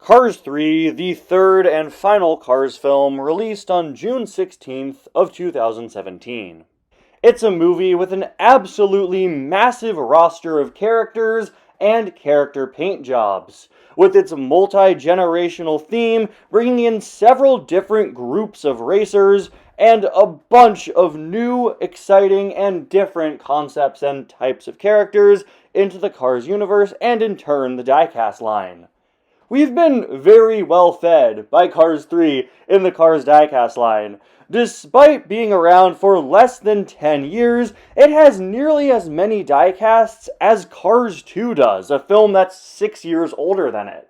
Cars 3, the third and final Cars film, released on June 16th of 2017. It's a movie with an absolutely massive roster of characters and character paint jobs, with its multi-generational theme bringing in several different groups of racers and a bunch of new, exciting, and different concepts and types of characters into the Cars universe and in turn the Diecast line. We've been very well fed by Cars 3 in the Cars Diecast line. Despite being around for less than 10 years, it has nearly as many diecasts as Cars 2 does, a film that's 6 years older than it.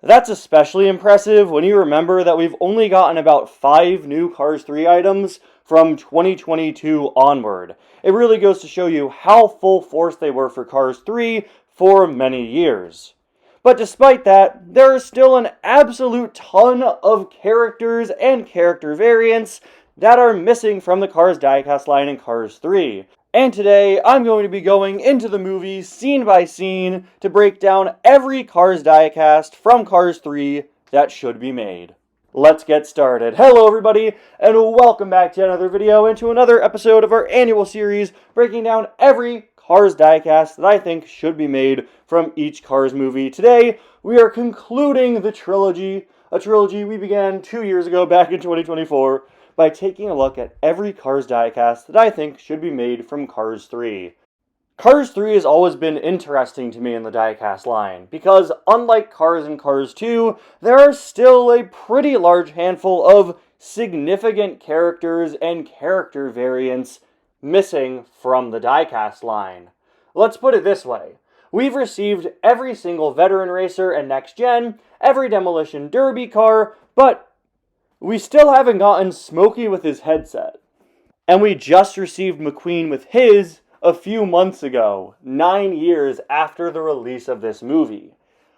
That's especially impressive when you remember that we've only gotten about 5 new Cars 3 items from 2022 onward. It really goes to show you how full force they were for Cars 3 for many years. But despite that, there is still an absolute ton of characters and character variants that are missing from the Cars Diecast line in Cars 3. And today, I'm going to be going into the movie scene by scene to break down every Cars Diecast from Cars 3 that should be made. Let's get started. Hello everybody, and welcome back to another video and to another episode of our annual series breaking down every Cars Diecast that I think should be made from each Cars movie. Today, we are concluding the trilogy, a trilogy we began 2 years ago back in 2024, by taking a look at every Cars Diecast that I think should be made from Cars 3. Cars 3 has always been interesting to me in the Diecast line, because unlike Cars and Cars 2, there are still a pretty large handful of significant characters and character variants missing from the Diecast line. Let's put it this way. We've received every single veteran racer and next gen, every demolition derby car, but we still haven't gotten Smokey with his headset. And we just received McQueen with his a few months ago, 9 years after the release of this movie.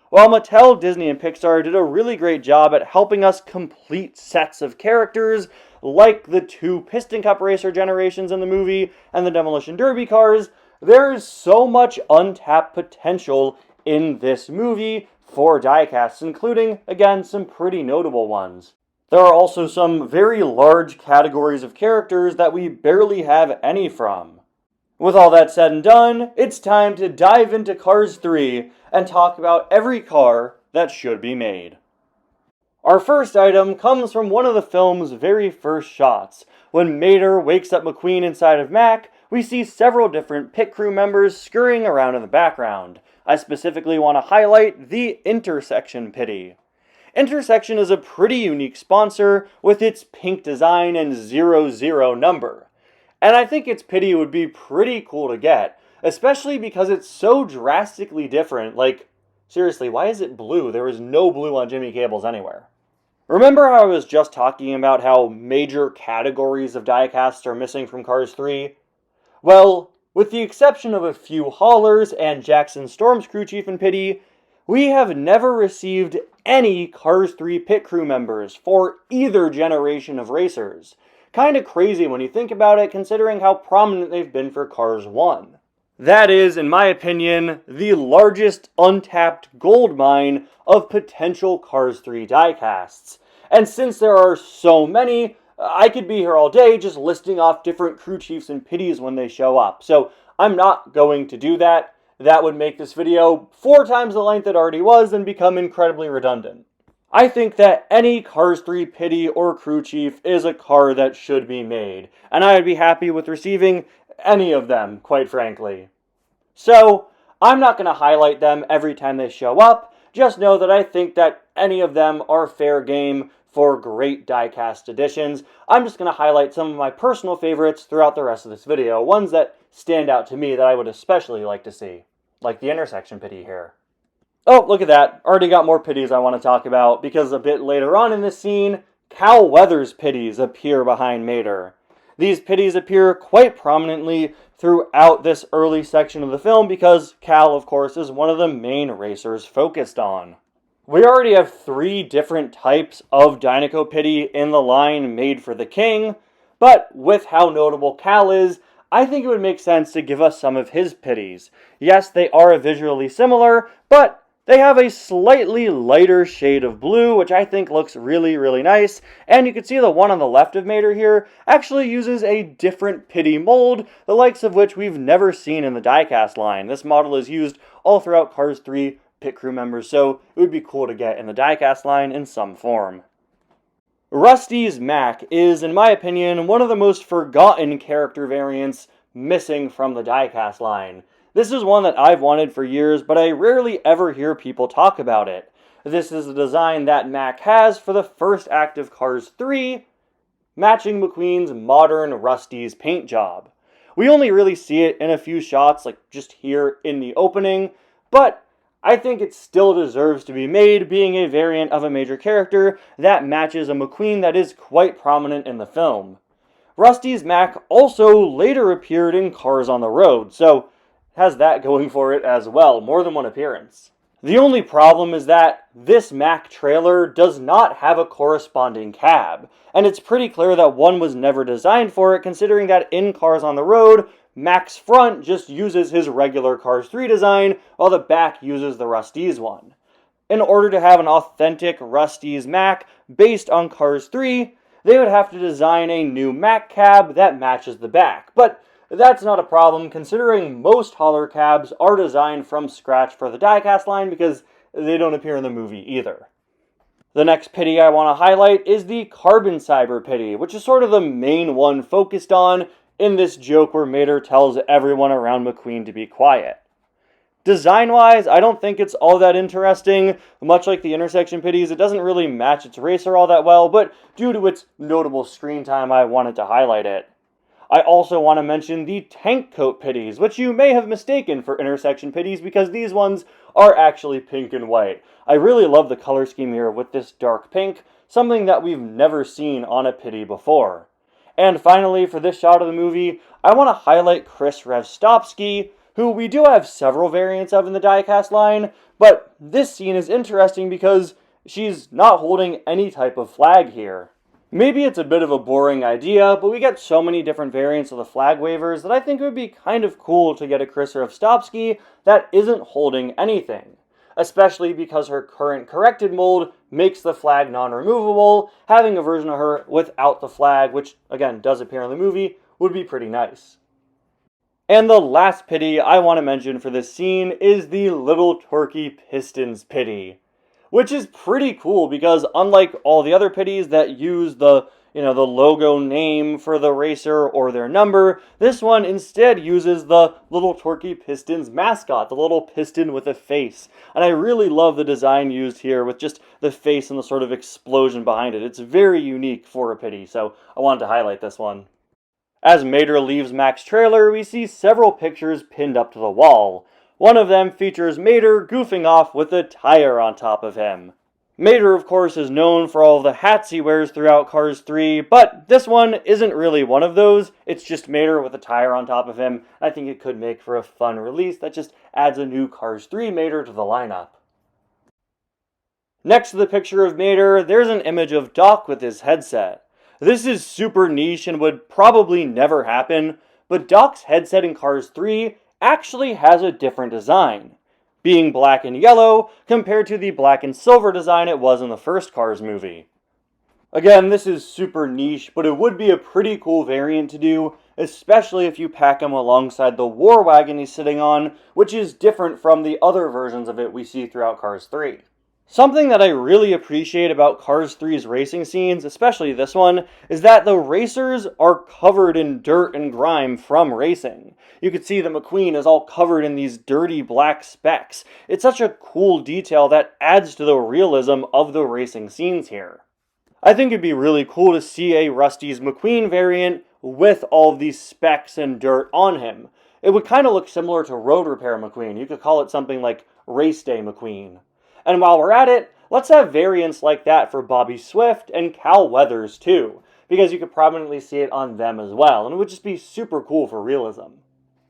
While Mattel, Disney, and Pixar did a really great job at helping us complete sets of characters, like the 2 Piston Cup Racer generations in the movie and the Demolition Derby cars, there is so much untapped potential in this movie for diecasts, including, again, some pretty notable ones. There are also some very large categories of characters that we barely have any from. With all that said and done, it's time to dive into Cars 3 and talk about every car that should be made. Our first item comes from one of the film's very first shots. When Mater wakes up McQueen inside of Mac, we see several different pit crew members scurrying around in the background. I specifically want to highlight the Intersection Pity. Intersection is a pretty unique sponsor with its pink design and 00 number. And I think its pity would be pretty cool to get, especially because it's so drastically different. Like, seriously, why is it blue? There is no blue on Jimmy Cable's anywhere. Remember how I was just talking about how major categories of diecasts are missing from Cars 3? Well, with the exception of a few haulers and Jackson Storm's crew chief and pity, we have never received any Cars 3 pit crew members for either generation of racers. Kinda crazy when you think about it, considering how prominent they've been for Cars 1. That is, in my opinion, the largest untapped gold mine of potential Cars 3 diecasts. And since there are so many, I could be here all day just listing off different crew chiefs and pities when they show up. So I'm not going to do that. That would make this video 4 times the length it already was and become incredibly redundant. I think that any Cars 3 pity or crew chief is a car that should be made, and I would be happy with receiving any of them, quite frankly. So, I'm not going to highlight them every time they show up, just know that I think that any of them are fair game for great diecast additions. I'm just going to highlight some of my personal favorites throughout the rest of this video, ones that stand out to me that I would especially like to see, like the Intersection Pity here. Oh, look at that. Already got more pities I want to talk about, because a bit later on in this scene, Cal Weathers' pities appear behind Mater. These pities appear quite prominently throughout this early section of the film because Cal, of course, is one of the main racers focused on. We already have 3 different types of Dinoco pity in the line made for the King, but with how notable Cal is, I think it would make sense to give us some of his pities. Yes, they are visually similar, but They have a slightly lighter shade of blue, which I think looks really, really nice, and you can see the one on the left of Mater here actually uses a different pity mold, the likes of which we've never seen in the Diecast line. This model is used all throughout Cars 3 pit crew members, so it would be cool to get in the Diecast line in some form. Rusty's Mac is, in my opinion, one of the most forgotten character variants missing from the Diecast line. This is one that I've wanted for years, but I rarely ever hear people talk about it. This is the design that Mac has for the first act of Cars 3, matching McQueen's modern Rusty's paint job. We only really see it in a few shots, like just here in the opening, but I think it still deserves to be made, being a variant of a major character that matches a McQueen that is quite prominent in the film. Rusty's Mac also later appeared in Cars on the Road, so has that going for it as well, more than one appearance. The only problem is that this Mac trailer does not have a corresponding cab, and it's pretty clear that one was never designed for it, considering that in Cars on the Road, Mac's front just uses his regular Cars 3 design, while the back uses the Rusty's one. In order to have an authentic Rusty's Mac based on Cars 3, they would have to design a new Mac cab that matches the back, but that's not a problem considering most hauler cabs are designed from scratch for the Diecast line because they don't appear in the movie either. The next pity I want to highlight is the Carbon Cyber pity, which is sort of the main one focused on in this joke where Mater tells everyone around McQueen to be quiet. Design-wise, I don't think it's all that interesting. Much like the intersection pities, it doesn't really match its racer all that well, but due to its notable screen time, I wanted to highlight it. I also want to mention the tank coat pities, which you may have mistaken for intersection pities because these ones are actually pink and white. I really love the color scheme here with this dark pink, something that we've never seen on a pity before. And finally, for this shot of the movie, I want to highlight Chris Revstovsky, who we do have several variants of in the Diecast line, but this scene is interesting because she's not holding any type of flag here. Maybe it's a bit of a boring idea, but we get so many different variants of the flag wavers that I think it would be kind of cool to get a Chris Revstovsky that isn't holding anything. Especially because her current corrected mold makes the flag non-removable, having a version of her without the flag, which again does appear in the movie, would be pretty nice. And the last pity I want to mention for this scene is the Little Turkey Pistons pity. Which is pretty cool because unlike all the other pities that use the logo name for the racer or their number, this one instead uses the Little Turkey Pistons mascot, the little piston with a face. And I really love the design used here with just the face and the sort of explosion behind it. It's very unique for a pity, so I wanted to highlight this one. As Mater leaves Mac's trailer, we see several pictures pinned up to the wall. One of them features Mater goofing off with a tire on top of him. Mater, of course, is known for all the hats he wears throughout Cars 3, but this one isn't really one of those. It's just Mater with a tire on top of him. I think it could make for a fun release that just adds a new Cars 3 Mater to the lineup. Next to the picture of Mater, there's an image of Doc with his headset. This is super niche and would probably never happen, but Doc's headset in Cars 3 actually has a different design, being black and yellow compared to the black and silver design it was in the first Cars movie. Again, this is super niche, but it would be a pretty cool variant to do, especially if you pack him alongside the war wagon he's sitting on, which is different from the other versions of it we see throughout Cars 3. Something that I really appreciate about Cars 3's racing scenes, especially this one, is that the racers are covered in dirt and grime from racing. You can see that McQueen is all covered in these dirty black specks. It's such a cool detail that adds to the realism of the racing scenes here. I think it'd be really cool to see a Rusty's McQueen variant with all of these specks and dirt on him. It would kind of look similar to Road Repair McQueen. You could call it something like Race Day McQueen. And while we're at it, let's have variants like that for Bobby Swift and Cal Weathers too, because you could prominently see it on them as well, and it would just be super cool for realism.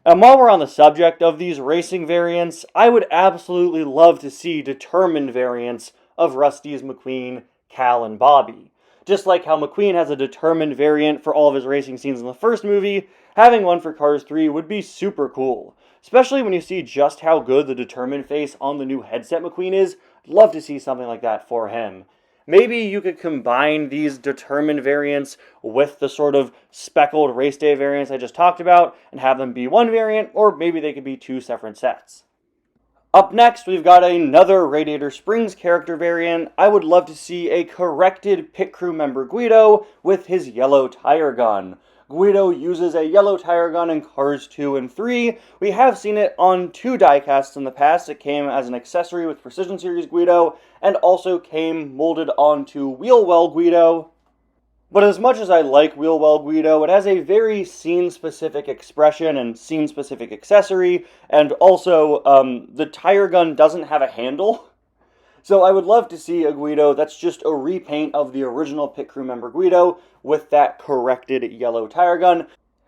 And while we're on the subject of these racing variants, I would absolutely love to see determined variants of Rusty's McQueen, Cal, and Bobby. Just like how McQueen has a determined variant for all of his racing scenes in the first movie, having one for Cars 3 would be super cool. especially when you see just how good the Determined face on the new headset McQueen is. I'd love to see something like that for him. Maybe you could combine these Determined variants with the sort of speckled race day variants I just talked about and have them be one variant, or maybe they could be two separate sets. Up next, we've got another Radiator Springs character variant. I would love to see a corrected pit crew member Guido with his yellow tire gun. Guido uses a yellow tire gun in Cars 2 and 3. We have seen it on 2 diecasts in the past. It came as an accessory with Precision Series Guido, and also came molded onto Wheel Well Guido. But as much as I like Wheel Well Guido, it has a very scene-specific expression and scene-specific accessory, and also the tire gun doesn't have a handle. So I would love to see a Guido that's just a repaint of the original pit crew member Guido with that corrected yellow tire gun.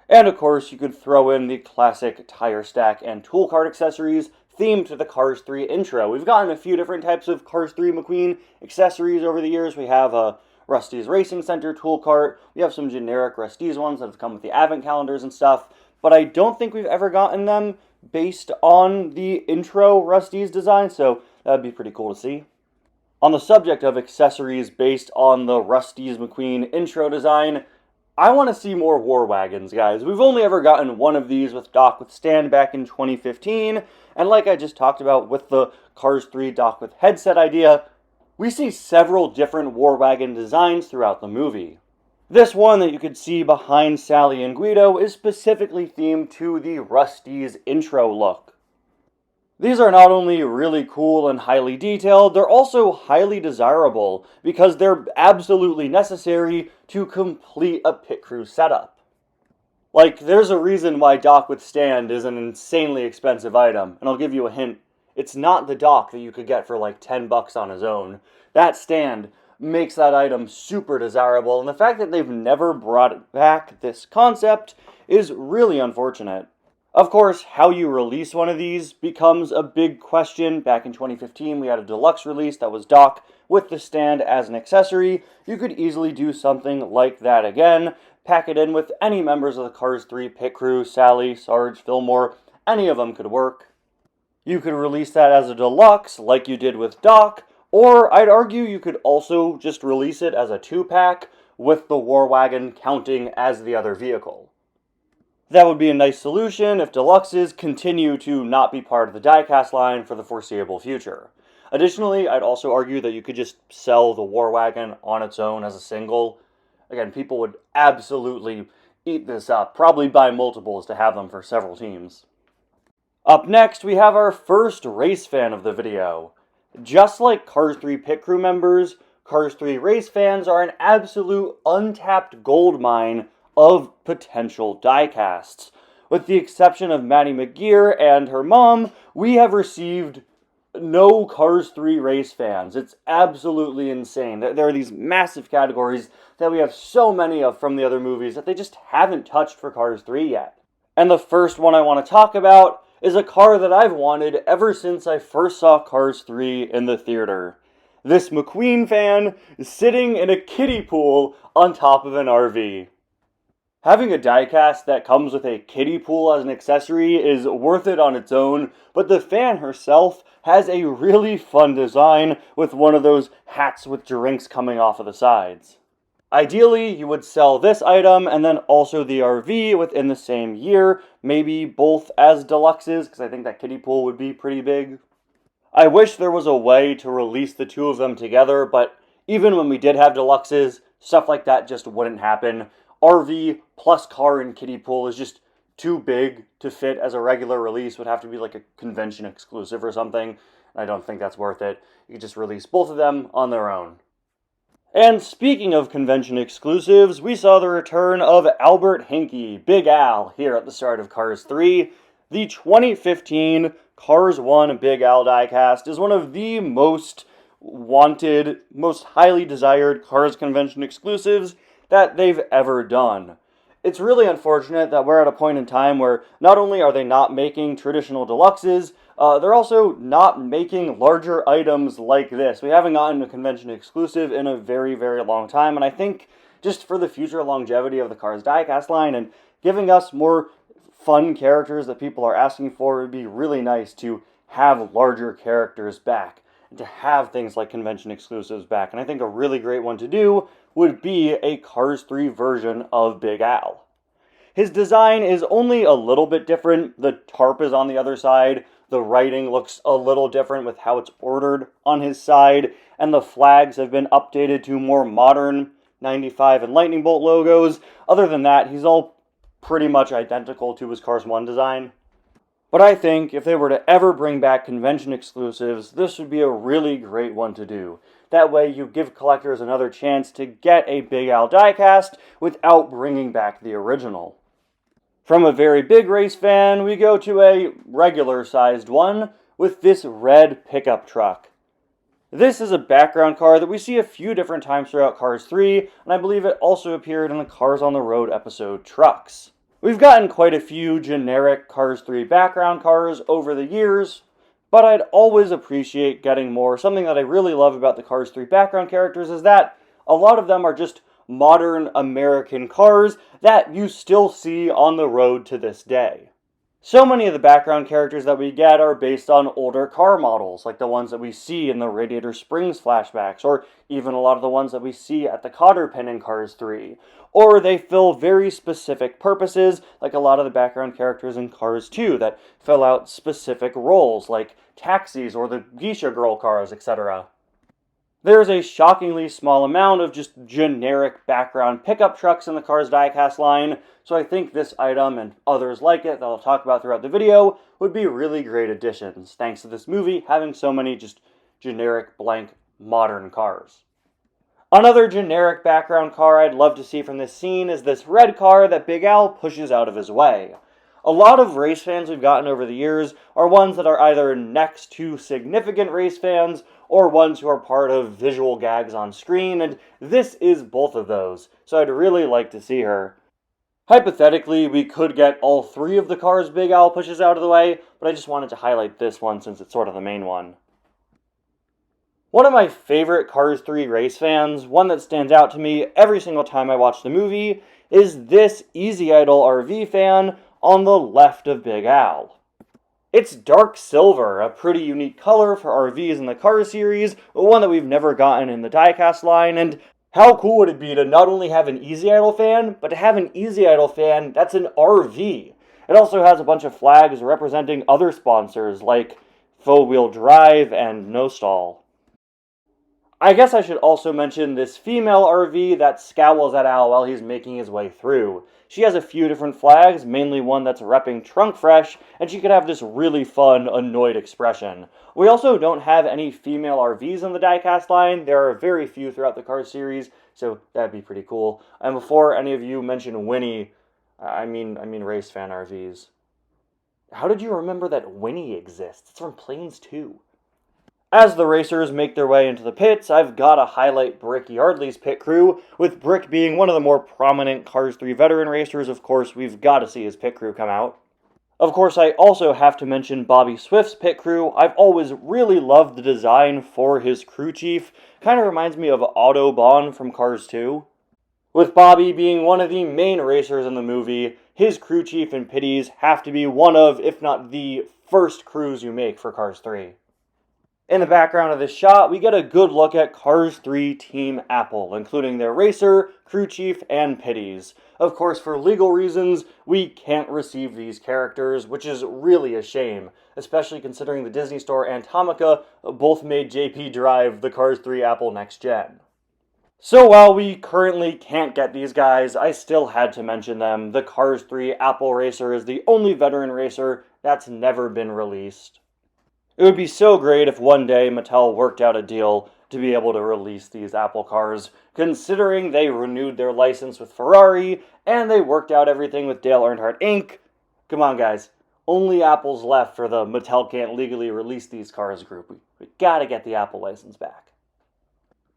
And of course, you could throw in the classic tire stack and tool cart accessories themed to the Cars 3 intro. We've gotten a few different types of Cars 3 McQueen accessories over the years. We have a Rusty's Racing Center tool cart. We have some generic Rusty's ones that have come with the advent calendars and stuff. But I don't think we've ever gotten them based on the intro Rusty's design, so that'd be pretty cool to see. On the subject of accessories based on the Rusty's McQueen intro design, I want to see more war wagons, guys. We've only ever gotten one of these with Doc with Stand back in 2015, and like I just talked about with the Cars 3 Doc with headset idea, we see several different war wagon designs throughout the movie. This one that you could see behind Sally and Guido is specifically themed to the Rusty's intro look. These are not only really cool and highly detailed, they're also highly desirable because they're absolutely necessary to complete a pit crew setup. Like, there's a reason why Doc with Stand is an insanely expensive item, and I'll give you a hint. It's not the Doc that you could get for like $10 on his own. That stand makes that item super desirable, and the fact that they've never brought back this concept is really unfortunate. Of course, how you release one of these becomes a big question. Back in 2015, we had a deluxe release that was Doc with the stand as an accessory. You could easily do something like that again. Pack it in with any members of the Cars 3 pit crew, Sally, Sarge, Fillmore, any of them could work. You could release that as a deluxe, like you did with Doc, or I'd argue you could also just release it as a 2-pack with the War Wagon counting as the other vehicle. That would be a nice solution if deluxes continue to not be part of the diecast line for the foreseeable future. Additionally, I'd also argue that you could just sell the War Wagon on its own as a single. Again, people would absolutely eat this up, probably buy multiples to have them for several teams. Up next, we have our first race fan of the video. Just like Cars 3 pit crew members, Cars 3 race fans are an absolute untapped gold mine of potential diecasts. With the exception of Maddie McGear and her mom, we have received no Cars 3 race fans. It's absolutely insane. There are these massive categories that we have so many of from the other movies that they just haven't touched for Cars 3 yet. And the first one I want to talk about is a car that I've wanted ever since I first saw Cars 3 in the theater. This McQueen fan is sitting in a kiddie pool on top of an RV. Having a diecast that comes with a kiddie pool as an accessory is worth it on its own, but the fan herself has a really fun design with one of those hats with drinks coming off of the sides. Ideally, you would sell this item and then also the RV within the same year, maybe both as deluxes, because I think that kiddie pool would be pretty big. I wish there was a way to release the two of them together, but even when we did have deluxes, stuff like that just wouldn't happen. RV plus car and kiddie pool is just too big to fit as a regular release. Would have to be like a convention exclusive or something. I don't think that's worth it. You could just release both of them on their own. And speaking of convention exclusives, we saw the return of Albert Hinkie, Big Al, here at the start of Cars 3. The 2015 Cars 1 Big Al diecast is one of the most wanted, most highly desired Cars convention exclusives that they've ever done. It's really unfortunate that we're at a point in time where not only are they not making traditional deluxes, they're also not making larger items like this. We haven't gotten a convention exclusive in a very, very long time, and I think just for the future longevity of the Cars diecast line and giving us more fun characters that people are asking for, it would be really nice to have larger characters back, and to have things like convention exclusives back. And I think a really great one to do would be a Cars 3 version of Big Al. His design is only a little bit different. The tarp is on the other side, the writing looks a little different with how it's ordered on his side, and the flags have been updated to more modern 95 and Lightning Bolt logos. Other than that, he's all pretty much identical to his Cars 1 design. But I think if they were to ever bring back convention exclusives, this would be a really great one to do. That way you give collectors another chance to get a Big Al diecast without bringing back the original. From a very big race fan, we go to a regular-sized one with this red pickup truck. This is a background car that we see a few different times throughout Cars 3, and I believe it also appeared in the Cars on the Road episode Trucks. We've gotten quite a few generic Cars 3 background cars over the years, but I'd always appreciate getting more. Something that I really love about the Cars 3 background characters is that a lot of them are just modern American cars that you still see on the road to this day. So many of the background characters that we get are based on older car models, like the ones that we see in the Radiator Springs flashbacks, or even a lot of the ones that we see at the Cotter Pin in Cars 3. Or they fill very specific purposes, like a lot of the background characters in Cars 2 that fill out specific roles, like taxis or the Geisha Girl cars, etc. There's a shockingly small amount of just generic background pickup trucks in the Cars diecast line, so I think this item and others like it that I'll talk about throughout the video would be really great additions, thanks to this movie having so many just generic, blank, modern cars. Another generic background car I'd love to see from this scene is this red car that Big Al pushes out of his way. A lot of race fans we've gotten over the years are ones that are either next to significant race fans or ones who are part of visual gags on screen, and this is both of those, so I'd really like to see her. Hypothetically, we could get all three of the cars Big Al pushes out of the way, but I just wanted to highlight this one since it's sort of the main one. One of my favorite Cars 3 race fans, one that stands out to me every single time I watch the movie, is this Easy Idol RV fan on the left of Big Al. It's dark silver, a pretty unique color for RVs in the Cars series, but one that we've never gotten in the diecast line, and how cool would it be to not only have an Easy Idol fan, but to have an Easy Idol fan that's an RV. It also has a bunch of flags representing other sponsors like Four Wheel Drive and No Stall. I guess I should also mention this female RV that scowls at Al while he's making his way through. She has a few different flags, mainly one that's repping Trunk Fresh, and she could have this really fun, annoyed expression. We also don't have any female RVs in the diecast line. There are very few throughout the Cars series, so that'd be pretty cool. And before any of you mention Winnie, I mean race fan RVs. How did you remember that Winnie exists? It's from Planes 2. As the racers make their way into the pits, I've got to highlight Brick Yardley's pit crew, with Brick being one of the more prominent Cars 3 veteran racers. Of course, we've got to see his pit crew come out. Of course, I also have to mention Bobby Swift's pit crew. I've always really loved the design for his crew chief. Kind of reminds me of Autobahn from Cars 2. With Bobby being one of the main racers in the movie, his crew chief and pitties have to be one of, if not the first crews you make for Cars 3. In the background of this shot, we get a good look at Cars 3 Team Apple, including their racer, crew chief, and pitties. Of course, for legal reasons, we can't receive these characters, which is really a shame, especially considering the Disney Store and Tomica both made JP drive the Cars 3 Apple Next Gen. So while we currently can't get these guys, I still had to mention them. The Cars 3 Apple racer is the only veteran racer that's never been released. It would be so great if one day Mattel worked out a deal to be able to release these Apple cars, considering they renewed their license with Ferrari, and they worked out everything with Dale Earnhardt Inc. Come on, guys. Only Apple's left for the Mattel can't legally release these cars group. We gotta get the Apple license back.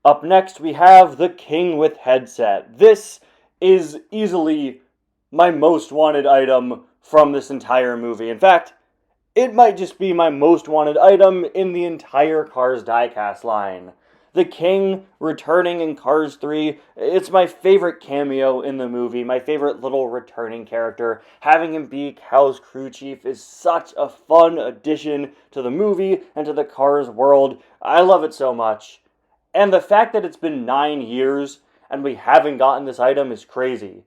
Up next, we have the King with Headset. This is easily my most wanted item from this entire movie. In fact, it might just be my most wanted item in the entire Cars diecast line. The King returning in Cars 3, it's my favorite cameo in the movie, my favorite little returning character. Having him be Cal's crew chief is such a fun addition to the movie and to the Cars world. I love it so much. And the fact that it's been 9 years and we haven't gotten this item is crazy.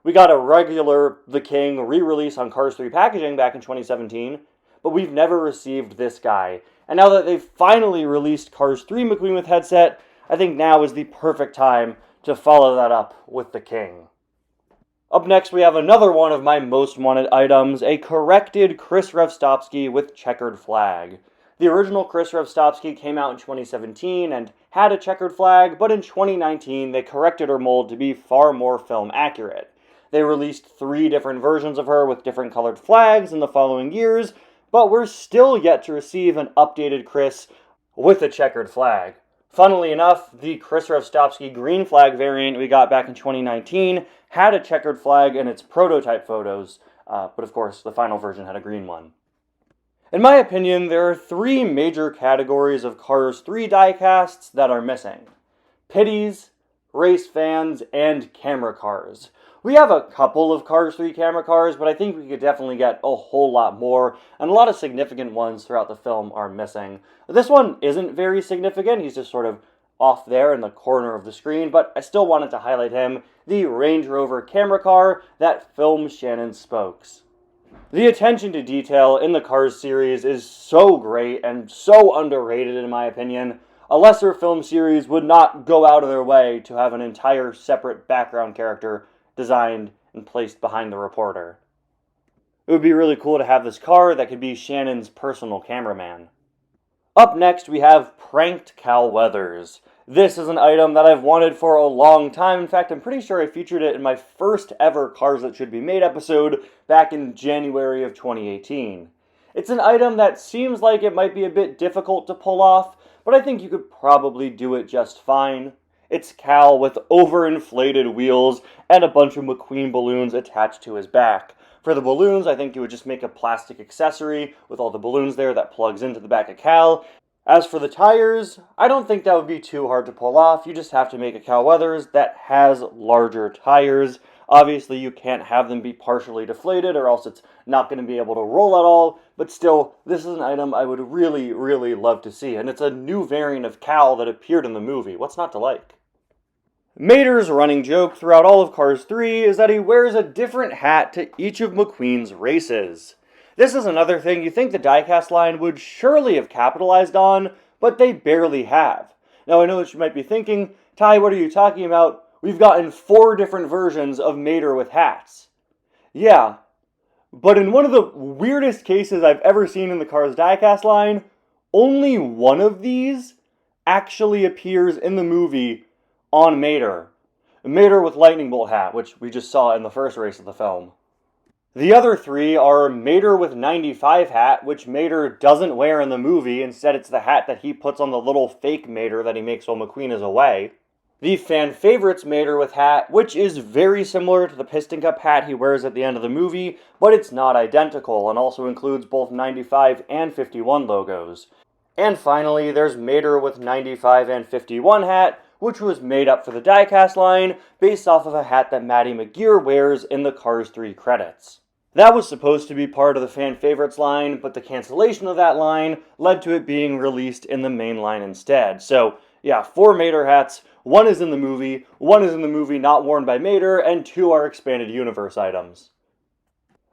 We got a regular The King re-release on Cars 3 packaging back in 2017, but we've never received this guy. And now that they've finally released Cars 3 McQueen with headset, I think now is the perfect time to follow that up with The King. Up next, we have another one of my most wanted items, a corrected Chris Revstopski with checkered flag. The original Chris Revstopski came out in 2017 and had a checkered flag, but in 2019 they corrected her mold to be far more film accurate. They released 3 different versions of her with different colored flags in the following years, but we're still yet to receive an updated Chris with a checkered flag. Funnily enough, the Chris Revstopski green flag variant we got back in 2019 had a checkered flag in its prototype photos, but of course the final version had a green one. In my opinion, there are 3 major categories of Cars 3 diecasts that are missing: pitties, race fans, and camera cars. We have a couple of Cars 3 camera cars, but I think we could definitely get a whole lot more, and a lot of significant ones throughout the film are missing. This one isn't very significant, he's just sort of off there in the corner of the screen, but I still wanted to highlight him, the Range Rover camera car that films Shannon's spokes. The attention to detail in the Cars series is so great and so underrated in my opinion. A lesser film series would not go out of their way to have an entire separate background character designed and placed behind the reporter. It would be really cool to have this car that could be Shannon's personal cameraman. Up next, we have Pranked Cal Weathers. This is an item that I've wanted for a long time. In fact, I'm pretty sure I featured it in my first ever Cars That Should Be Made episode back in January of 2018. It's an item that seems like it might be a bit difficult to pull off, but I think you could probably do it just fine. It's Cal with overinflated wheels and a bunch of McQueen balloons attached to his back. For the balloons, I think you would just make a plastic accessory with all the balloons there that plugs into the back of Cal. As for the tires, I don't think that would be too hard to pull off. You just have to make a Cal Weathers that has larger tires. Obviously, you can't have them be partially deflated or else it's not going to be able to roll at all. But still, this is an item I would really, really love to see. And it's a new variant of Cal that appeared in the movie. What's not to like? Mater's running joke throughout all of Cars 3 is that he wears a different hat to each of McQueen's races. This is another thing you think the diecast line would surely have capitalized on, but they barely have. Now I know what you might be thinking, Ty, what are you talking about? We've gotten 4 different versions of Mater with hats. Yeah, but in one of the weirdest cases I've ever seen in the Cars diecast line, only one of these actually appears in the movie on Mater. Mater with lightning bolt hat, which we just saw in the first race of the film. The other 3 are Mater with 95 hat, which Mater doesn't wear in the movie. Instead, it's the hat that he puts on the little fake Mater that he makes while McQueen is away. The fan favorites Mater with hat, which is very similar to the piston cup hat he wears at the end of the movie, but it's not identical and also includes both 95 and 51 logos. And finally, there's Mater with 95 and 51 hat, which was made up for the diecast line based off of a hat that Maddie McGear wears in the Cars 3 credits. That was supposed to be part of the fan favorites line, but the cancellation of that line led to it being released in the main line instead. So, yeah, 4 Mater hats, 1 is in the movie, 1 is in the movie not worn by Mater, and 2 are expanded universe items.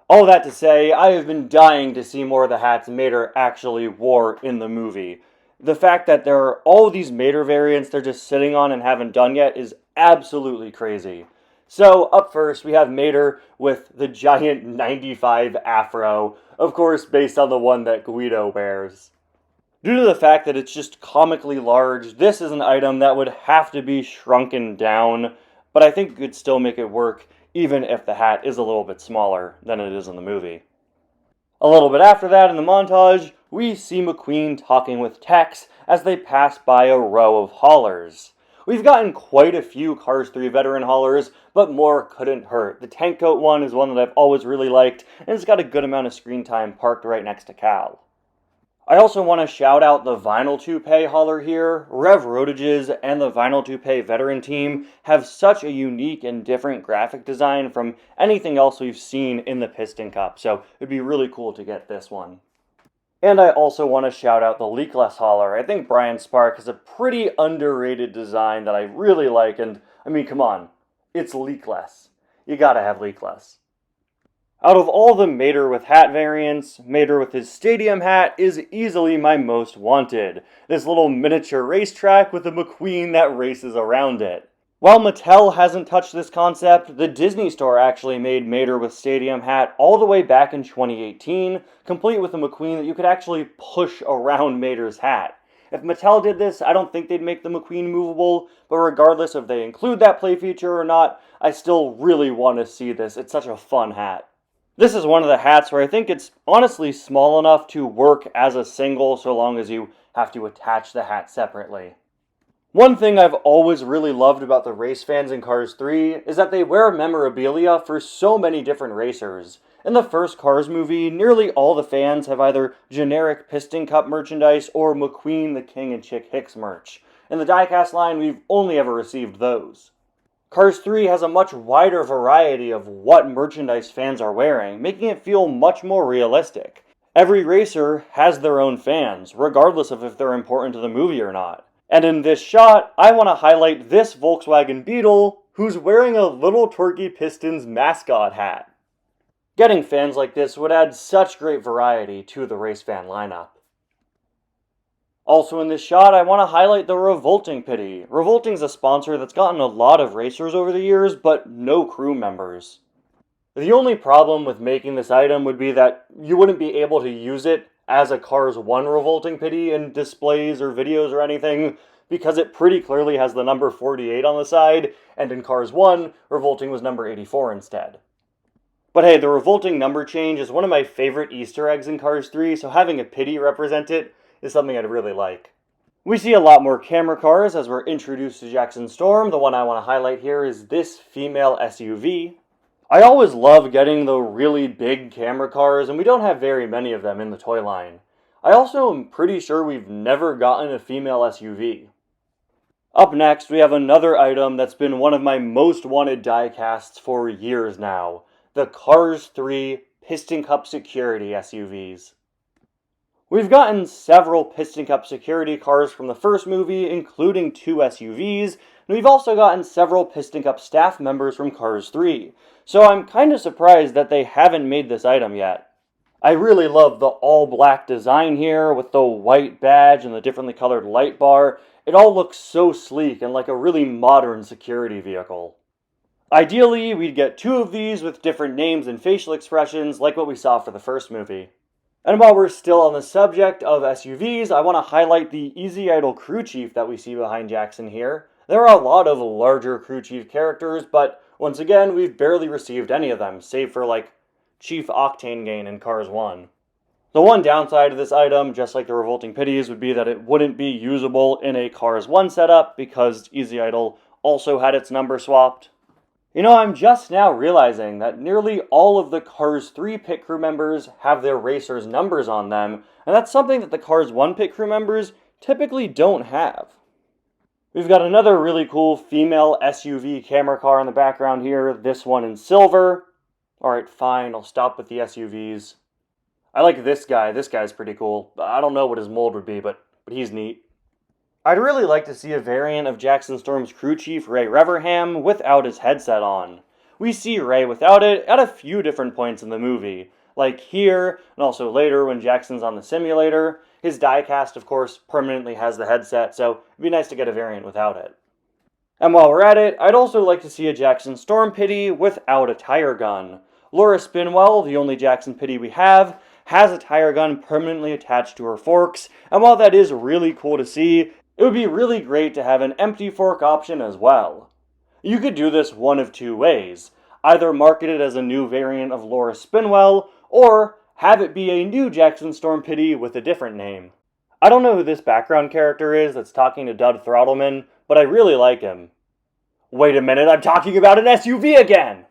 All that to say, I have been dying to see more of the hats Mater actually wore in the movie. The fact that there are all these Mater variants they're just sitting on and haven't done yet is absolutely crazy. So, up first, we have Mater with the giant 95 afro, of course based on the one that Guido wears. Due to the fact that it's just comically large, this is an item that would have to be shrunken down, but I think you could still make it work even if the hat is a little bit smaller than it is in the movie. A little bit after that in the montage, we see McQueen talking with Tex as they pass by a row of haulers. We've gotten quite a few Cars 3 veteran haulers, but more couldn't hurt. The tank coat one is one that I've always really liked, and it's got a good amount of screen time parked right next to Cal. I also want to shout out the Vinyl Toupee hauler here. Rev Rotages and the Vinyl Toupee veteran team have such a unique and different graphic design from anything else we've seen in the Piston Cup, so it'd be really cool to get this one. And I also want to shout out the Leakless hauler. I think Brian Spark has a pretty underrated design that I really like, and I mean, come on, it's leakless. You gotta have leakless. Out of all the Mater with hat variants, Mater with his stadium hat is easily my most wanted. This little miniature racetrack with a McQueen that races around it. While Mattel hasn't touched this concept, the Disney Store actually made Mater with stadium hat all the way back in 2018, complete with a McQueen that you could actually push around Mater's hat. If Mattel did this, I don't think they'd make the McQueen movable, but regardless if they include that play feature or not, I still really want to see this. It's such a fun hat. This is one of the hats where I think it's honestly small enough to work as a single so long as you have to attach the hat separately. One thing I've always really loved about the race fans in Cars 3 is that they wear memorabilia for so many different racers. In the first Cars movie, nearly all the fans have either generic Piston Cup merchandise or McQueen the King and Chick Hicks merch. In the Diecast line, we've only ever received those. Cars 3 has a much wider variety of what merchandise fans are wearing, making it feel much more realistic. Every racer has their own fans, regardless of if they're important to the movie or not. And in this shot, I want to highlight this Volkswagen Beetle, who's wearing a Little Torquey Pistons mascot hat. Getting fans like this would add such great variety to the race fan lineup. Also in this shot, I want to highlight the Revolting Pity. Revolting's a sponsor that's gotten a lot of racers over the years, but no crew members. The only problem with making this item would be that you wouldn't be able to use it as a Cars 1 Revolting Pity in displays or videos or anything, because it pretty clearly has the number 48 on the side, and in Cars 1, Revolting was number 84 instead. But hey, the Revolting number change is one of my favorite Easter eggs in Cars 3, so having a pity represent it is something I'd really like. We see a lot more camera cars as we're introduced to Jackson Storm. The one I want to highlight here is this female SUV. I always love getting the really big camera cars, and we don't have very many of them in the toy line. I also am pretty sure we've never gotten a female SUV. Up next, we have another item that's been one of my most wanted diecasts for years now. The Cars 3 Piston Cup Security SUVs. We've gotten several Piston Cup security cars from the first movie, including 2 SUVs, and we've also gotten several Piston Cup staff members from Cars 3, so I'm kind of surprised that they haven't made this item yet. I really love the all-black design here, with the white badge and the differently colored light bar. It all looks so sleek and like a really modern security vehicle. Ideally, we'd get 2 of these with different names and facial expressions, like what we saw for the first movie. And while we're still on the subject of SUVs, I want to highlight the Easy Idle crew chief that we see behind Jackson here. There are a lot of larger crew chief characters, but once again, we've barely received any of them, save for like Chief Octane Gain in Cars 1. The one downside of this item, just like the Revolting Pities, would be that it wouldn't be usable in a Cars 1 setup because Easy Idle also had its number swapped. You know, I'm just now realizing that nearly all of the Cars 3 pit crew members have their racers' numbers on them, and that's something that the Cars 1 pit crew members typically don't have. We've got another really cool female SUV camera car in the background here, this one in silver. Alright, fine, I'll stop with the SUVs. I like this guy's pretty cool. I don't know what his mold would be, but he's neat. I'd really like to see a variant of Jackson Storm's crew chief, Ray Reverham, without his headset on. We see Ray without it at a few different points in the movie, like here, and also later when Jackson's on the simulator. His diecast, of course, permanently has the headset, so it'd be nice to get a variant without it. And while we're at it, I'd also like to see a Jackson Storm Pity without a tire gun. Laura Spinwell, the only Jackson Pity we have, has a tire gun permanently attached to her forks, and while that is really cool to see, it would be really great to have an empty fork option as well. You could do this one of 2 ways. Either market it as a new variant of Laura Spinwell, or have it be a new Jackson Storm Pity with a different name. I don't know who this background character is that's talking to Dud Throttleman, but I really like him. Wait a minute, I'm talking about an SUV again!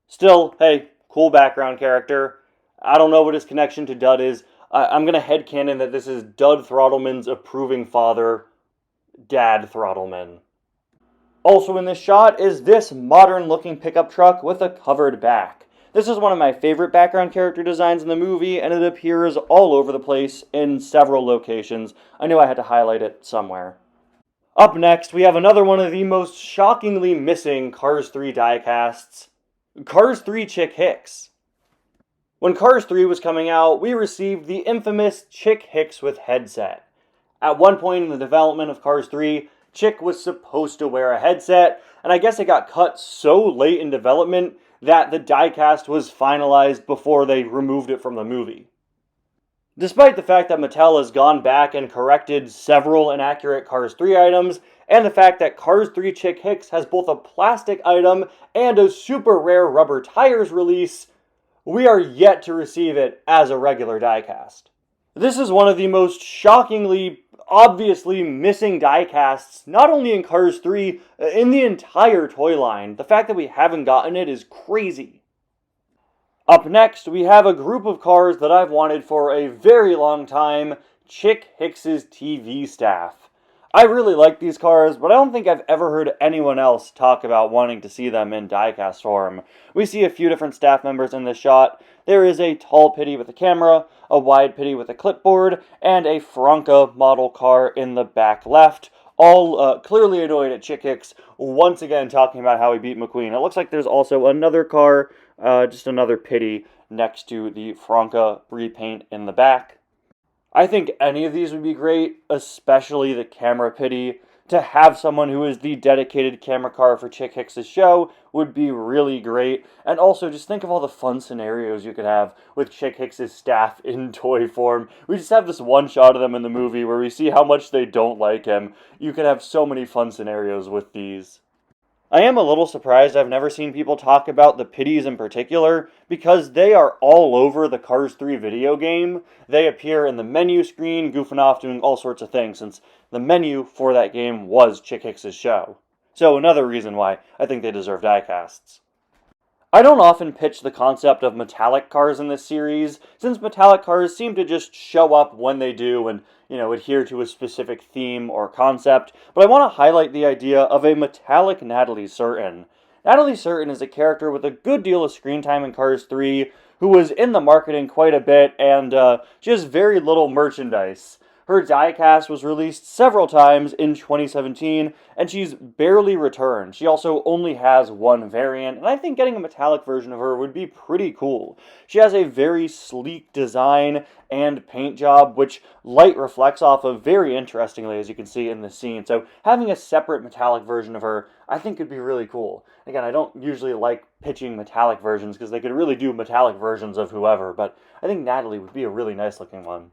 Still, hey, cool background character. I don't know what his connection to Dud is, I'm gonna headcanon that this is Dud Throttleman's approving father, Dad Throttleman. Also in this shot is this modern-looking pickup truck with a covered back. This is one of my favorite background character designs in the movie, and it appears all over the place in several locations. I knew I had to highlight it somewhere. Up next, we have another one of the most shockingly missing Cars 3 diecasts, Cars 3 Chick Hicks. When Cars 3 was coming out, we received the infamous Chick Hicks with headset. At one point in the development of Cars 3, Chick was supposed to wear a headset, and I guess it got cut so late in development that the diecast was finalized before they removed it from the movie. Despite the fact that Mattel has gone back and corrected several inaccurate Cars 3 items, and the fact that Cars 3 Chick Hicks has both a plastic item and a super rare rubber tires release, we are yet to receive it as a regular diecast. This is one of the most shockingly, obviously missing diecasts, not only in Cars 3, in the entire toy line. The fact that we haven't gotten it is crazy. Up next, we have a group of cars that I've wanted for a very long time, Chick Hicks' TV staff. I really like these cars, but I don't think I've ever heard anyone else talk about wanting to see them in diecast form. We see a few different staff members in this shot. There is a tall pitty with a camera, a wide pitty with a clipboard, and a Franca model car in the back left, all clearly annoyed at Chick Hicks, once again talking about how he beat McQueen. It looks like there's also another car, just another pitty, next to the Franca repaint in the back. I think any of these would be great, especially the camera pitty. To have someone who is the dedicated camera car for Chick Hicks' show would be really great. And also, just think of all the fun scenarios you could have with Chick Hicks' staff in toy form. We just have this one shot of them in the movie where we see how much they don't like him. You could have so many fun scenarios with these. I am a little surprised I've never seen people talk about the pitties in particular, because they are all over the Cars 3 video game. They appear in the menu screen, goofing off, doing all sorts of things, since the menu for that game was Chick Hicks' show. So another reason why I think they deserve diecasts. I don't often pitch the concept of metallic cars in this series, since metallic cars seem to just show up when they do and, adhere to a specific theme or concept, but I want to highlight the idea of a metallic Natalie Certain. Natalie Certain is a character with a good deal of screen time in Cars 3, who was in the marketing quite a bit, and she has very little merchandise. Her diecast was released several times in 2017, and she's barely returned. She also only has one variant, and I think getting a metallic version of her would be pretty cool. She has a very sleek design and paint job, which light reflects off of very interestingly, as you can see in the scene. So having a separate metallic version of her, I think could be really cool. Again, I don't usually like pitching metallic versions, because they could really do metallic versions of whoever, but I think Natalie would be a really nice looking one.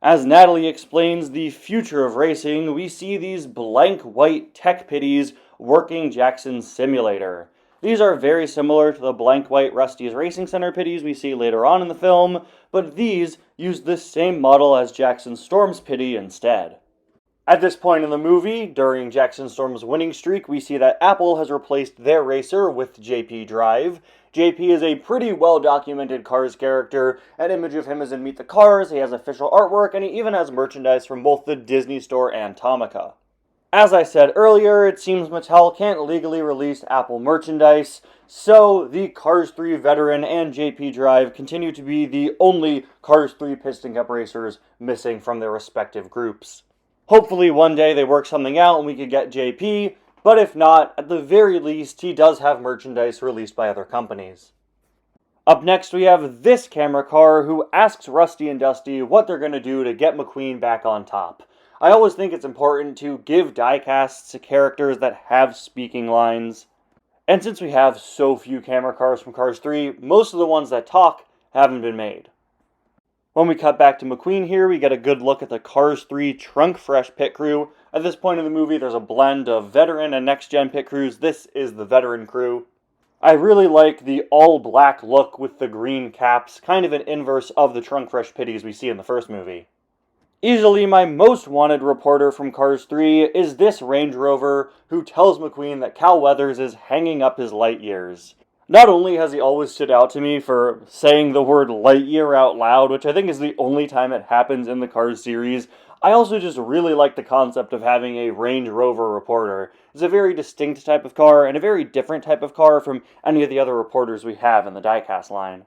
As Natalie explains the future of racing, we see these blank white tech pitties working Jackson's simulator. These are very similar to the blank white Rusty's Racing Center pitties we see later on in the film, but these use the same model as Jackson Storm's pitty instead. At this point in the movie, during Jackson Storm's winning streak, we see that Apple has replaced their racer with JP Drive. JP is a pretty well-documented Cars character. An image of him is in Meet the Cars, he has official artwork, and he even has merchandise from both the Disney Store and Tomica. As I said earlier, it seems Mattel can't legally release Apple merchandise, so the Cars 3 veteran and JP Drive continue to be the only Cars 3 Piston Cup racers missing from their respective groups. Hopefully one day they work something out and we could get JP, but if not, at the very least, he does have merchandise released by other companies. Up next, we have this camera car who asks Rusty and Dusty what they're going to do to get McQueen back on top. I always think it's important to give diecasts to characters that have speaking lines. And since we have so few camera cars from Cars 3, most of the ones that talk haven't been made. When we cut back to McQueen here, we get a good look at the Cars 3 Trunk Fresh pit crew. At this point in the movie, there's a blend of veteran and next-gen pit crews. This is the veteran crew. I really like the all-black look with the green caps, kind of an inverse of the Trunk Fresh pitties we see in the first movie. Easily my most wanted reporter from Cars 3 is this Range Rover who tells McQueen that Cal Weathers is hanging up his light years. Not only has he always stood out to me for saying the word Lightyear out loud, which I think is the only time it happens in the Cars series, I also just really like the concept of having a Range Rover reporter. It's a very distinct type of car, and a very different type of car from any of the other reporters we have in the Diecast line.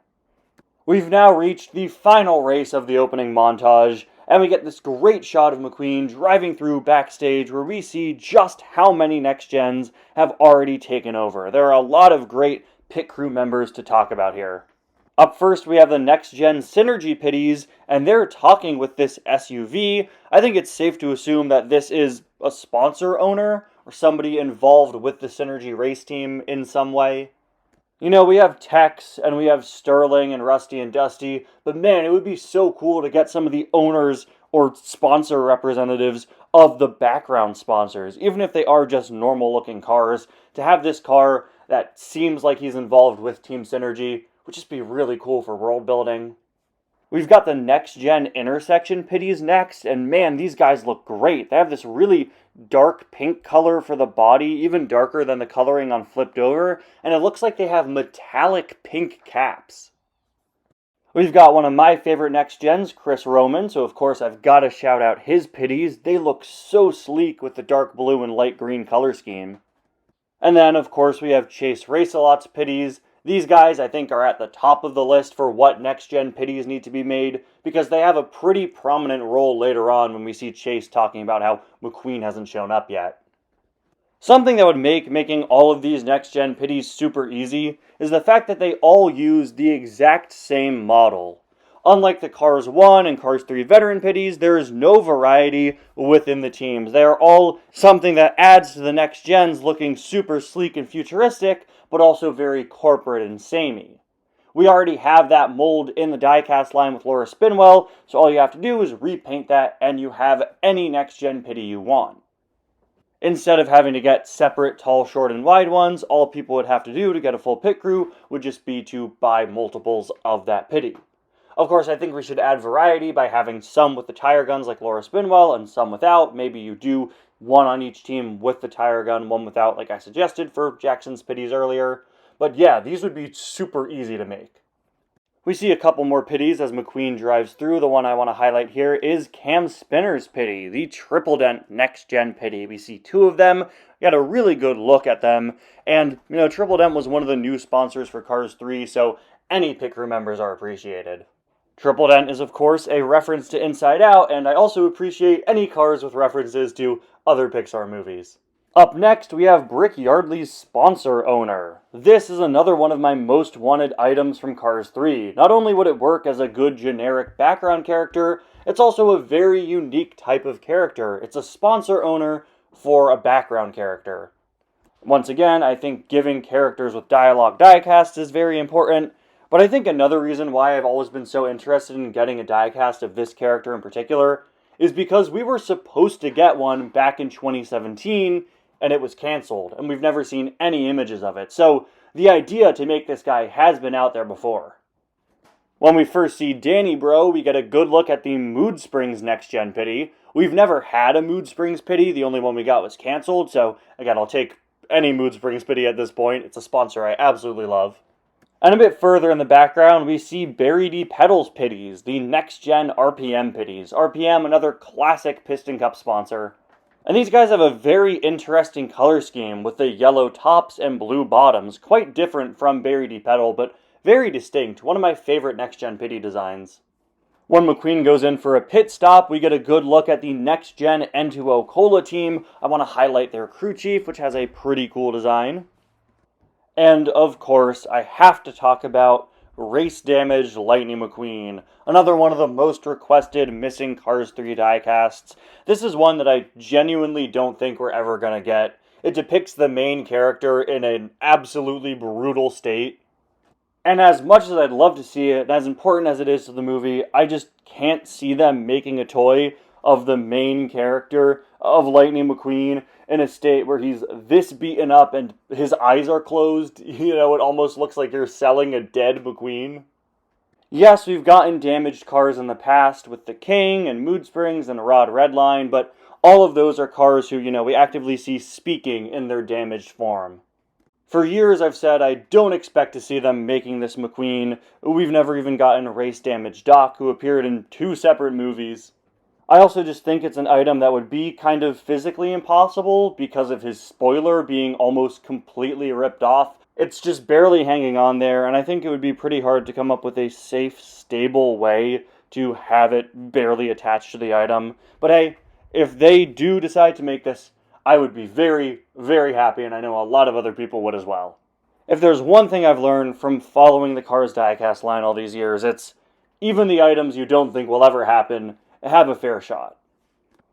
We've now reached the final race of the opening montage, and we get this great shot of McQueen driving through backstage where we see just how many next gens have already taken over. There are a lot of great pit crew members to talk about here. Up first, we have the Next Gen Synergy Pitties, and they're talking with this SUV. I think it's safe to assume that this is a sponsor owner, or somebody involved with the Synergy race team in some way. You know, we have Tex, and we have Sterling, and Rusty, and Dusty, but man, it would be so cool to get some of the owners or sponsor representatives of the background sponsors, even if they are just normal-looking cars, to have this car that seems like he's involved with Team Synergy would just be really cool for world building. We've got the Next Gen Intersection Pitties next, and man, these guys look great. They have this really dark pink color for the body, even darker than the coloring on Flipped Over, and it looks like they have metallic pink caps. We've got one of my favorite Next Gens, Chris Roman, so of course I've got to shout out his Pitties. They look so sleek with the dark blue and light green color scheme. And then, of course, we have Chase Race-A-Lot's Pitties. These guys, I think, are at the top of the list for what next-gen Pitties need to be made, because they have a pretty prominent role later on when we see Chase talking about how McQueen hasn't shown up yet. Something that would make making all of these next-gen Pitties super easy is the fact that they all use the exact same model. Unlike the Cars 1 and Cars 3 veteran Pitties, there is no variety within the teams. They are all something that adds to the next gens looking super sleek and futuristic, but also very corporate and samey. We already have that mold in the diecast line with Laura Spinwell, so all you have to do is repaint that and you have any next gen Pitty you want. Instead of having to get separate tall, short, and wide ones, all people would have to do to get a full pit crew would just be to buy multiples of that Pitty. Of course, I think we should add variety by having some with the tire guns like Laura Spinwell and some without. Maybe you do one on each team with the tire gun, one without, like I suggested for Jackson's Pitties earlier. But yeah, these would be super easy to make. We see a couple more Pitties as McQueen drives through. The one I want to highlight here is Cam Spinner's Pitty, the Triple Dent Next Gen Pitty. We see two of them. We got a really good look at them. And, you know, Triple Dent was one of the new sponsors for Cars 3, so any pit crew members are appreciated. Triple Dent is, of course, a reference to Inside Out, and I also appreciate any cars with references to other Pixar movies. Up next, we have Brick Yardley's sponsor owner. This is another one of my most wanted items from Cars 3. Not only would it work as a good generic background character, it's also a very unique type of character. It's a sponsor owner for a background character. Once again, I think giving characters with dialogue diecast is very important. But I think another reason why I've always been so interested in getting a diecast of this character in particular is because we were supposed to get one back in 2017 and it was canceled, and we've never seen any images of it. So the idea to make this guy has been out there before. When we first see Danny Bro, we get a good look at the Mood Springs Next Gen Pitty. We've never had a Mood Springs Pitty, the only one we got was canceled, so again, I'll take any Mood Springs Pitty at this point. It's a sponsor I absolutely love. And a bit further in the background, we see Barry D. Pedals Pitties, the next-gen RPM Pitties. RPM, another classic Piston Cup sponsor. And these guys have a very interesting color scheme with the yellow tops and blue bottoms. Quite different from Barry D. Pedal, but very distinct. One of my favorite next-gen Pitty designs. When McQueen goes in for a pit stop, we get a good look at the next-gen N2O Cola team. I want to highlight their crew chief, which has a pretty cool design. And, of course, I have to talk about Race Damaged Lightning McQueen, another one of the most requested missing Cars 3 diecasts. This is one that I genuinely don't think we're ever going to get. It depicts the main character in an absolutely brutal state. And as much as I'd love to see it, and as important as it is to the movie, I just can't see them making a toy of the main character of Lightning McQueen in a state where he's this beaten up and his eyes are closed. You know, it almost looks like you're selling a dead McQueen. Yes, we've gotten damaged cars in the past with the King and Mood Springs and Rod Redline, but all of those are cars who, you know, we actively see speaking in their damaged form. For years I've said I don't expect to see them making this McQueen. We've never even gotten Race Damage Doc, who appeared in 2 separate movies. I also just think it's an item that would be kind of physically impossible because of his spoiler being almost completely ripped off. It's just barely hanging on there, and I think it would be pretty hard to come up with a safe, stable way to have it barely attached to the item. But hey, if they do decide to make this, I would be very, very happy, and I know a lot of other people would as well. If there's one thing I've learned from following the Cars Diecast line all these years, it's even the items you don't think will ever happen have a fair shot.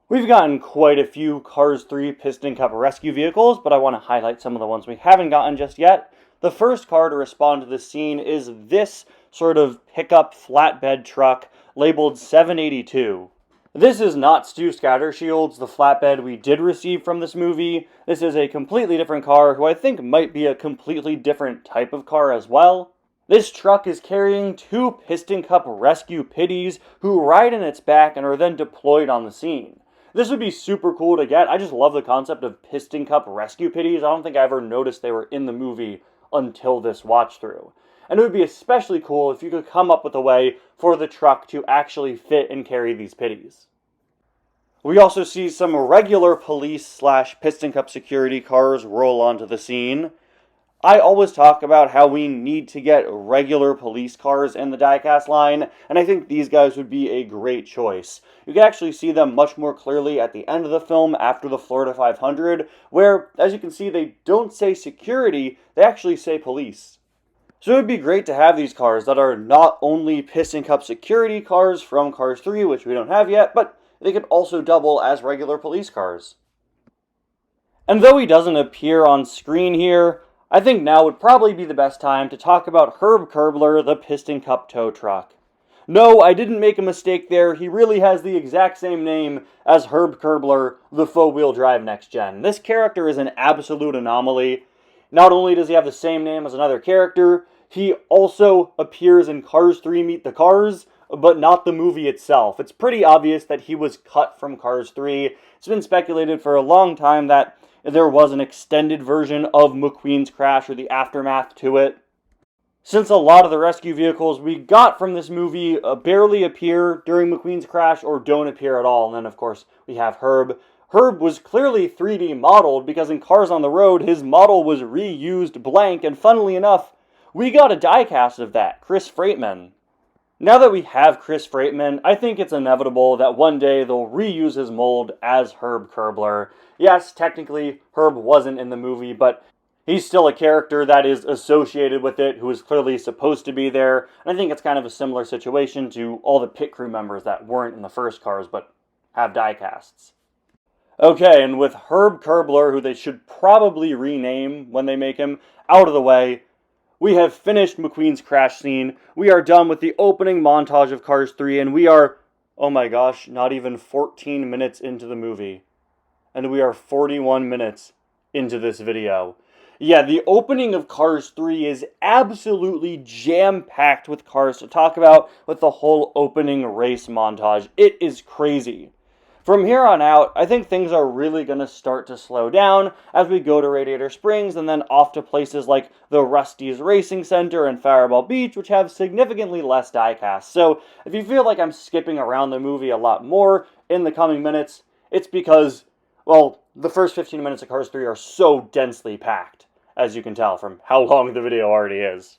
We've gotten quite a few Cars 3 Piston Cup rescue vehicles, but I want to highlight some of the ones we haven't gotten just yet. The first car to respond to this scene is this sort of pickup flatbed truck labeled 782. This is not Stu Scattershield's, the flatbed we did receive from this movie. This is a completely different car who I think might be a completely different type of car as well. This truck is carrying 2 Piston Cup rescue pitties who ride in its back and are then deployed on the scene. This would be super cool to get. I just love the concept of Piston Cup rescue pitties. I don't think I ever noticed they were in the movie until this watch through. And it would be especially cool if you could come up with a way for the truck to actually fit and carry these pitties. We also see some regular police / Piston Cup security cars roll onto the scene. I always talk about how we need to get regular police cars in the diecast line, and I think these guys would be a great choice. You can actually see them much more clearly at the end of the film after the Florida 500, where, as you can see, they don't say security, they actually say police. So it would be great to have these cars that are not only Piston Cup security cars from Cars 3, which we don't have yet, but they could also double as regular police cars. And though he doesn't appear on screen here, I think now would probably be the best time to talk about Herb Kerbler, the Piston Cup tow truck. No, I didn't make a mistake there. He really has the exact same name as Herb Kerbler, the four-wheel drive next gen. This character is an absolute anomaly. Not only does he have the same name as another character, he also appears in Cars 3 Meet the Cars, but not the movie itself. It's pretty obvious that he was cut from Cars 3. It's been speculated for a long time that there was an extended version of McQueen's crash or the aftermath to it. Since a lot of the rescue vehicles we got from this movie barely appear during McQueen's crash or don't appear at all, and then of course we have Herb. Herb was clearly 3D modeled because in Cars on the Road his model was reused blank, and funnily enough, we got a diecast of that, Chris Freightman. Now that we have Chris Freightman, I think it's inevitable that one day they'll reuse his mold as Herb Kerbler. Yes, technically, Herb wasn't in the movie, but he's still a character that is associated with it, who is clearly supposed to be there. And I think it's kind of a similar situation to all the pit crew members that weren't in the first Cars, but have diecasts. Okay, and with Herb Kerbler, who they should probably rename when they make him, out of the way, we have finished McQueen's crash scene. We are done with the opening montage of Cars 3, and we are, oh my gosh, not even 14 minutes into the movie. And we are 41 minutes into this video. Yeah, the opening of Cars 3 is absolutely jam-packed with cars to talk about with the whole opening race montage. It is crazy. From here on out, I think things are really going to start to slow down as we go to Radiator Springs and then off to places like the Rusty's Racing Center and Fireball Beach, which have significantly less diecasts. So if you feel like I'm skipping around the movie a lot more in the coming minutes, it's because, well, the first 15 minutes of Cars 3 are so densely packed, as you can tell from how long the video already is.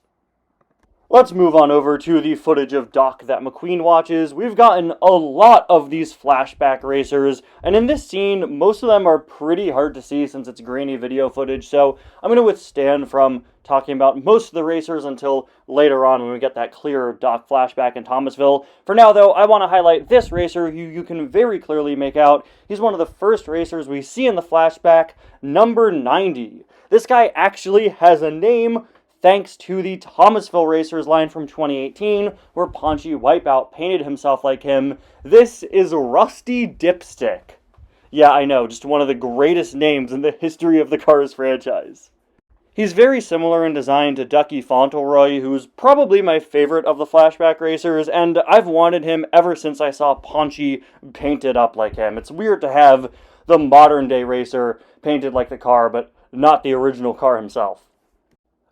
Let's move on over to the footage of Doc that McQueen watches. We've gotten a lot of these flashback racers, and in this scene, most of them are pretty hard to see since it's grainy video footage, so I'm going to withstand from talking about most of the racers until later on when we get that clear Doc flashback in Thomasville. For now, though, I want to highlight this racer who you can very clearly make out. He's one of the first racers we see in the flashback, number 90. This guy actually has a name, thanks to the Thomasville Racers line from 2018, where Paunchy Wipeout painted himself like him. This is Rusty Dipstick. Yeah, I know, just one of the greatest names in the history of the Cars franchise. He's very similar in design to Ducky Fauntleroy, who's probably my favorite of the flashback racers, and I've wanted him ever since I saw Paunchy painted up like him. It's weird to have the modern-day racer painted like the car, but not the original car himself.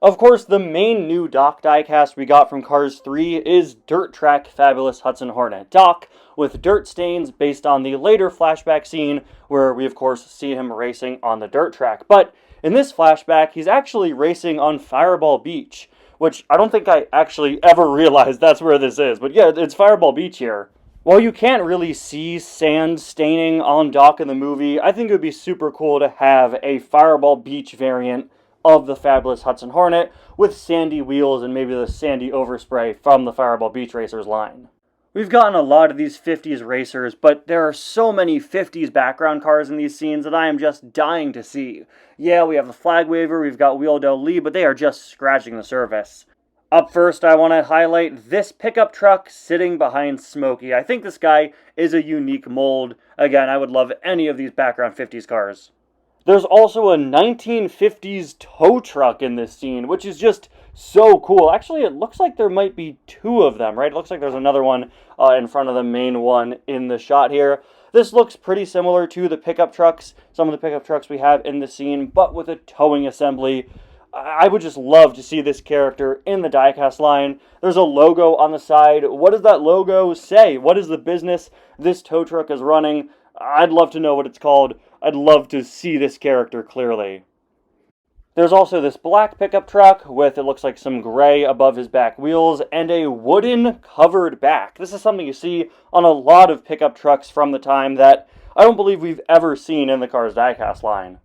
Of course, the main new Doc diecast we got from Cars 3 is Dirt Track Fabulous Hudson Hornet Doc, with dirt stains based on the later flashback scene where we of course see him racing on the dirt track. But in this flashback, he's actually racing on Fireball Beach, which I don't think I actually ever realized that's where this is. But yeah, it's Fireball Beach here. While you can't really see sand staining on Doc in the movie, I think it would be super cool to have a Fireball Beach variant of the Fabulous Hudson Hornet with sandy wheels and maybe the sandy overspray from the Fireball Beach Racers line. We've gotten a lot of these 50s racers, but there are so many 50s background cars in these scenes that I am just dying to see. Yeah, we have the Flag Waver, we've got Wheel Del Lee, but they are just scratching the surface. Up first, I want to highlight this pickup truck sitting behind Smokey. I think this guy is a unique mold. Again, I would love any of these background 50s cars. There's also a 1950s tow truck in this scene, which is just so cool. Actually, it looks like there might be two of them, right? It looks like there's another one in front of the main one in the shot here. This looks pretty similar to the pickup trucks, some of the pickup trucks we have in the scene, but with a towing assembly. I would just love to see this character in the diecast line. There's a logo on the side. What does that logo say? What is the business this tow truck is running? I'd love to know what it's called. I'd love to see this character clearly. There's also this black pickup truck with, it looks like, some gray above his back wheels and a wooden covered back. This is something you see on a lot of pickup trucks from the time that I don't believe we've ever seen in the Cars diecast line.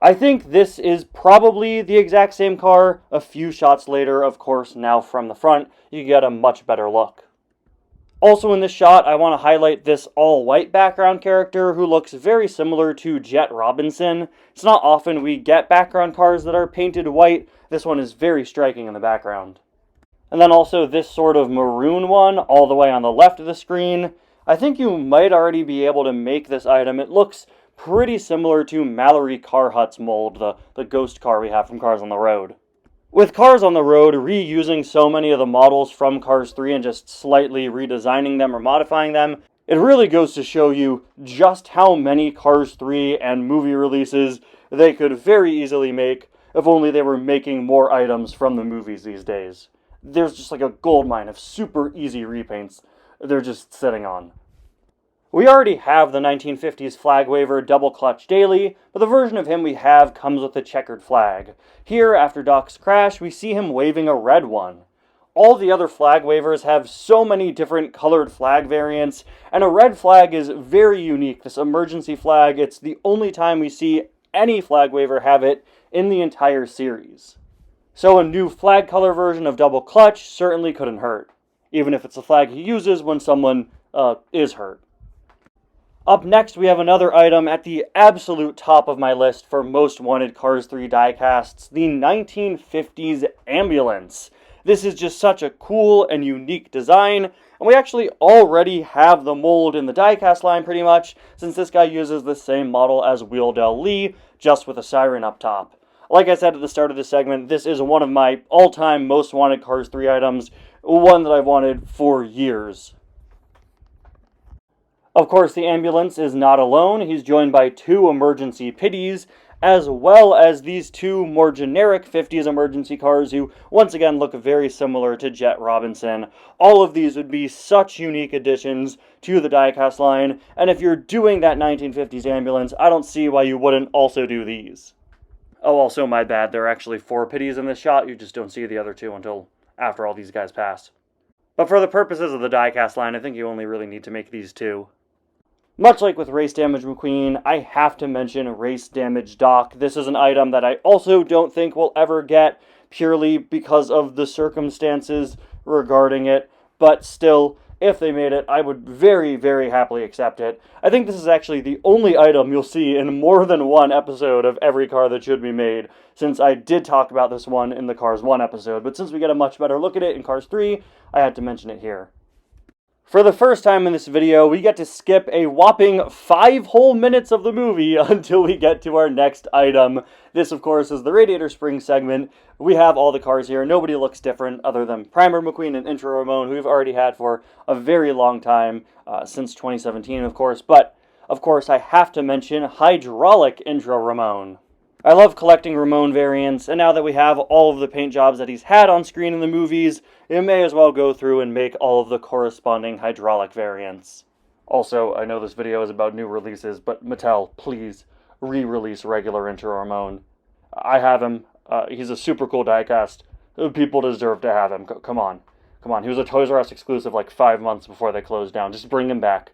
I think this is probably the exact same car. A few shots later, of course, now from the front, you get a much better look. Also in this shot, I want to highlight this all-white background character who looks very similar to Jet Robinson. It's not often we get background cars that are painted white. This one is very striking in the background. And then also this sort of maroon one all the way on the left of the screen. I think you might already be able to make this item. It looks pretty similar to Mallory Carhut's mold, the ghost car we have from Cars on the Road. With Cars on the Road, reusing so many of the models from Cars 3 and just slightly redesigning them or modifying them, it really goes to show you just how many Cars 3 and movie releases they could very easily make if only they were making more items from the movies these days. There's just like a goldmine of super easy repaints they're just sitting on. We already have the 1950s Flag Waver Double Clutch Daily, but the version of him we have comes with a checkered flag. Here, after Doc's crash, we see him waving a red one. All the other Flag Wavers have so many different colored flag variants, and a red flag is very unique. This emergency flag, it's the only time we see any Flag Waver have it in the entire series. So a new flag color version of Double Clutch certainly couldn't hurt, even if it's the flag he uses when someone is hurt. Up next, we have another item at the absolute top of my list for most wanted Cars 3 diecasts, the 1950s ambulance. This is just such a cool and unique design, and we actually already have the mold in the diecast line pretty much, since this guy uses the same model as Wheel Del Lee, just with a siren up top. Like I said at the start of this segment, this is one of my all-time most wanted Cars 3 items, one that I've wanted for years. Of course, the ambulance is not alone. He's joined by two emergency pitties, as well as these two more generic 50s emergency cars who, once again, look very similar to Jet Robinson. All of these would be such unique additions to the diecast line, and if you're doing that 1950s ambulance, I don't see why you wouldn't also do these. Oh, also, my bad, there are actually four pitties in this shot. You just don't see the other two until after all these guys pass. But for the purposes of the diecast line, I think you only really need to make these two. Much like with Race Damage McQueen, I have to mention Race Damage Doc. This is an item that I also don't think we'll ever get, purely because of the circumstances regarding it, but still, if they made it, I would very, very happily accept it. I think this is actually the only item you'll see in more than one episode of Every Car That Should Be Made, since I did talk about this one in the Cars 1 episode, but since we get a much better look at it in Cars 3, I had to mention it here. For the first time in this video, we get to skip a whopping 5 whole minutes of the movie until we get to our next item. This, of course, is the Radiator Springs segment. We have all the cars here. Nobody looks different other than Primer McQueen and Intro Ramon, who we've already had for a very long time, since 2017, of course. But, of course, I have to mention Hydraulic Intro Ramon. I love collecting Ramon variants, and now that we have all of the paint jobs that he's had on screen in the movies, it may as well go through and make all of the corresponding hydraulic variants. Also, I know this video is about new releases, but Mattel, please, re-release regular Inter Ramon. I have him. He's a super cool diecast. People deserve to have him. Come on. Come on. He was a Toys R Us exclusive like 5 months before they closed down. Just bring him back.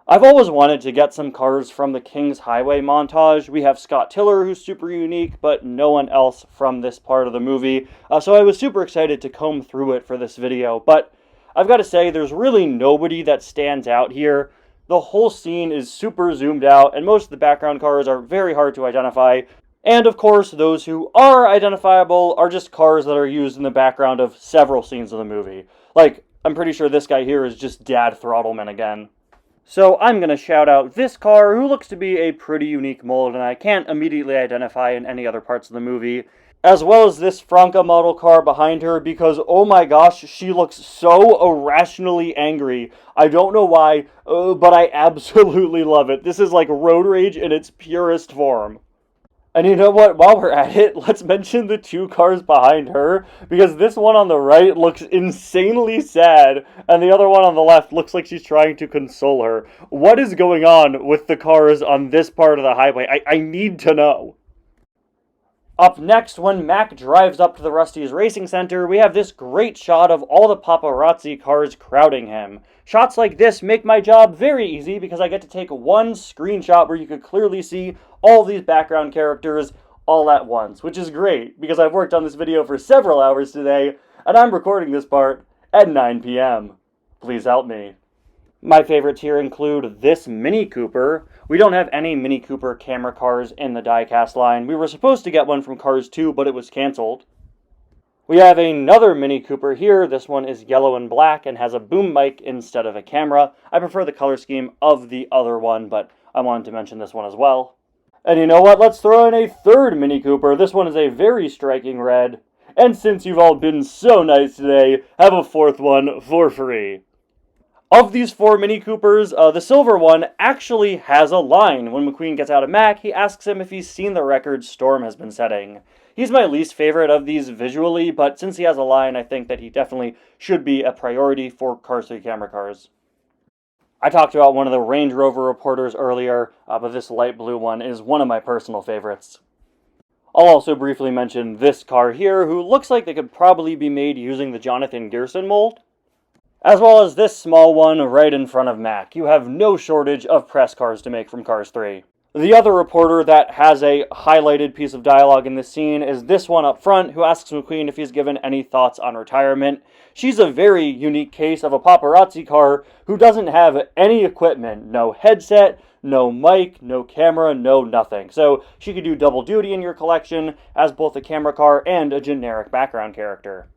I've always wanted to get some cars from the King's Highway montage. We have Scott Tiller, who's super unique, but no one else from this part of the movie. So I was super excited to comb through it for this video, but I've got to say, there's really nobody that stands out here. The whole scene is super zoomed out, and most of the background cars are very hard to identify. And of course, those who are identifiable are just cars that are used in the background of several scenes of the movie. Like, I'm pretty sure this guy here is just Dad Throttleman again. So I'm going to shout out this car, who looks to be a pretty unique mold, and I can't immediately identify in any other parts of the movie, as well as this Franca model car behind her, because oh my gosh, she looks so irrationally angry. I don't know why, but I absolutely love it. This is like road rage in its purest form. And you know what, while we're at it, let's mention the two cars behind her, because this one on the right looks insanely sad, and the other one on the left looks like she's trying to console her. What is going on with the cars on this part of the highway? I need to know. Up next, when Mac drives up to the Rusty's Racing Center, we have this great shot of all the paparazzi cars crowding him. Shots like this make my job very easy because I get to take one screenshot where you could clearly see all these background characters all at once, which is great because I've worked on this video for several hours today, and I'm recording this part at 9 p.m. Please help me. My favorites here include this Mini Cooper. We don't have any Mini Cooper camera cars in the diecast line. We were supposed to get one from Cars 2, but it was canceled. We have another Mini Cooper here. This one is yellow and black and has a boom mic instead of a camera. I prefer the color scheme of the other one, but I wanted to mention this one as well. And you know what? Let's throw in a third Mini Cooper. This one is a very striking red. And since you've all been so nice today, have a fourth one for free. Of these four Mini Coopers, the silver one actually has a line. When McQueen gets out of Mac, he asks him if he's seen the record Storm has been setting. He's my least favorite of these visually, but since he has a line, I think that he definitely should be a priority for Cars 3 camera cars. I talked about one of the Range Rover reporters earlier, but this light blue one is one of my personal favorites. I'll also briefly mention this car here, who looks like they could probably be made using the Jonathan Gerson mold. As well as this small one right in front of Mac. You have no shortage of press cars to make from Cars 3. The other reporter that has a highlighted piece of dialogue in this scene is this one up front, who asks McQueen if he's given any thoughts on retirement. She's a very unique case of a paparazzi car who doesn't have any equipment. No headset, no mic, no camera, no nothing. So she could do double duty in your collection as both a camera car and a generic background character.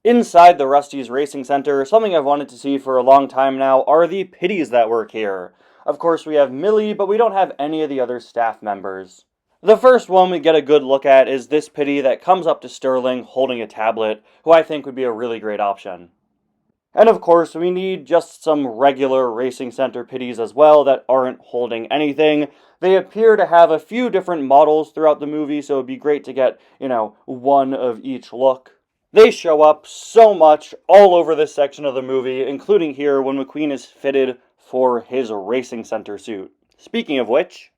Inside the Rusty's Racing Center, something I've wanted to see for a long time now are the pitties that work here. Of course, we have Millie, but we don't have any of the other staff members. The first one we get a good look at is this pitty that comes up to Sterling holding a tablet, who I think would be a really great option. And of course, we need just some regular Racing Center pitties as well that aren't holding anything. They appear to have a few different models throughout the movie, so it'd be great to get, one of each look. They show up so much all over this section of the movie, including here when McQueen is fitted for his Racing Center suit. Speaking of which,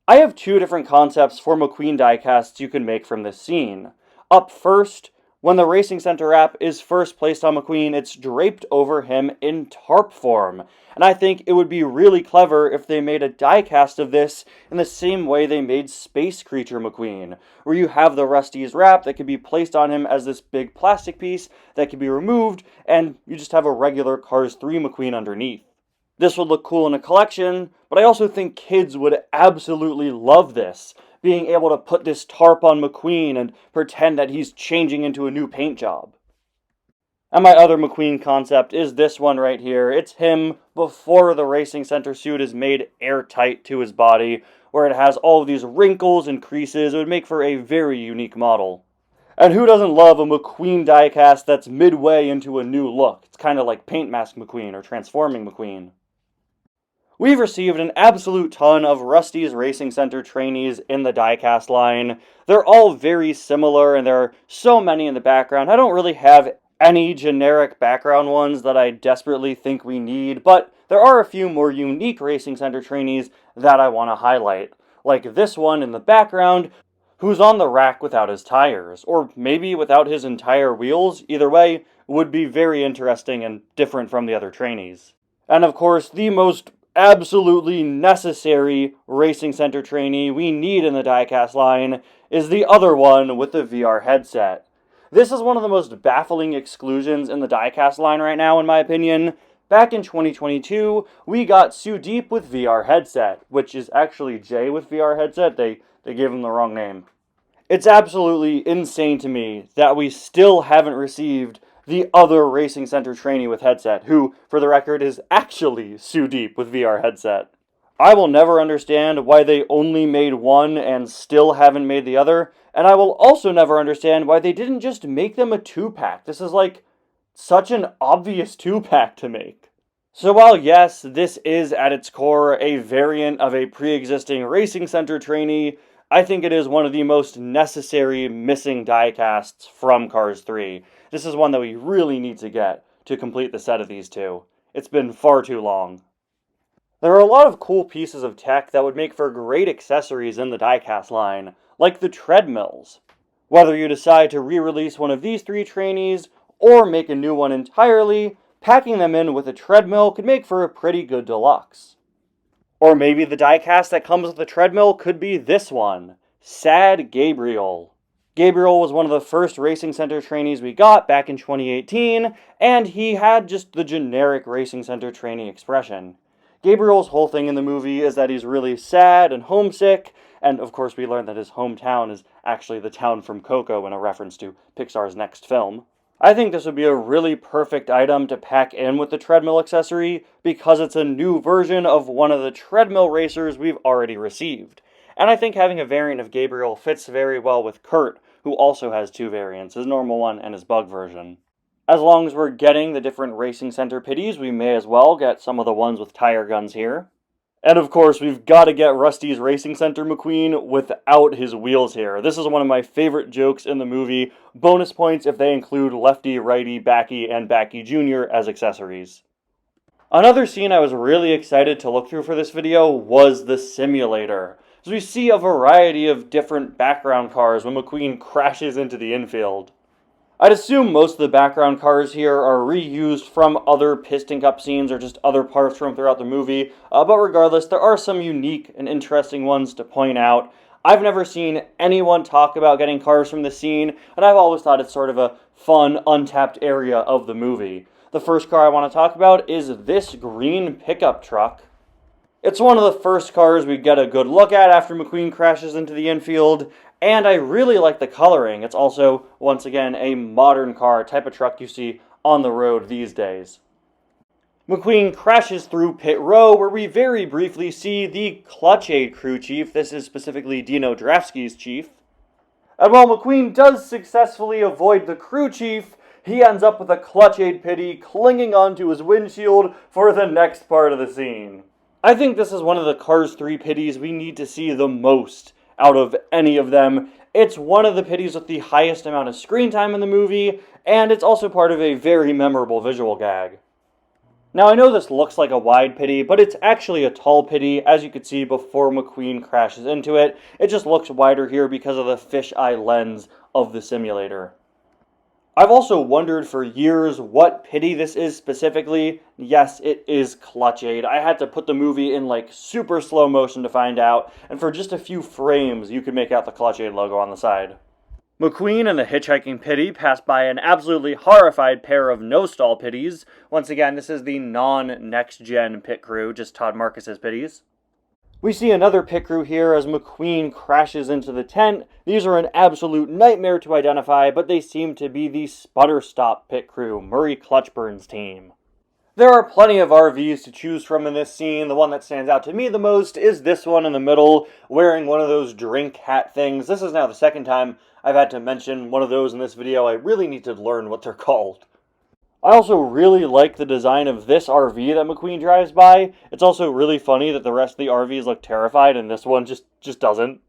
I have two different concepts for McQueen diecasts you can make from this scene. Up first, when the Racing Center wrap is first placed on McQueen, it's draped over him in tarp form. And I think it would be really clever if they made a diecast of this in the same way they made Space Creature McQueen, where you have the Rusty's wrap that could be placed on him as this big plastic piece that can be removed, and you just have a regular Cars 3 McQueen underneath. This would look cool in a collection, but I also think kids would absolutely love this, being able to put this tarp on McQueen and pretend that he's changing into a new paint job. And my other McQueen concept is this one right here. It's him before the Racing Center suit is made airtight to his body, where it has all of these wrinkles and creases. It would make for a very unique model. And who doesn't love a McQueen diecast that's midway into a new look? It's kind of like Paint Mask McQueen or Transforming McQueen. We've received an absolute ton of Rusty's Racing Center trainees in the Diecast line. They're all very similar, and there are so many in the background. I don't really have any generic background ones that I desperately think we need, but there are a few more unique Racing Center trainees that I want to highlight. Like this one in the background, who's on the rack without his tires, or maybe without his entire wheels. Either way, would be very interesting and different from the other trainees. And of course, the most absolutely necessary Racing Center trainee we need in the Diecast line is the other one with the VR headset. This is one of the most baffling exclusions in the Diecast line right now, in my opinion. Back in 2022, we got Sudeep with VR headset, which is actually Jay with VR headset. They gave him the wrong name. It's absolutely insane to me that we still haven't received the other Racing Center trainee with headset, who, for the record, is actually Sudeep with VR headset. I will never understand why they only made one and still haven't made the other, and I will also never understand why they didn't just make them a 2-pack. This is like such an obvious 2-pack to make. So while yes, this is at its core a variant of a pre-existing Racing Center trainee, I think it is one of the most necessary missing diecasts from Cars 3. This is one that we really need to get to complete the set of these two. It's been far too long. There are a lot of cool pieces of tech that would make for great accessories in the diecast line, like the treadmills. Whether you decide to re-release one of these three trainees, or make a new one entirely, packing them in with a treadmill could make for a pretty good deluxe. Or maybe the diecast that comes with the treadmill could be this one, Sad Gabriel. Gabriel was one of the first Racing Center trainees we got back in 2018, and he had just the generic Racing Center trainee expression. Gabriel's whole thing in the movie is that he's really sad and homesick, and of course we learn that his hometown is actually the town from Coco in a reference to Pixar's next film. I think this would be a really perfect item to pack in with the treadmill accessory because it's a new version of one of the treadmill racers we've already received. And I think having a variant of Gabriel fits very well with Kurt, who also has two variants, his normal one and his bug version. As long as we're getting the different Racing Center pitties, we may as well get some of the ones with tire guns here. And of course, we've got to get Rusty's Racing Center McQueen without his wheels here. This is one of my favorite jokes in the movie. Bonus points if they include Lefty, Righty, Backy, and Backy Jr. as accessories. Another scene I was really excited to look through for this video was the simulator. So we see a variety of different background cars when McQueen crashes into the infield. I'd assume most of the background cars here are reused from other Piston Cup scenes or just other parts from throughout the movie, but regardless, there are some unique and interesting ones to point out. I've never seen anyone talk about getting cars from the scene, and I've always thought it's sort of a fun, untapped area of the movie. The first car I want to talk about is this green pickup truck. It's one of the first cars we get a good look at after McQueen crashes into the infield, and I really like the coloring. It's also, once again, a modern car, type of truck you see on the road these days. McQueen crashes through pit row, where we very briefly see the Clutch Aid crew chief. This is specifically Dino Drafsky's chief. And while McQueen does successfully avoid the crew chief, he ends up with a Clutch Aid pitty clinging onto his windshield for the next part of the scene. I think this is one of the Cars 3 pitties we need to see the most out of any of them. It's one of the pitties with the highest amount of screen time in the movie, and it's also part of a very memorable visual gag. Now I know this looks like a wide pitty, but it's actually a tall pitty, as you could see before McQueen crashes into it. It just looks wider here because of the fisheye lens of the simulator. I've also wondered for years what pitty this is specifically. Yes, it is Clutch Aid. I had to put the movie in like super slow motion to find out, and for just a few frames you could make out the Clutch Aid logo on the side. McQueen and the hitchhiking pitty pass by an absolutely horrified pair of no-stall pitties. Once again, this is the non-next-gen pit crew, just Todd Marcus's pitties. We see another pit crew here as McQueen crashes into the tent. These are an absolute nightmare to identify, but they seem to be the Sputter Stop pit crew, Murray Clutchburn's team. There are plenty of RVs to choose from in this scene. The one that stands out to me the most is this one in the middle, wearing one of those drink hat things. This is now the second time I've had to mention one of those in this video. I really need to learn what they're called. I also really like the design of this RV that McQueen drives by. It's also really funny that the rest of the RVs look terrified and this one just doesn't.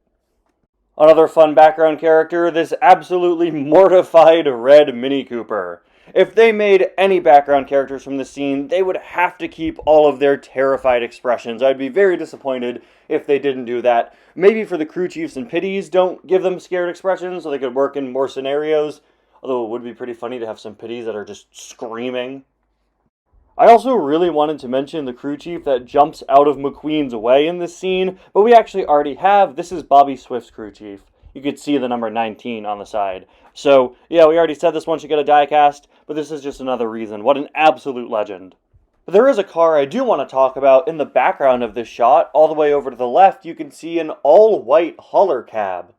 Another fun background character, this absolutely mortified red Mini Cooper. If they made any background characters from this scene, they would have to keep all of their terrified expressions. I'd be very disappointed if they didn't do that. Maybe for the crew chiefs and pitties, don't give them scared expressions so they could work in more scenarios. Although it would be pretty funny to have some pitties that are just screaming. I also really wanted to mention the crew chief that jumps out of McQueen's way in this scene, but we actually already have. This is Bobby Swift's crew chief. You could see the number 19 on the side. So, yeah, we already said this one should get a diecast, but this is just another reason. What an absolute legend. But there is a car I do want to talk about in the background of this shot. All the way over to the left, you can see an all-white hauler cab.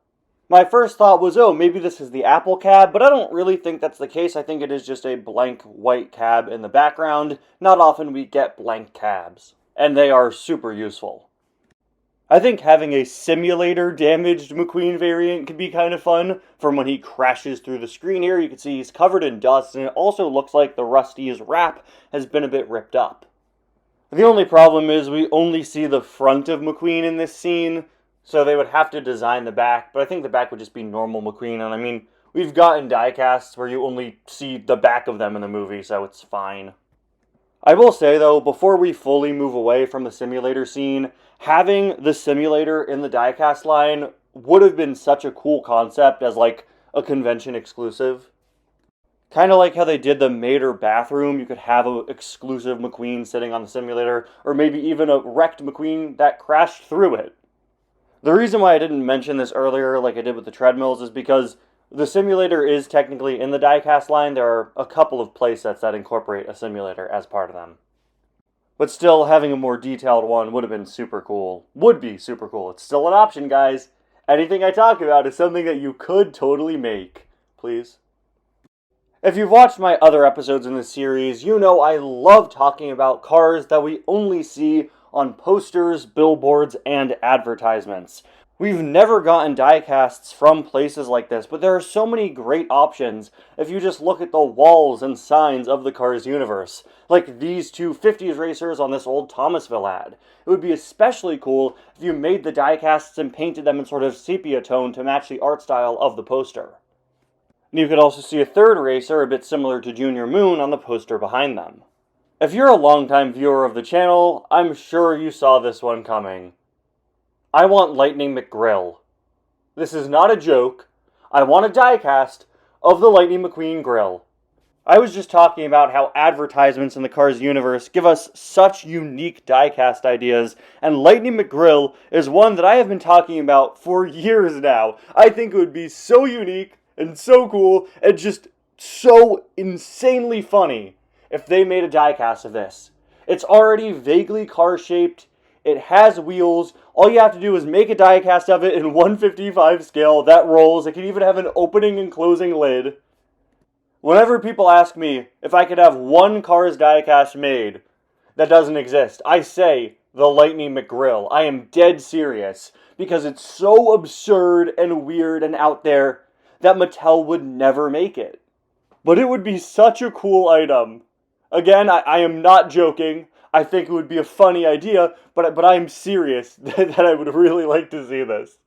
My first thought was, oh, maybe this is the Apple cab, but I don't really think that's the case. I think it is just a blank white cab in the background. Not often we get blank cabs, and they are super useful. I think having a simulator-damaged McQueen variant could be kind of fun. From when he crashes through the screen here, you can see he's covered in dust, and it also looks like the Rusty's wrap has been a bit ripped up. The only problem is we only see the front of McQueen in this scene, so they would have to design the back, but I think the back would just be normal McQueen, and I mean, we've gotten diecasts where you only see the back of them in the movie, so it's fine. I will say, though, before we fully move away from the simulator scene, having the simulator in the diecast line would have been such a cool concept as, like, a convention exclusive. Kind of like how they did the Mater bathroom, you could have an exclusive McQueen sitting on the simulator, or maybe even a wrecked McQueen that crashed through it. The reason why I didn't mention this earlier like I did with the treadmills is because the simulator is technically in the diecast line. There are a couple of playsets that incorporate a simulator as part of them. But still, having a more detailed one would have been super cool. Would be super cool. It's still an option, guys. Anything I talk about is something that you could totally make. Please. If you've watched my other episodes in this series, you know I love talking about cars that we only see on posters, billboards, and advertisements. We've never gotten diecasts from places like this, but there are so many great options if you just look at the walls and signs of the Cars universe, like these two 50s racers on this old Thomasville ad. It would be especially cool if you made the diecasts and painted them in sort of sepia tone to match the art style of the poster. And you could also see a third racer a bit similar to Junior Moon on the poster behind them. If you're a longtime viewer of the channel, I'm sure you saw this one coming. I want Lightning McGrill. This is not a joke. I want a diecast of the Lightning McQueen grill. I was just talking about how advertisements in the Cars universe give us such unique diecast ideas, and Lightning McGrill is one that I have been talking about for years now. I think it would be so unique and so cool and just so insanely funny if they made a diecast of this. It's already vaguely car-shaped, it has wheels, all you have to do is make a diecast of it in 1/55 scale, that rolls, it can even have an opening and closing lid. Whenever people ask me if I could have one Cars diecast made that doesn't exist, I say the Lightning McGrill. I am dead serious, because it's so absurd and weird and out there that Mattel would never make it. But it would be such a cool item. Again, I am not joking. I think it would be a funny idea, but I'm serious that I would really like to see this.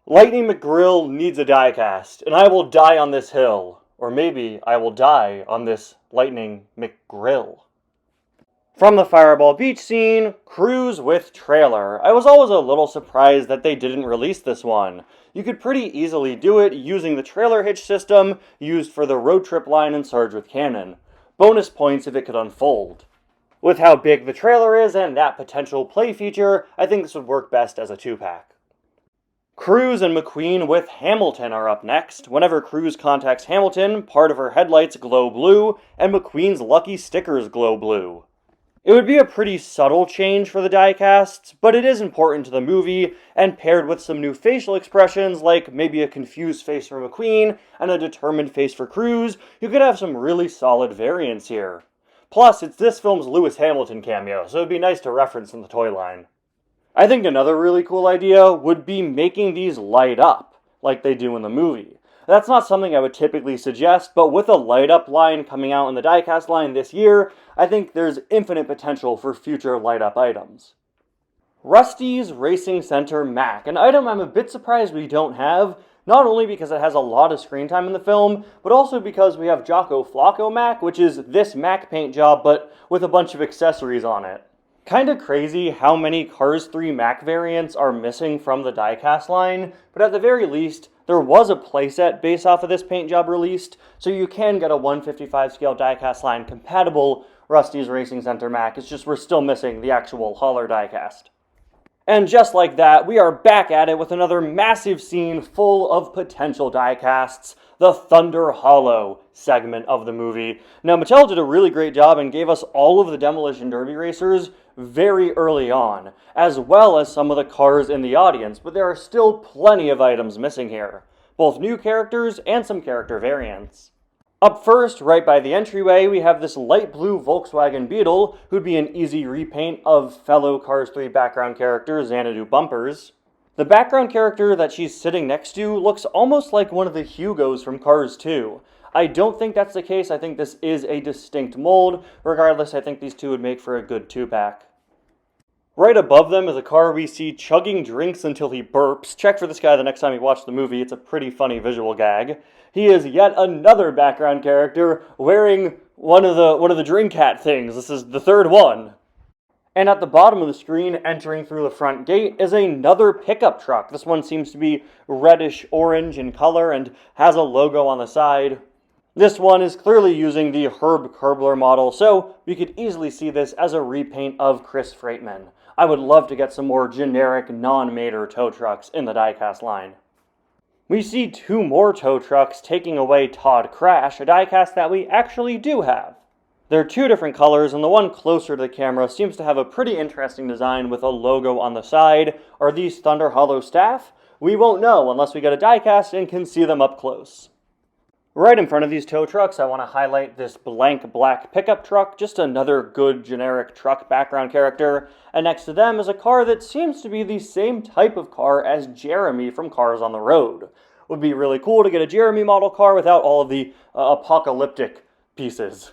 Lightning McGrill needs a diecast, and I will die on this hill. Or maybe I will die on this Lightning McGrill. From the Fireball Beach scene, Cruise with Trailer. I was always a little surprised that they didn't release this one. You could pretty easily do it using the trailer hitch system used for the road trip line in Sarge with Cannon. Bonus points if it could unfold. With how big the trailer is and that potential play feature, I think this would work best as a 2-pack. Cruise and McQueen with Hamilton are up next. Whenever Cruise contacts Hamilton, part of her headlights glow blue, and McQueen's lucky stickers glow blue. It would be a pretty subtle change for the diecasts, but it is important to the movie, and paired with some new facial expressions, like maybe a confused face for McQueen and a determined face for Cruise, you could have some really solid variants here. Plus, it's this film's Lewis Hamilton cameo, so it'd be nice to reference in the toy line. I think another really cool idea would be making these light up, like they do in the movie. That's not something I would typically suggest, but with a light-up line coming out in the diecast line this year, I think there's infinite potential for future light-up items. Rusty's Racing Center Mac, an item I'm a bit surprised we don't have, not only because it has a lot of screen time in the film, but also because we have Jocko Flocko Mac, which is this Mac paint job, but with a bunch of accessories on it. Kinda crazy how many Cars 3 Mac variants are missing from the diecast line, but at the very least, there was a playset based off of this paint job released, so you can get a 1/55 scale diecast line compatible Rusty's Racing Center Mac. It's just we're still missing the actual Holler diecast. And just like that, we are back at it with another massive scene full of potential diecasts, the Thunder Hollow segment of the movie. Now, Mattel did a really great job and gave us all of the Demolition Derby racers very early on, as well as some of the cars in the audience, but there are still plenty of items missing here, both new characters and some character variants. Up first, right by the entryway, we have this light blue Volkswagen Beetle, who'd be an easy repaint of fellow Cars 3 background character Xanadu Bumpers. The background character that she's sitting next to looks almost like one of the Hugos from Cars 2. I don't think that's the case. I think this is a distinct mold. Regardless, I think these two would make for a good two-pack. Right above them is a car we see chugging drinks until he burps. Check for this guy the next time you watch the movie. It's a pretty funny visual gag. He is yet another background character wearing one of the drink hat things. This is the third one. And at the bottom of the screen, entering through the front gate, is another pickup truck. This one seems to be reddish orange in color and has a logo on the side. This one is clearly using the Herb Kerbler model, so we could easily see this as a repaint of Chris Freightman. I would love to get some more generic non-Mater tow trucks in the diecast line. We see two more tow trucks taking away Todd Crash, a diecast that we actually do have. They're two different colors, and the one closer to the camera seems to have a pretty interesting design with a logo on the side. Are these Thunder Hollow staff? We won't know unless we get a diecast and can see them up close. Right in front of these tow trucks, I want to highlight this blank black pickup truck, just another good generic truck background character, and next to them is a car that seems to be the same type of car as Jeremy from Cars on the Road. Would be really cool to get a Jeremy model car without all of the apocalyptic pieces.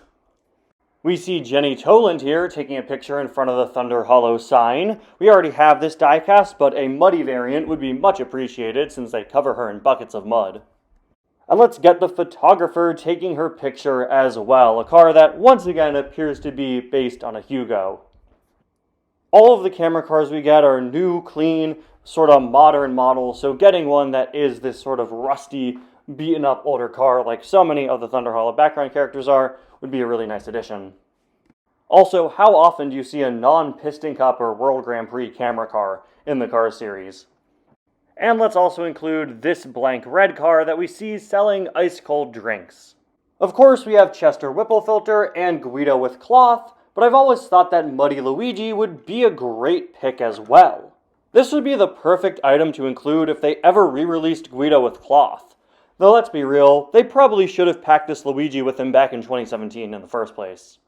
We see Jenny Toland here taking a picture in front of the Thunder Hollow sign. We already have this diecast, but a muddy variant would be much appreciated since they cover her in buckets of mud. And let's get the photographer taking her picture as well, a car that once again appears to be based on a Hugo. All of the camera cars we get are new, clean, sort of modern models, so getting one that is this sort of rusty, beaten up older car like so many of the Thunder Hollow background characters are would be a really nice addition. Also, how often do you see a non-Piston Cup or World Grand Prix camera car in the Cars series? And let's also include this blank red car that we see selling ice-cold drinks. Of course, we have Chester Whipplefilter and Guido with cloth, but I've always thought that Muddy Luigi would be a great pick as well. This would be the perfect item to include if they ever re-released Guido with cloth. Though let's be real, they probably should have packed this Luigi with him back in 2017 in the first place.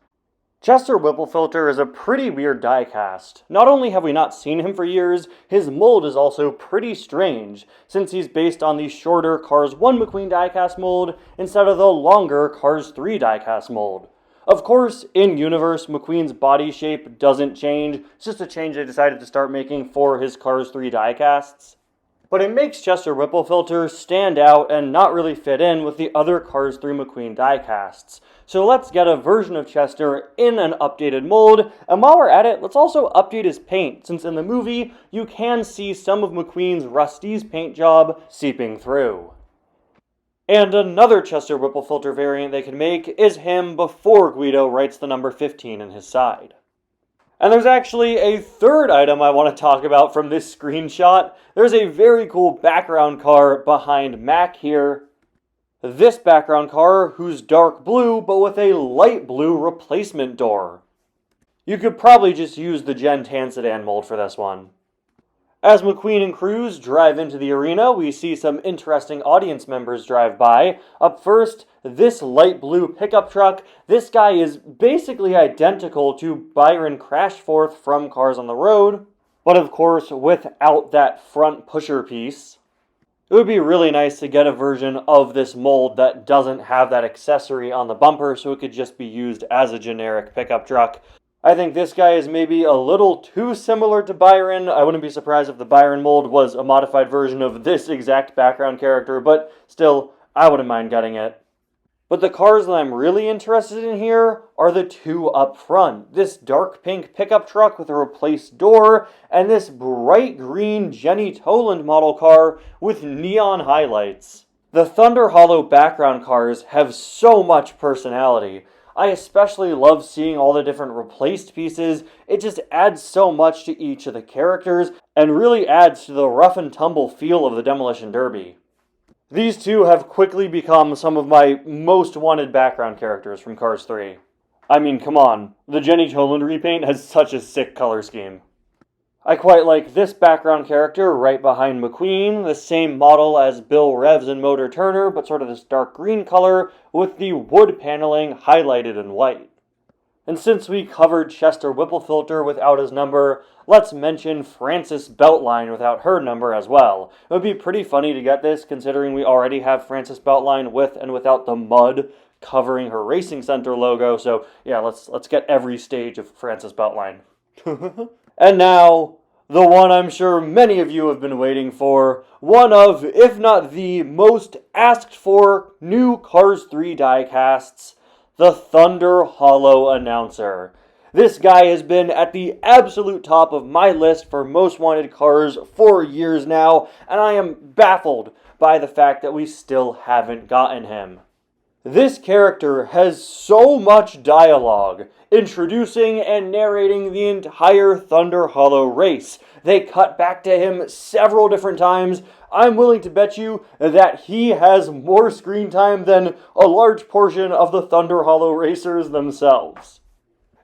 Chester Whipplefilter is a pretty weird diecast. Not only have we not seen him for years, his mold is also pretty strange, since he's based on the shorter Cars 1 McQueen diecast mold instead of the longer Cars 3 diecast mold. Of course, in-universe, McQueen's body shape doesn't change, it's just a change they decided to start making for his Cars 3 diecasts. But it makes Chester Whipplefilter stand out and not really fit in with the other Cars 3 McQueen diecasts. So let's get a version of Chester in an updated mold, and while we're at it, let's also update his paint, since in the movie, you can see some of McQueen's Rusty's paint job seeping through. And another Chester Whipplefilter variant they can make is him before Guido writes the number 15 in his side. And there's actually a third item I want to talk about from this screenshot. There's a very cool background car behind Mac here. This background car, who's dark blue, but with a light blue replacement door. You could probably just use the Gen Tan sedan mold for this one. As McQueen and Cruz drive into the arena, we see some interesting audience members drive by. Up first, this light blue pickup truck. This guy is basically identical to Byron Crashforth from Cars on the Road, but of course without that front pusher piece. It would be really nice to get a version of this mold that doesn't have that accessory on the bumper, so it could just be used as a generic pickup truck. I think this guy is maybe a little too similar to Byron. I wouldn't be surprised if the Byron mold was a modified version of this exact background character, but still, I wouldn't mind getting it. But the cars that I'm really interested in here are the two up front. This dark pink pickup truck with a replaced door, and this bright green Jenny Toland model car with neon highlights. The Thunder Hollow background cars have so much personality. I especially love seeing all the different replaced pieces. It just adds so much to each of the characters, and really adds to the rough and tumble feel of the Demolition Derby. These two have quickly become some of my most wanted background characters from Cars 3. I mean, come on, the Jenny Toland repaint has such a sick color scheme. I quite like this background character right behind McQueen, the same model as Bill Revs and Motor Turner, but sort of this dark green color with the wood paneling highlighted in white. And since we covered Chester Whipplefilter without his number, let's mention Frances Beltline without her number as well. It would be pretty funny to get this, considering we already have Frances Beltline with and without the mud covering her Racing Center logo, so yeah, let's get every stage of Frances Beltline. And now, the one I'm sure many of you have been waiting for, one of, if not the most asked for new Cars 3 diecasts, the Thunder Hollow announcer. This guy has been at the absolute top of my list for most wanted cars for years now, and I am baffled by the fact that we still haven't gotten him. This character has so much dialogue, introducing and narrating the entire Thunder Hollow race. They cut back to him several different times. I'm willing to bet you that he has more screen time than a large portion of the Thunder Hollow racers themselves.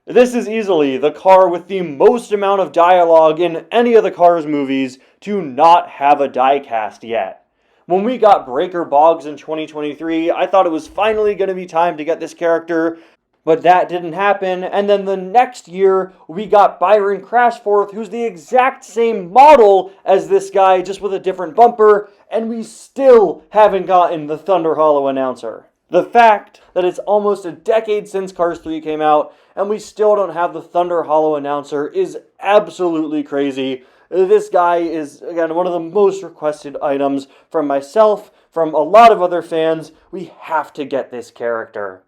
This is easily the car with the most amount of dialogue in any of the Cars movies to not have a diecast yet. When we got Breaker Boggs in 2023, I thought it was finally going to be time to get this character, but that didn't happen, and then the next year, we got Byron Crashforth, who's the exact same model as this guy, just with a different bumper, and we still haven't gotten the Thunder Hollow announcer. The fact that it's almost a decade since Cars 3 came out, and we still don't have the Thunder Hollow announcer is absolutely crazy. This guy is, again, one of the most requested items from myself, from a lot of other fans. We have to get this character.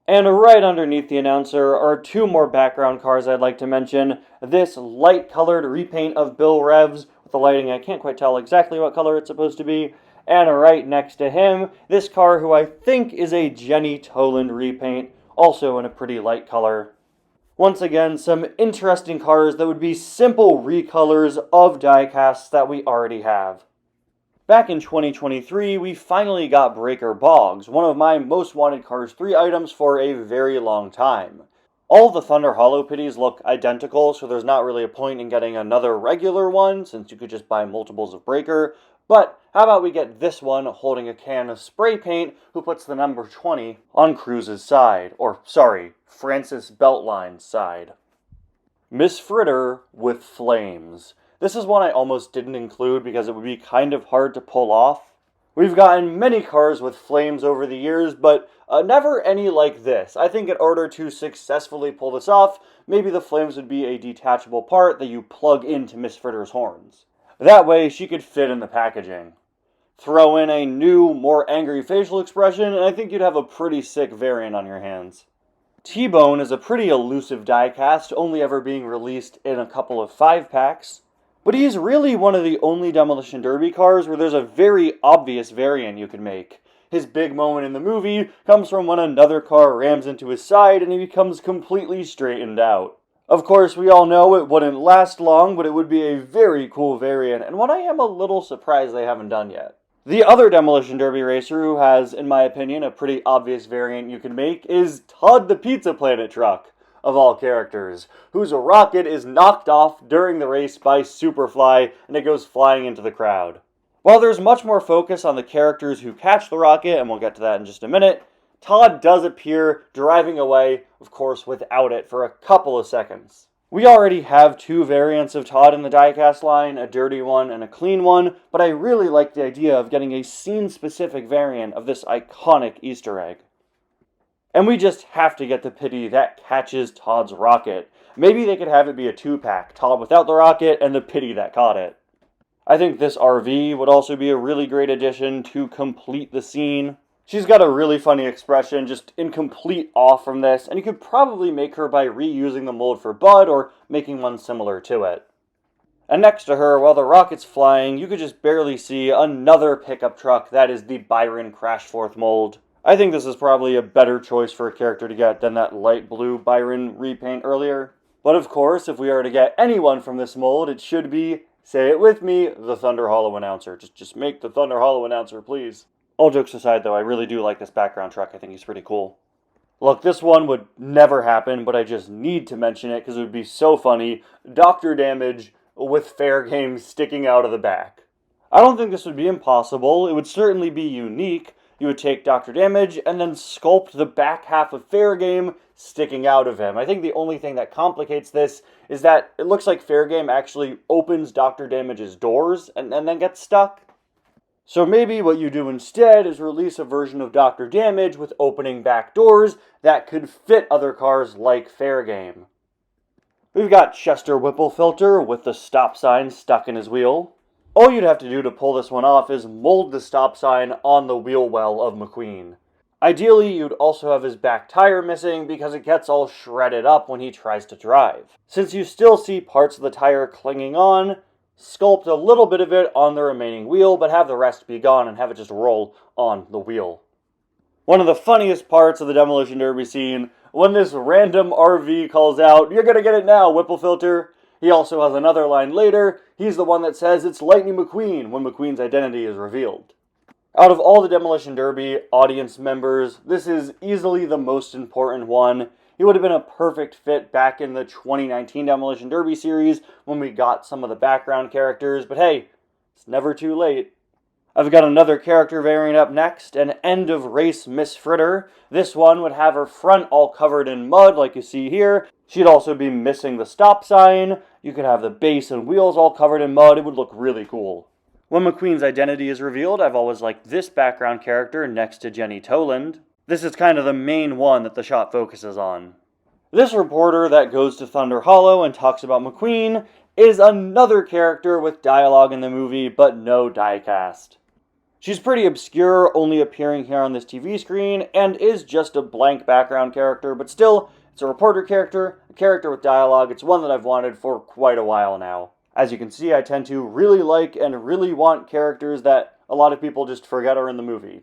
And right underneath the announcer are two more background cars I'd like to mention. This light-colored repaint of Bill Revs, with the lighting I can't quite tell exactly what color it's supposed to be. And right next to him, this car who I think is a Jenny Toland repaint, also in a pretty light color. Once again, some interesting cars that would be simple recolors of diecasts that we already have. Back in 2023, we finally got Breaker Boggs, one of my most wanted Cars 3 items for a very long time. All the Thunder Hollow pitties look identical, so there's not really a point in getting another regular one, since you could just buy multiples of Breaker. But how about we get this one holding a can of spray paint who puts the number 20 on Cruz's side, or sorry, Frances Beltline's side. Miss Fritter with flames. This is one I almost didn't include because it would be kind of hard to pull off. We've gotten many cars with flames over the years, but never any like this. I think in order to successfully pull this off, maybe the flames would be a detachable part that you plug into Miss Fritter's horns. That way she could fit in the packaging. Throw in a new, more angry facial expression, and I think you'd have a pretty sick variant on your hands. T-Bone is a pretty elusive diecast, only ever being released in a couple of 5-packs. But he's really one of the only Demolition Derby cars where there's a very obvious variant you can make. His big moment in the movie comes from when another car rams into his side and he becomes completely straightened out. Of course, we all know it wouldn't last long, but it would be a very cool variant, and one I am a little surprised they haven't done yet. The other Demolition Derby racer who has, in my opinion, a pretty obvious variant you can make is Todd the Pizza Planet truck, of all characters, whose rocket is knocked off during the race by Superfly, and it goes flying into the crowd. While there's much more focus on the characters who catch the rocket, and we'll get to that in just a minute, Todd does appear driving away, of course without it, for a couple of seconds. We already have two variants of Todd in the diecast line, a dirty one and a clean one, but I really like the idea of getting a scene-specific variant of this iconic Easter egg. And we just have to get the pity that catches Todd's rocket. Maybe they could have it be a two-pack, Todd without the rocket and the pity that caught it. I think this RV would also be a really great addition to complete the scene. She's got a really funny expression, just in complete awe from this, and you could probably make her by reusing the mold for Bud or making one similar to it. And next to her, while the rocket's flying, you could just barely see another pickup truck that is the Byron Crashforth mold. I think this is probably a better choice for a character to get than that light blue Byron repaint earlier. But of course, if we are to get anyone from this mold, it should be, say it with me, the Thunder Hollow announcer. Just make the Thunder Hollow announcer, please. All jokes aside, though, I really do like this background truck. I think he's pretty cool. Look, this one would never happen, but I just need to mention it because it would be so funny. Dr. Damage with Fair Game sticking out of the back. I don't think this would be impossible. It would certainly be unique. You would take Dr. Damage and then sculpt the back half of Fair Game sticking out of him. I think the only thing that complicates this is that it looks like Fair Game actually opens Dr. Damage's doors and then gets stuck. So maybe what you do instead is release a version of Dr. Damage with opening back doors that could fit other cars like Fair Game. We've got Chester Whipplefilter with the stop sign stuck in his wheel. All you'd have to do to pull this one off is mold the stop sign on the wheel well of McQueen. Ideally, you'd also have his back tire missing because it gets all shredded up when he tries to drive. Since you still see parts of the tire clinging on, sculpt a little bit of it on the remaining wheel, but have the rest be gone and have it just roll on the wheel. One of the funniest parts of the Demolition Derby scene, when this random RV calls out, "You're gonna get it now, Whipplefilter." He also has another line later. He's the one that says it's Lightning McQueen when McQueen's identity is revealed. Out of all the Demolition Derby audience members, this is easily the most important one. He would have been a perfect fit back in the 2019 Demolition Derby series when we got some of the background characters, but hey, it's never too late. I've got another character variant up next, an end of race Miss Fritter. This one would have her front all covered in mud like you see here. She'd also be missing the stop sign. You could have the base and wheels all covered in mud. It would look really cool. When McQueen's identity is revealed, I've always liked this background character next to Jenny Toland. This is kind of the main one that the shot focuses on. This reporter that goes to Thunder Hollow and talks about McQueen is another character with dialogue in the movie, but no diecast. She's pretty obscure, only appearing here on this TV screen, and is just a blank background character, but still, it's a reporter character, a character with dialogue. It's one that I've wanted for quite a while now. As you can see, I tend to really like and really want characters that a lot of people just forget are in the movie.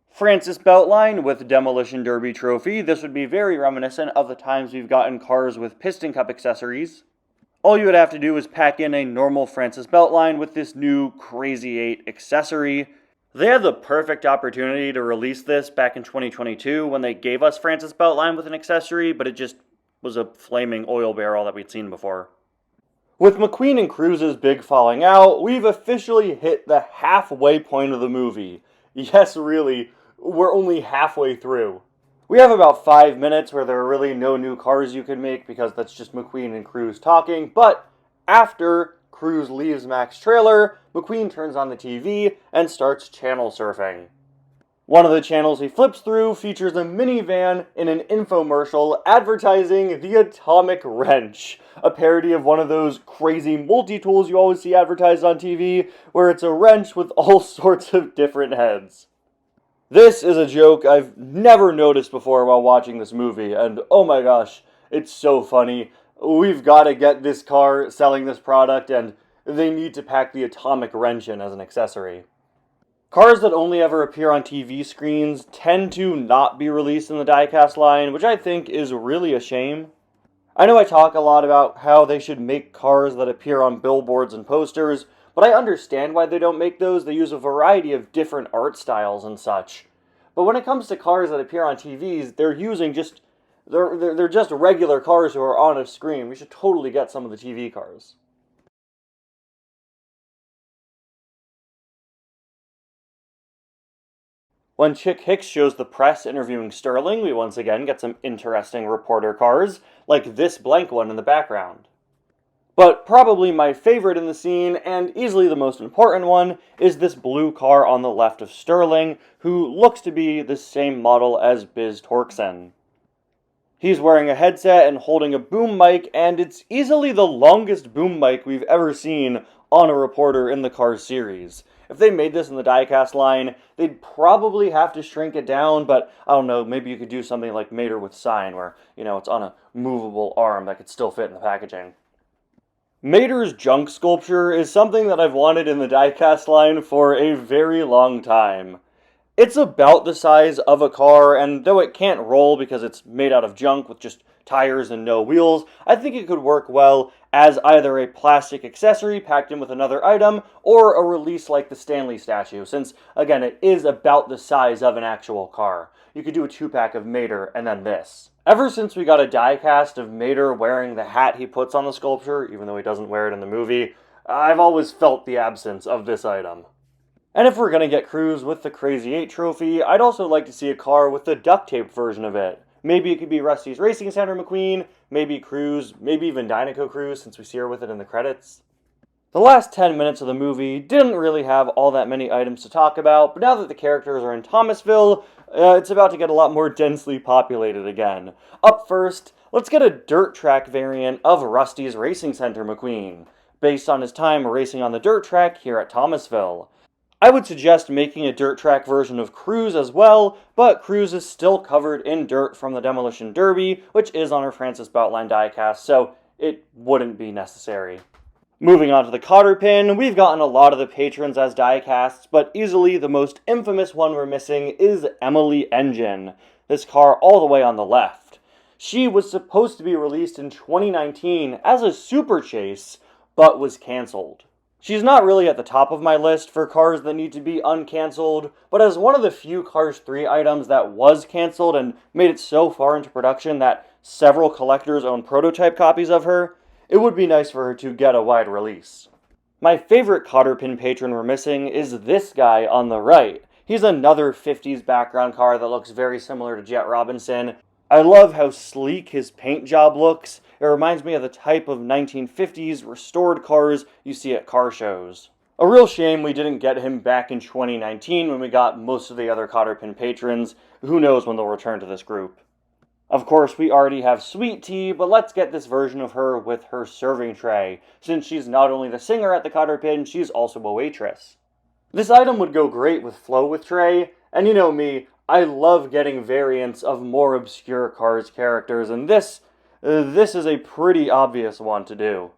Francis Beltline with Demolition Derby trophy. This would be very reminiscent of the times we've gotten cars with piston cup accessories. All you would have to do is pack in a normal Francis Beltline with this new Crazy 8 accessory. They had the perfect opportunity to release this back in 2022 when they gave us Francis Beltline with an accessory, but it just was a flaming oil barrel that we'd seen before. With McQueen and Cruz's big falling out, we've officially hit the halfway point of the movie. Yes, really, we're only halfway through. We have about 5 minutes where there are really no new cars you can make because that's just McQueen and Cruz talking, but after Cruz leaves Mac's trailer, McQueen turns on the TV and starts channel surfing. One of the channels he flips through features a minivan in an infomercial advertising the Atomic Wrench, a parody of one of those crazy multi-tools you always see advertised on TV, where it's a wrench with all sorts of different heads. This is a joke I've never noticed before while watching this movie, and oh my gosh, it's so funny. We've got to get this car selling this product, and they need to pack the Atomic Wrench in as an accessory. Cars that only ever appear on TV screens tend to not be released in the diecast line, which I think is really a shame. I know I talk a lot about how they should make cars that appear on billboards and posters, but I understand why they don't make those. They use a variety of different art styles and such. But when it comes to cars that appear on TVs, they're using just they're just regular cars who are on a screen. We should totally get some of the TV cars. When Chick Hicks shows the press interviewing Sterling, we once again get some interesting reporter cars, like this blank one in the background. But probably my favorite in the scene, and easily the most important one, is this blue car on the left of Sterling, who looks to be the same model as Biz Torkson. He's wearing a headset and holding a boom mic, and it's easily the longest boom mic we've ever seen on a reporter in the Cars series. If they made this in the Diecast line, they'd probably have to shrink it down, but I don't know, maybe you could do something like Mater with Sign, where, it's on a movable arm that could still fit in the packaging. Mater's junk sculpture is something that I've wanted in the Diecast line for a very long time. It's about the size of a car, and though it can't roll because it's made out of junk with just tires and no wheels, I think it could work well as either a plastic accessory packed in with another item, or a release like the Stanley statue, since, again, it is about the size of an actual car. You could do a 2-pack of Mater and then this. Ever since we got a die-cast of Mater wearing the hat he puts on the sculpture, even though he doesn't wear it in the movie, I've always felt the absence of this item. And if we're going to get Cruz with the Crazy 8 trophy, I'd also like to see a car with the duct-taped version of it. Maybe it could be Rusty's Racing Center McQueen, maybe Cruz, maybe even Dynaco Cruz, since we see her with it in the credits. The last 10 minutes of the movie didn't really have all that many items to talk about, but now that the characters are in Thomasville, it's about to get a lot more densely populated again. Up first, let's get a dirt track variant of Rusty's Racing Center McQueen, based on his time racing on the dirt track here at Thomasville. I would suggest making a dirt track version of Cruz as well, but Cruz is still covered in dirt from the Demolition Derby, which is on our Francis Boutline diecast, so it wouldn't be necessary. Moving on to the cotter pin, we've gotten a lot of the patrons as diecasts, but easily the most infamous one we're missing is Emily Engine, this car all the way on the left. She was supposed to be released in 2019 as a super chase, but was cancelled. She's not really at the top of my list for cars that need to be uncancelled, but as one of the few Cars 3 items that was cancelled and made it so far into production that several collectors own prototype copies of her, it would be nice for her to get a wide release. My favorite cotter pin patron we're missing is this guy on the right. He's another 50s background car that looks very similar to Jet Robinson. I love how sleek his paint job looks. It reminds me of the type of 1950s restored cars you see at car shows. A real shame we didn't get him back in 2019 when we got most of the other cotter pin patrons. Who knows when they'll return to this group. Of course, we already have Sweet Tea, but let's get this version of her with her serving tray, since she's not only the singer at the cotter pin, she's also a waitress. This item would go great with Flow with Tray, and you know me, I love getting variants of more obscure Cars characters, and this is a pretty obvious one to do.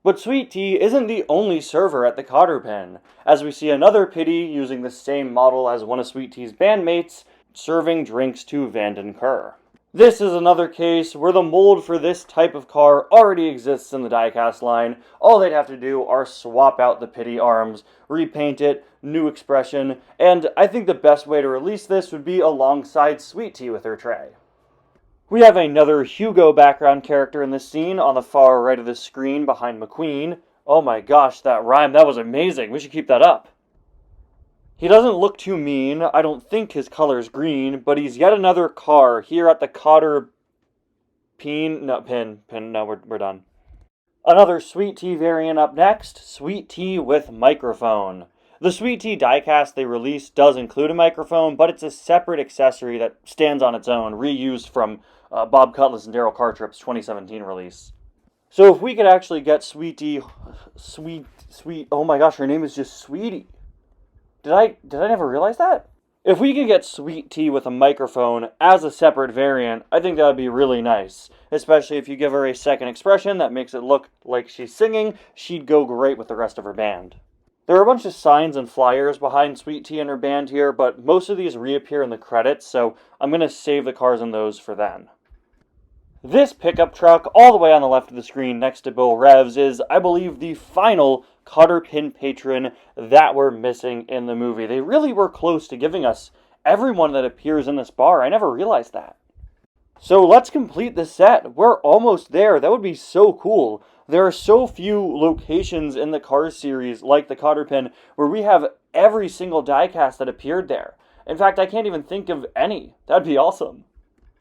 But Sweet Tea isn't the only server at the cotter pin, as we see another Pity using the same model as one of Sweet Tea's bandmates, serving drinks to Vanden Kerr. This is another case where the mold for this type of car already exists in the diecast line. All they'd have to do are swap out the Pity arms, repaint it, new expression, and I think the best way to release this would be alongside Sweet Tea with her tray. We have another Hugo background character in this scene on the far right of the screen behind McQueen. Oh my gosh, that rhyme, that was amazing. We should keep that up. He doesn't look too mean. I don't think his color's green, but he's yet another car here at the cotter pin. No, we're done. Another Sweet Tea variant up next, Sweet Tea with microphone. The Sweet Tea diecast they released does include a microphone, but it's a separate accessory that stands on its own, reused from Bob Cutlass and Daryl Cartrip's 2017 release. So if we could actually get Sweet Tea, oh my gosh, her name is just Sweetie. Did I never realize that? If we could get Sweet Tea with a microphone as a separate variant, I think that would be really nice. Especially if you give her a second expression that makes it look like she's singing, she'd go great with the rest of her band. There are a bunch of signs and flyers behind Sweet Tea and her band here, but most of these reappear in the credits, so I'm going to save the cars in those for then. This pickup truck, all the way on the left of the screen next to Bill Revs, is, I believe, the final cotter pin patron that we're missing in the movie. They really were close to giving us everyone that appears in this bar. I never realized that. So let's complete the set. We're almost there. That would be so cool. There are so few locations in the Cars series, like the cotter pin, where we have every single diecast that appeared there. In fact, I can't even think of any. That'd be awesome.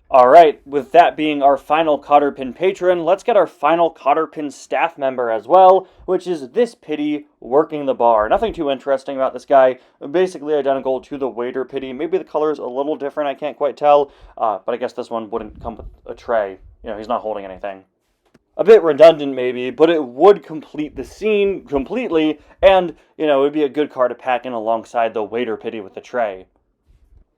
Alright, with that being our final Cotterpin patron, let's get our final Cotterpin staff member as well, which is this Pity working the bar. Nothing too interesting about this guy, basically identical to the waiter Pity. Maybe the color's a little different, I can't quite tell, but I guess this one wouldn't come with a tray. You know, he's not holding anything. A bit redundant maybe, but it would complete the scene completely, and, you know, it would be a good car to pack in alongside the waiter Pity with the tray.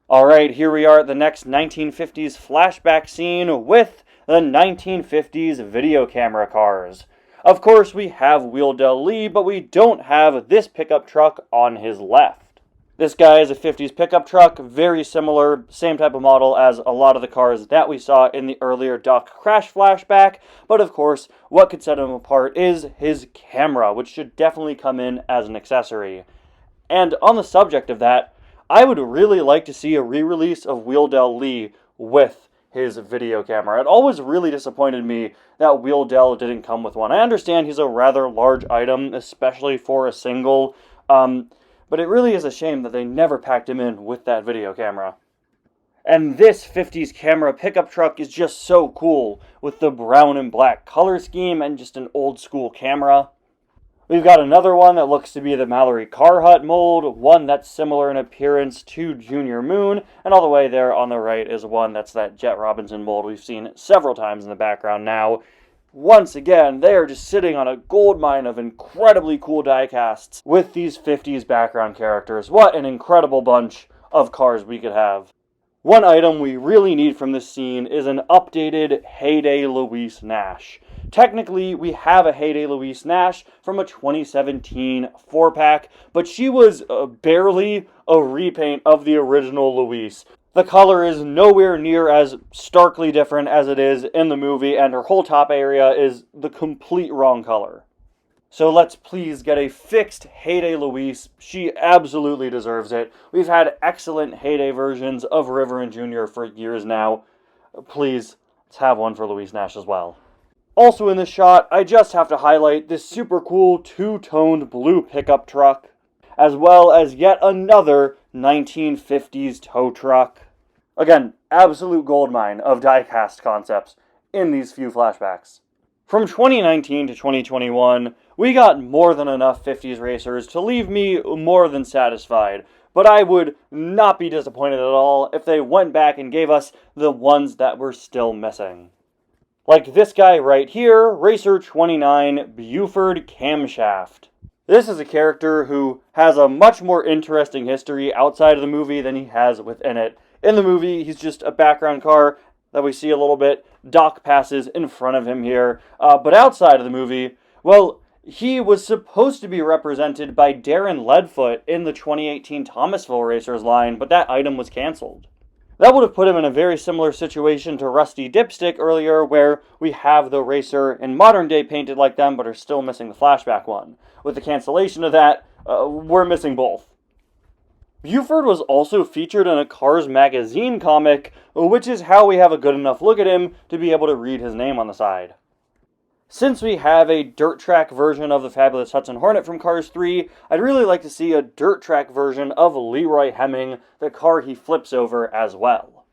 Alright, here we are at the next 1950s flashback scene with the 1950s video camera cars. Of course, we have Wheeldell Lee, but we don't have this pickup truck on his left. This guy is a 50s pickup truck, very similar, same type of model as a lot of the cars that we saw in the earlier Doc Crash flashback, but of course, what could set him apart is his camera, which should definitely come in as an accessory. And on the subject of that, I would really like to see a re-release of Wheeldell Lee with his video camera. It always really disappointed me that Wheeldell didn't come with one. I understand he's a rather large item, especially for a single, but it really is a shame that they never packed him in with that video camera. And this 50s camera pickup truck is just so cool, with the brown and black color scheme and just an old school camera. We've got another one that looks to be the Mallory Carhut mold, one that's similar in appearance to Junior Moon, and all the way there on the right is one that's that Jet Robinson mold we've seen several times in the background now. Once again, they are just sitting on a goldmine of incredibly cool diecasts with these 50s background characters. What an incredible bunch of cars we could have. One item we really need from this scene is an updated Heyday Louise Nash. Technically, we have a Heyday Louise Nash from a 2017 4-pack, but she was barely a repaint of the original Louise. The color is nowhere near as starkly different as it is in the movie, and her whole top area is the complete wrong color. So let's please get a fixed Heyday Louise. She absolutely deserves it. We've had excellent Heyday versions of River and Junior for years now. Please, let's have one for Louise Nash as well. Also in this shot, I just have to highlight this super cool two-toned blue pickup truck, as well as yet another 1950s tow truck. Again, absolute goldmine of diecast concepts in these few flashbacks. From 2019 to 2021, we got more than enough 50s racers to leave me more than satisfied, but I would not be disappointed at all if they went back and gave us the ones that were still missing. Like this guy right here, Racer 29 Buford Camshaft. This is a character who has a much more interesting history outside of the movie than he has within it. In the movie, he's just a background car that we see a little bit. Doc passes in front of him here. But outside of the movie, well, he was supposed to be represented by Darren Leadfoot in the 2018 Thomasville Racers line, but that item was canceled. That would have put him in a very similar situation to Rusty Dipstick earlier, where we have the racer in modern day painted like them, but are still missing the flashback one. With the cancellation of that, we're missing both. Buford was also featured in a Cars magazine comic, which is how we have a good enough look at him to be able to read his name on the side. Since we have a dirt track version of the fabulous Hudson Hornet from Cars 3, I'd really like to see a dirt track version of Leroy Hemming, the car he flips over as well.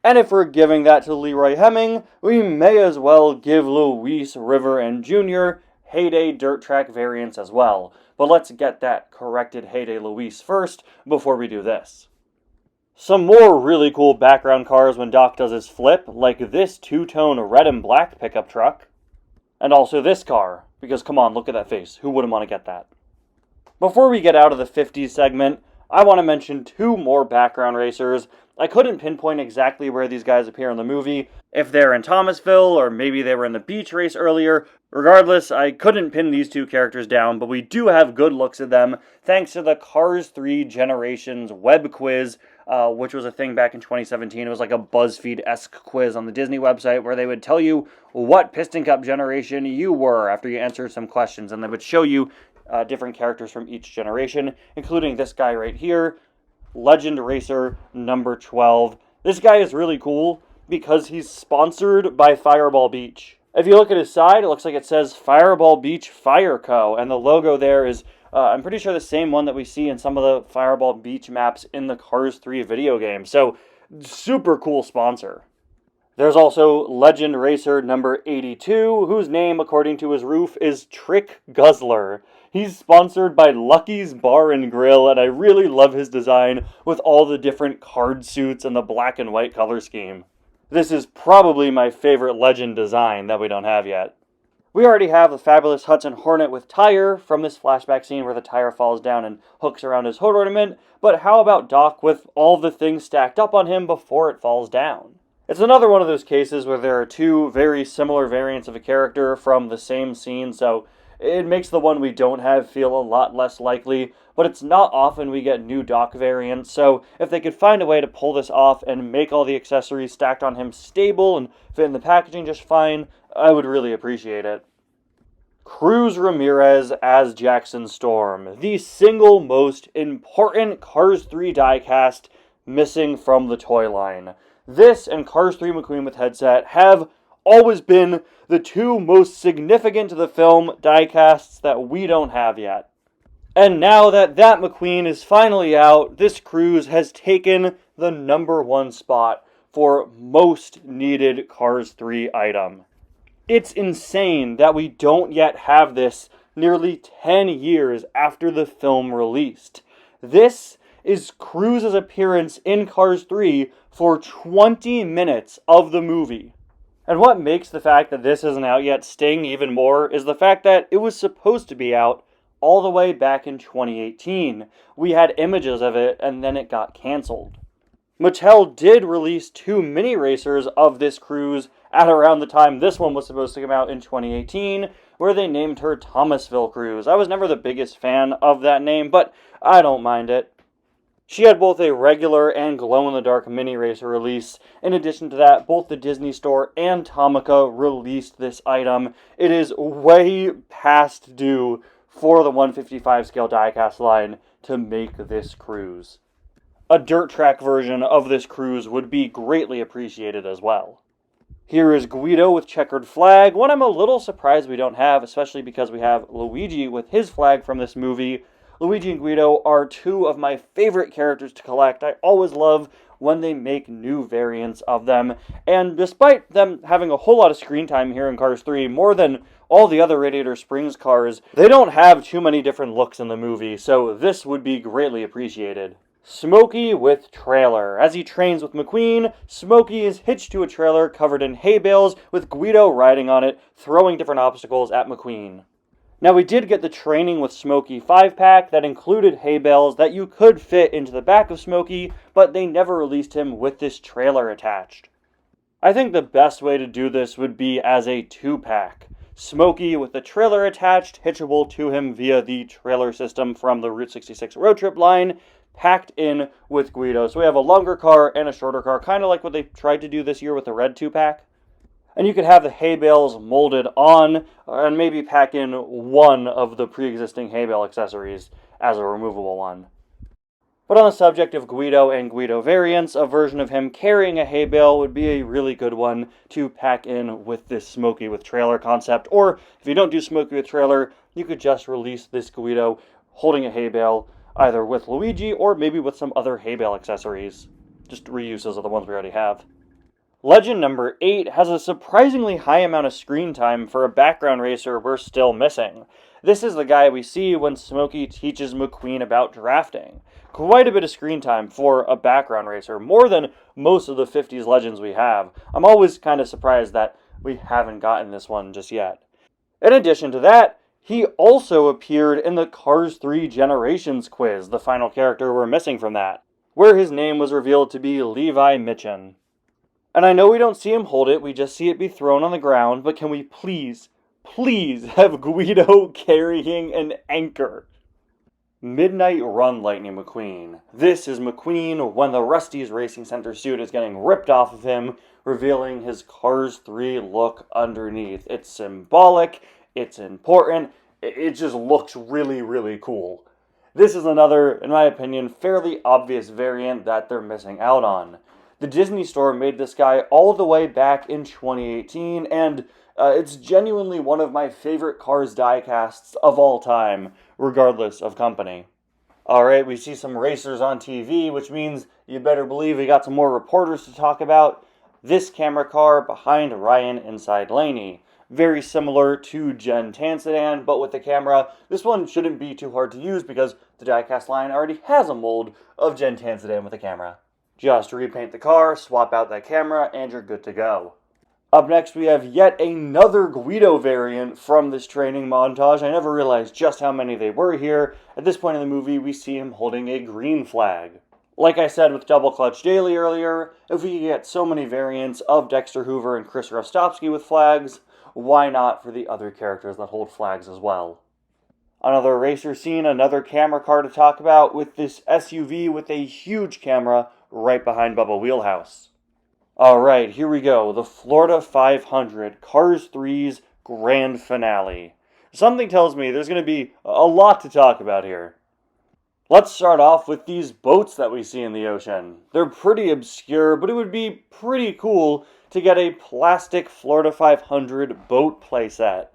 And if we're giving that to Leroy Hemming, we may as well give Luis, River, and Junior Heyday dirt track variants as well. But let's get that corrected Heyday Luis first before we do this. Some more really cool background cars when Doc does his flip, like this two-tone red and black pickup truck. And also this car, because come on, look at that face. Who wouldn't want to get that? Before we get out of the 50s segment, I want to mention two more background racers. I couldn't pinpoint exactly where these guys appear in the movie, if they're in Thomasville, or maybe they were in the beach race earlier. Regardless, I couldn't pin these two characters down, but we do have good looks at them, thanks to the Cars 3 Generations web quiz, which was a thing back in 2017. It was like a BuzzFeed-esque quiz on the Disney website where they would tell you what Piston Cup generation you were after you answered some questions, and they would show you different characters from each generation, including this guy right here, Legend Racer number 12. This guy is really cool because he's sponsored by Fireball Beach. If you look at his side, it looks like it says Fireball Beach Fire Co., and the logo there is I'm pretty sure the same one that we see in some of the Fireball Beach maps in the Cars 3 video game. So, super cool sponsor. There's also Legend Racer number 82, whose name, according to his roof, is Trick Guzzler. He's sponsored by Lucky's Bar and Grill, and I really love his design with all the different card suits and the black and white color scheme. This is probably my favorite Legend design that we don't have yet. We already have the fabulous Hudson Hornet with Tire from this flashback scene where the tire falls down and hooks around his hood ornament, but how about Doc with all the things stacked up on him before it falls down? It's another one of those cases where there are two very similar variants of a character from the same scene, so it makes the one we don't have feel a lot less likely, but it's not often we get new Doc variants, so if they could find a way to pull this off and make all the accessories stacked on him stable and fit in the packaging just fine, I would really appreciate it. Cruz Ramirez as Jackson Storm, the single most important Cars 3 diecast missing from the toy line. This and Cars 3 McQueen with headset have always been the two most significant to the film diecasts that we don't have yet. And now that McQueen is finally out, this Cruz has taken the #1 spot for most needed Cars 3 item. It's insane that we don't yet have this nearly 10 years after the film released. This is Cruz's appearance in Cars 3 for 20 minutes of the movie. And what makes the fact that this isn't out yet sting even more is the fact that it was supposed to be out all the way back in 2018. We had images of it and then it got canceled. Mattel did release 2 mini racers of this Cruz at around the time this one was supposed to come out in 2018, where they named her Thomasville Cruz. I was never the biggest fan of that name, but I don't mind it. She had both a regular and glow-in-the-dark mini racer release. In addition to that, both the Disney Store and Tomica released this item. It is way past due for the 155 scale diecast line to make this Cruz. A dirt track version of this Cruz would be greatly appreciated as well. Here is Guido with checkered flag, one I'm a little surprised we don't have, especially because we have Luigi with his flag from this movie. Luigi and Guido are 2 of my favorite characters to collect. I always love when they make new variants of them, and despite them having a whole lot of screen time here in Cars 3, more than all the other Radiator Springs cars, they don't have too many different looks in the movie, so this would be greatly appreciated. Smokey with trailer. As he trains with McQueen, Smokey is hitched to a trailer covered in hay bales with Guido riding on it, throwing different obstacles at McQueen. Now we did get the Training with Smokey 5-pack that included hay bales that you could fit into the back of Smokey, but they never released him with this trailer attached. I think the best way to do this would be as a 2-pack. Smokey with the trailer attached, hitchable to him via the trailer system from the Route 66 road trip line, packed in with Guido. So we have a longer car and a shorter car, kind of like what they tried to do this year with the red 2-pack. And you could have the hay bales molded on, and maybe pack in one of the pre-existing hay bale accessories as a removable one. But on the subject of Guido and Guido variants, a version of him carrying a hay bale would be a really good one to pack in with this Smokey with trailer concept. Or if you don't do Smokey with trailer, you could just release this Guido holding a hay bale, either with Luigi or maybe with some other hay bale accessories. Just reuses of the ones we already have. Legend number 8 has a surprisingly high amount of screen time for a background racer we're still missing. This is the guy we see when Smokey teaches McQueen about drafting. Quite a bit of screen time for a background racer, more than most of the 50s Legends we have. I'm always kind of surprised that we haven't gotten this one just yet. In addition to that, he also appeared in the Cars 3 Generations quiz, the final character we're missing from that, where his name was revealed to be Levi Mitchen. And I know we don't see him hold it, we just see it be thrown on the ground, but can we please have Guido carrying an anchor? Midnight Run Lightning McQueen. This is McQueen when the Rusty's Racing Center suit is getting ripped off of him, revealing his Cars 3 look underneath. It's symbolic, it's important, it just looks really, really cool. This is another, in my opinion, fairly obvious variant that they're missing out on. The Disney Store made this guy all the way back in 2018, and it's genuinely one of my favorite Cars diecasts of all time. regardless of company. Alright, we see some racers on TV, which means you better believe we got some more reporters to talk about. This camera car behind Ryan inside Laney. Very similar to Gen Tan Sedan, but with the camera. This one shouldn't be too hard to use because the Diecast line already has a mold of Gen Tan Sedan with a camera. Just repaint the car, swap out that camera, and you're good to go. Up next, we have yet another Guido variant from this training montage. I never realized just how many they were here. At this point in the movie, we see him holding a green flag. Like I said with Double Clutch Daily earlier, if we could get so many variants of Dexter Hoover and Chris Rostovsky with flags, why not for the other characters that hold flags as well? Another racer scene, another camera car to talk about, with this SUV with a huge camera right behind Bubba Wheelhouse. Alright, here we go. The Florida 500, Cars 3's grand finale. Something tells me there's going to be a lot to talk about here. Let's start off with these boats that we see in the ocean. They're pretty obscure, but it would be pretty cool to get a plastic Florida 500 boat playset.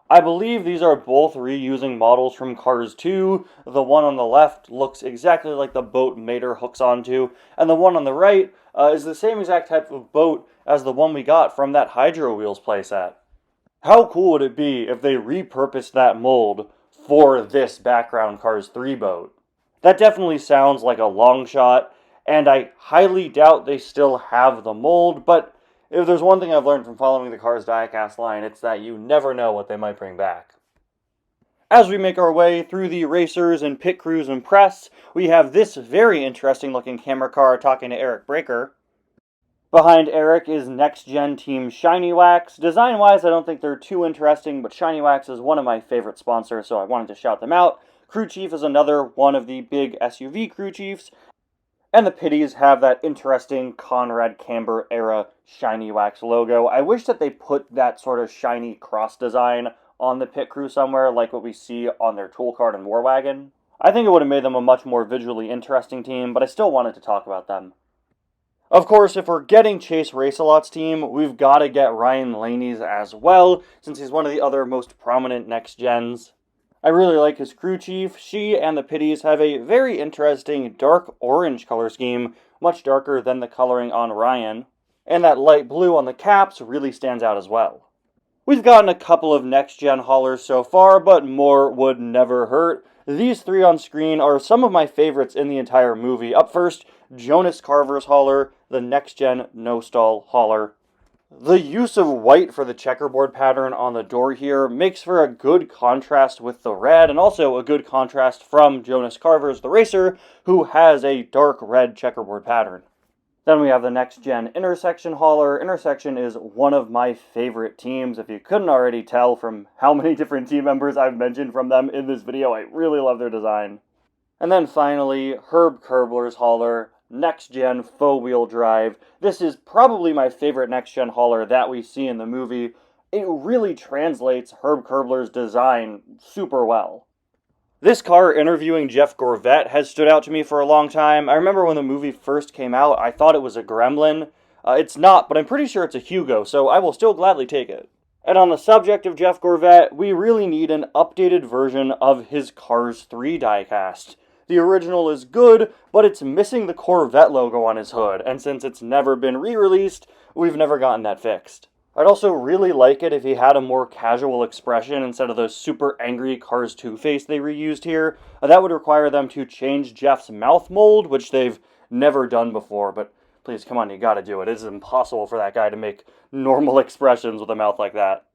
I believe these are both reusing models from Cars 2. The one on the left looks exactly like the boat Mater hooks onto, and the one on the right is the same exact type of boat as the one we got from that Hydro Wheels playset. How cool would it be if they repurposed that mold for this background Cars 3 boat? That definitely sounds like a long shot, and I highly doubt they still have the mold, but if there's one thing I've learned from following the Cars Diecast line, it's that you never know what they might bring back. As we make our way through the racers and pit crews and press, we have this very interesting looking camera car talking to Eric Breaker. Behind Eric is Next Gen Team Shiny Wax. Design-wise, I don't think they're too interesting, but Shiny Wax is one of my favorite sponsors, so I wanted to shout them out. Crew Chief is another one of the big SUV crew chiefs. And the Pitties have that interesting Conrad Camber era Shiny Wax logo. I wish that they put that sort of shiny cross design on the pit crew somewhere, like what we see on their tool cart and war wagon. I think it would have made them a much more visually interesting team, but I still wanted to talk about them. Of course, if we're getting Chase Race-A-Lot's team, we've got to get Ryan Laney's as well, since he's one of the other most prominent next gens. I really like his crew chief. She and the Pitties have a very interesting dark orange color scheme, much darker than the coloring on Ryan. And that light blue on the caps really stands out as well. We've gotten a couple of next-gen haulers so far, but more would never hurt. These three on screen are some of my favorites in the entire movie. Up first, Jonas Carver's hauler, the next-gen no-stall hauler. The use of white for the checkerboard pattern on the door here makes for a good contrast with the red, and also a good contrast from Jonas Carver's the racer, who has a dark red checkerboard pattern. Then we have the next-gen Intersection hauler. Intersection is one of my favorite teams. If you couldn't already tell from how many different team members I've mentioned from them in this video, I really love their design. And then finally, Herb Kerbler's hauler, next-gen faux-wheel drive. This is probably my favorite next-gen hauler that we see in the movie. It really translates Herb Kerbler's design super well. This car interviewing Jeff Gorvette has stood out to me for a long time. I remember when the movie first came out, I thought it was a Gremlin. It's not, but I'm pretty sure it's a Hugo, so I will still gladly take it. And on the subject of Jeff Gorvette, we really need an updated version of his Cars 3 diecast. The original is good, but it's missing the Corvette logo on his hood, and since it's never been re-released, we've never gotten that fixed. I'd also really like it if he had a more casual expression instead of the super angry Cars 2 face they reused here. That would require them to change Jeff's mouth mold, which they've never done before, but please, come on, you gotta do it. It is impossible for that guy to make normal expressions with a mouth like that.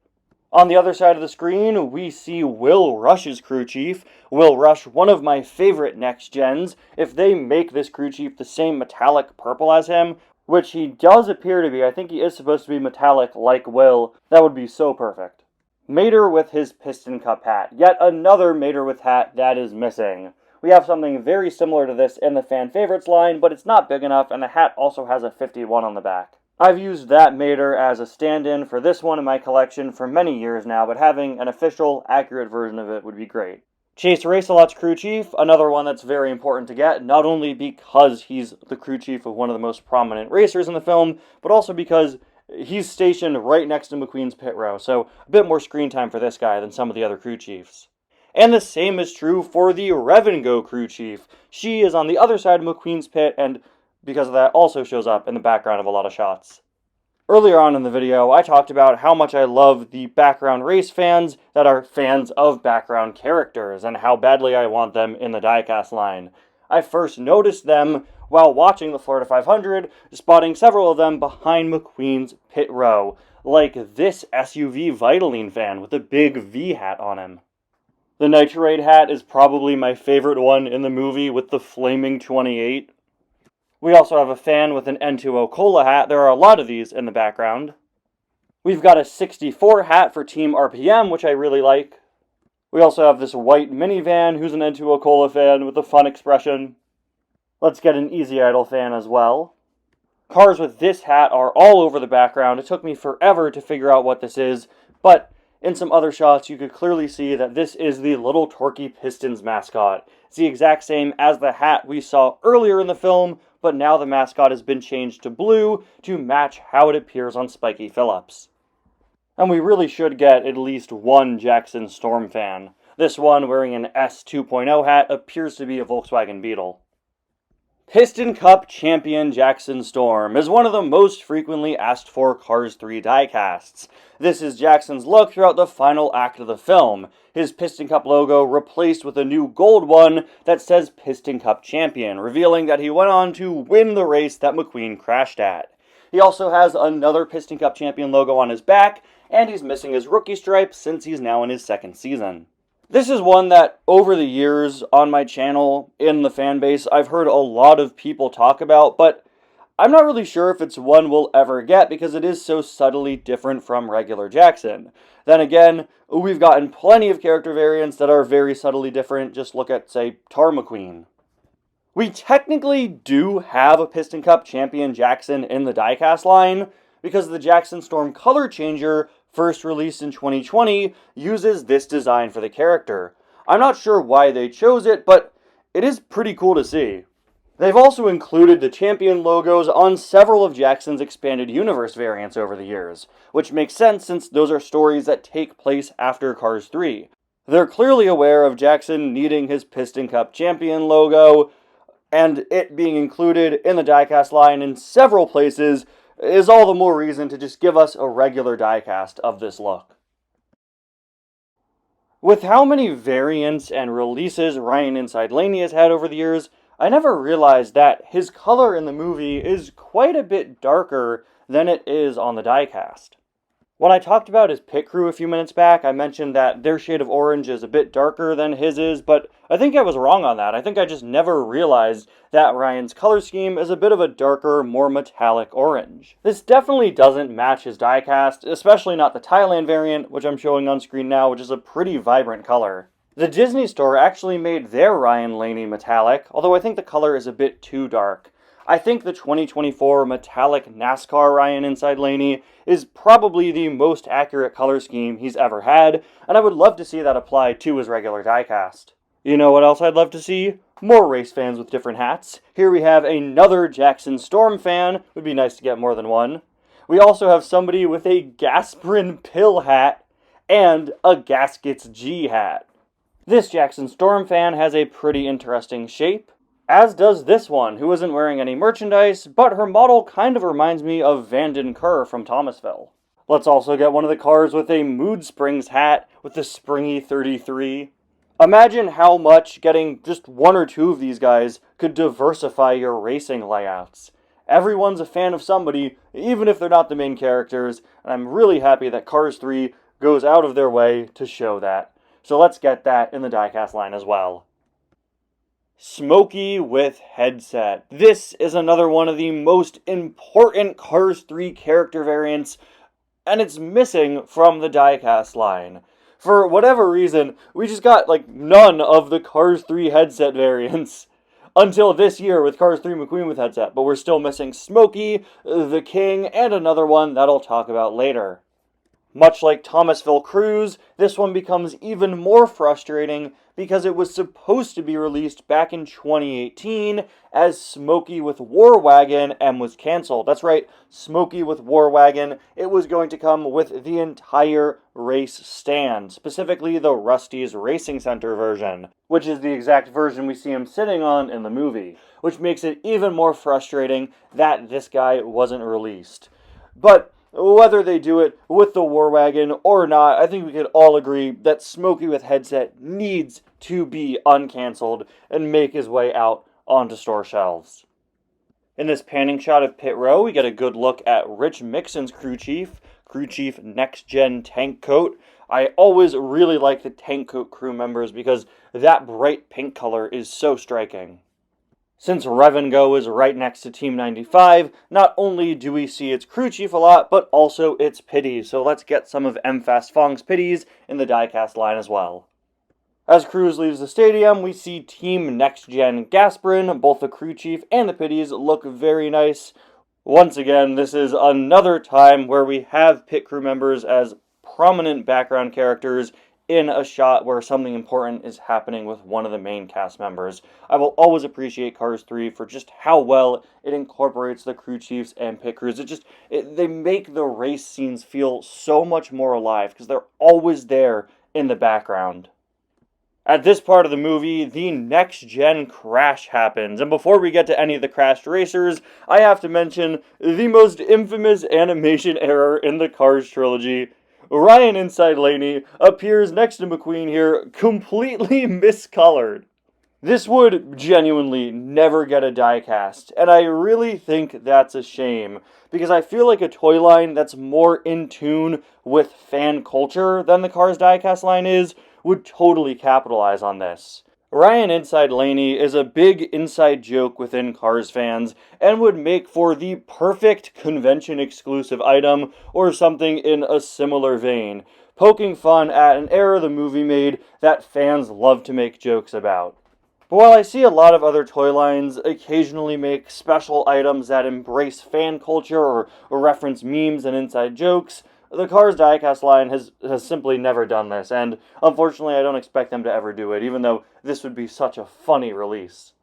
On the other side of the screen, we see Will Rush's crew chief. Will Rush, one of my favorite next gens. If they make this crew chief the same metallic purple as him, which he does appear to be, I think he is supposed to be metallic like Will, that would be so perfect. Mater with his piston cup hat. Yet another Mater with hat that is missing. We have something very similar to this in the fan favorites line, but it's not big enough, and the hat also has a 51 on the back. I've used that Mater as a stand-in for this one in my collection for many years now, but having an official, accurate version of it would be great. Chase Race-A-Lot's crew chief, another one that's very important to get, not only because he's the crew chief of one of the most prominent racers in the film, but also because he's stationed right next to McQueen's pit row, so a bit more screen time for this guy than some of the other crew chiefs. And the same is true for the Revengo crew chief. She is on the other side of McQueen's pit, and because of that also shows up in the background of a lot of shots. Earlier on in the video, I talked about how much I love the background race fans that are fans of background characters, and how badly I want them in the diecast line. I first noticed them while watching the Florida 500, spotting several of them behind McQueen's pit row, like this SUV Vitaline fan with a big V hat on him. The Nitrate hat is probably my favorite one in the movie with the flaming 28. We also have a fan with an N2O Cola hat. There are a lot of these in the background. We've got a 64 hat for Team RPM, which I really like. We also have this white minivan who's an N2O Cola fan with a fun expression. Let's get an Easy Idle fan as well. Cars with this hat are all over the background. It took me forever to figure out what this is, but in some other shots you could clearly see that this is the Little Torquey Pistons mascot. It's the exact same as the hat we saw earlier in the film, but now the mascot has been changed to blue to match how it appears on Spiky Phillips. And we really should get at least one Jackson Storm fan. This one, wearing an S 2.0 hat, appears to be a Volkswagen Beetle. Piston Cup champion Jackson Storm is one of the most frequently asked for Cars 3 diecasts. This is Jackson's look throughout the final act of the film. His Piston Cup logo replaced with a new gold one that says Piston Cup champion, revealing that he went on to win the race that McQueen crashed at. He also has another Piston Cup champion logo on his back, and he's missing his rookie stripe since he's now in his second season. This is one that, over the years on my channel, in the fan base, I've heard a lot of people talk about, but I'm not really sure if it's one we'll ever get because it is so subtly different from regular Jackson. Then again, we've gotten plenty of character variants that are very subtly different. Just look at, say, Tar McQueen. We technically do have a Piston Cup champion Jackson in the diecast line because the Jackson Storm color changer, first released in 2020, uses this design for the character. I'm not sure why they chose it, but it is pretty cool to see. They've also included the champion logos on several of Jackson's expanded universe variants over the years, which makes sense since those are stories that take place after Cars 3. They're clearly aware of Jackson needing his Piston Cup champion logo, and it being included in the diecast line in several places is all the more reason to just give us a regular diecast of this look. With how many variants and releases Ryan Inside Laney has had over the years, I never realized that his color in the movie is quite a bit darker than it is on the diecast. When I talked about his pit crew a few minutes back, I mentioned that their shade of orange is a bit darker than his is, but I think I was wrong on that. I think I just never realized that Ryan's color scheme is a bit of a darker, more metallic orange. This definitely doesn't match his diecast, especially not the Thailand variant, which I'm showing on screen now, which is a pretty vibrant color. The Disney store actually made their Ryan Laney metallic, although I think the color is a bit too dark. I think the 2024 metallic NASCAR Ryan Inside Laney is probably the most accurate color scheme he's ever had, and I would love to see that applied to his regular diecast. You know what else I'd love to see? More race fans with different hats. Here we have another Jackson Storm fan. Would be nice to get more than one. We also have somebody with a Gasprin Pill hat and a Gaskets G hat. This Jackson Storm fan has a pretty interesting shape, as does this one, who isn't wearing any merchandise, but her model kind of reminds me of Vanden Kerr from Thomasville. Let's also get one of the cars with a Mood Springs hat with the springy 33. Imagine how much getting just one or two of these guys could diversify your racing layouts. Everyone's a fan of somebody, even if they're not the main characters, and I'm really happy that Cars 3 goes out of their way to show that. So let's get that in the diecast line as well. Smokey with headset. This is another one of the most important Cars 3 character variants, and it's missing from the diecast line. For whatever reason, we just got none of the Cars 3 headset variants until this year with Cars 3 McQueen with headset, but we're still missing Smokey, the King, and another one that I'll talk about later. Much like Thomasville Cruise, this one becomes even more frustrating because it was supposed to be released back in 2018 as Smokey with War Wagon and was canceled. That's right, Smokey with War Wagon. It was going to come with the entire race stand, specifically the Rusty's Racing Center version, which is the exact version we see him sitting on in the movie, which makes it even more frustrating that this guy wasn't released. But whether they do it with the War Wagon or not, I think we could all agree that Smokey with Headset needs to be uncanceled and make his way out onto store shelves. In this panning shot of pit row, we get a good look at Rich Mixon's crew chief Next Gen Tank Coat. I always really like the Tank Coat crew members because that bright pink color is so striking. Since Rev & Go is right next to Team 95, not only do we see its crew chief a lot, but also its pitties. So let's get some of M. Fast Fong's pitties in the Diecast line as well. As Cruz leaves the stadium, we see Team Next Gen Gasprin. Both the crew chief and the pitties look very nice. Once again, this is another time where we have pit crew members as prominent background characters in a shot where something important is happening with one of the main cast members. I will always appreciate Cars 3 for just how well it incorporates the crew chiefs and pit crews. They make the race scenes feel so much more alive because they're always there in the background. At this part of the movie, the next-gen crash happens, and before we get to any of the crashed racers, I have to mention the most infamous animation error in the Cars trilogy. Ryan Inside Laney appears next to McQueen here, completely miscolored. This would genuinely never get a diecast, and I really think that's a shame, because I feel like a toy line that's more in tune with fan culture than the Cars diecast line is would totally capitalize on this. Ryan Inside Laney is a big inside joke within Cars fans and would make for the perfect convention-exclusive item or something in a similar vein, poking fun at an error the movie made that fans love to make jokes about. But while I see a lot of other toy lines occasionally make special items that embrace fan culture or reference memes and inside jokes, the Cars diecast line has simply never done this, and unfortunately I don't expect them to ever do it, even though this would be such a funny release.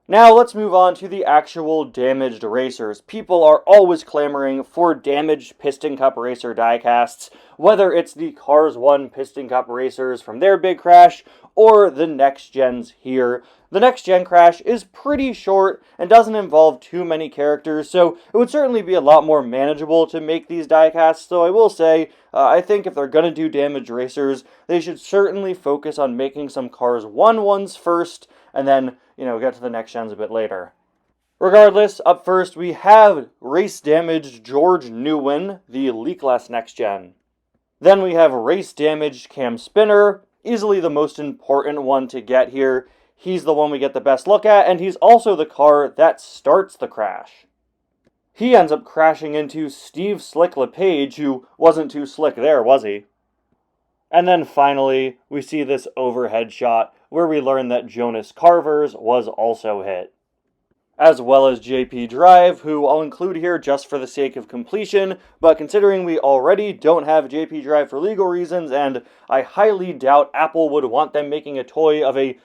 Now let's move on to the actual damaged racers. People are always clamoring for damaged Piston Cup Racer diecasts, whether it's the Cars 1 Piston Cup Racers from their big crash, or the Next Gens here. The Next Gen crash is pretty short and doesn't involve too many characters, so it would certainly be a lot more manageable to make these diecasts, though I will say, I think if they're going to do damaged racers, they should certainly focus on making some Cars 1 ones first, and then, get to the Next Gens a bit later. Regardless, up first we have race-damaged George Newman, the leakless Next Gen. Then we have race-damaged Cam Spinner, easily the most important one to get here. He's the one we get the best look at, and he's also the car that starts the crash. He ends up crashing into Steve Slick LePage, who wasn't too slick there, was he? And then finally, we see this overhead shot where we learn that Jonas Carvers was also hit. As well as JP Drive, who I'll include here just for the sake of completion, but considering we already don't have JP Drive for legal reasons, and I highly doubt Apple would want them making a toy of a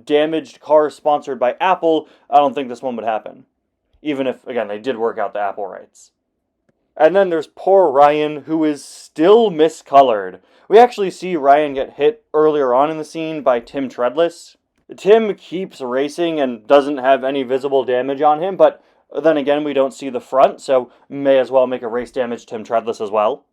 damaged car sponsored by Apple, I don't think this one would happen. Even if, again, they did work out the Apple rights. And then there's poor Ryan, who is still miscolored. We actually see Ryan get hit earlier on in the scene by Tim Treadless. Tim keeps racing and doesn't have any visible damage on him, but then again, we don't see the front, so may as well make a race damage Tim Treadless as well.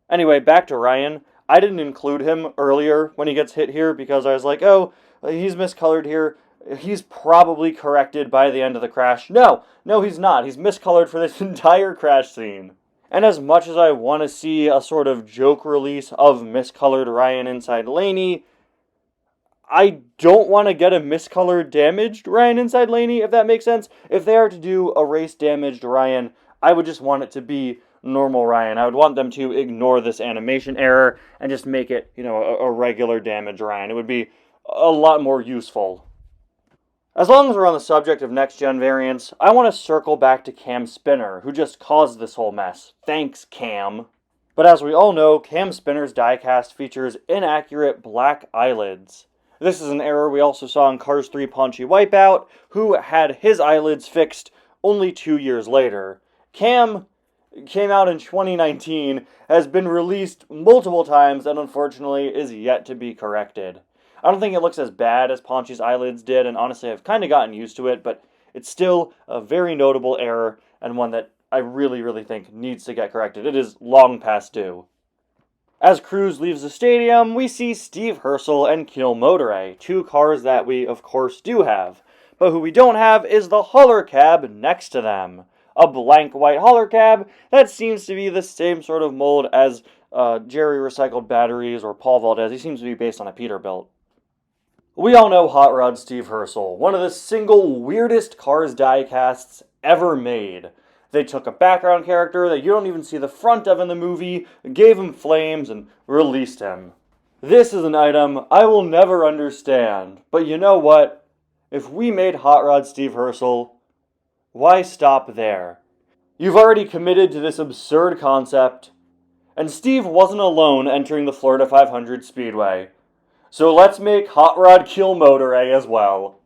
Anyway, back to Ryan. I didn't include him earlier when he gets hit here because I was like, oh, he's miscolored here. He's probably corrected by the end of the crash. No, he's not. He's miscolored for this entire crash scene. And as much as I want to see a sort of joke release of miscolored Ryan Inside Laney, I don't want to get a miscolored damaged Ryan Inside Laney, if that makes sense. If they are to do a race damaged Ryan, I would just want it to be normal Ryan. I would want them to ignore this animation error and just make it, a regular damaged Ryan. It would be a lot more useful. As long as we're on the subject of next-gen variants, I want to circle back to Cam Spinner, who just caused this whole mess. Thanks, Cam. But as we all know, Cam Spinner's diecast features inaccurate black eyelids. This is an error we also saw in Cars 3 Paunchy Wipeout, who had his eyelids fixed only 2 years later. Cam came out in 2019, has been released multiple times, and unfortunately is yet to be corrected. I don't think it looks as bad as Paunchy's eyelids did, and honestly I've kind of gotten used to it, but it's still a very notable error, and one that I really think needs to get corrected. It is long past due. As Cruz leaves the stadium, we see Steve Herschel and Kiel Motoray, two cars that we, of course, do have. But who we don't have is the Holler Cab next to them. A blank white Holler Cab that seems to be the same sort of mold as Jerry Recycled Batteries or Paul Valdez. He seems to be based on a Peterbilt. We all know Hot Rod Steve Herschel, one of the single weirdest Cars diecasts ever made. They took a background character that you don't even see the front of in the movie, gave him flames, and released him. This is an item I will never understand, but you know what? If we made Hot Rod Steve Herschel, why stop there? You've already committed to this absurd concept, and Steve wasn't alone entering the Florida 500 Speedway. So let's make Hot Rod Kiel Motoray as well.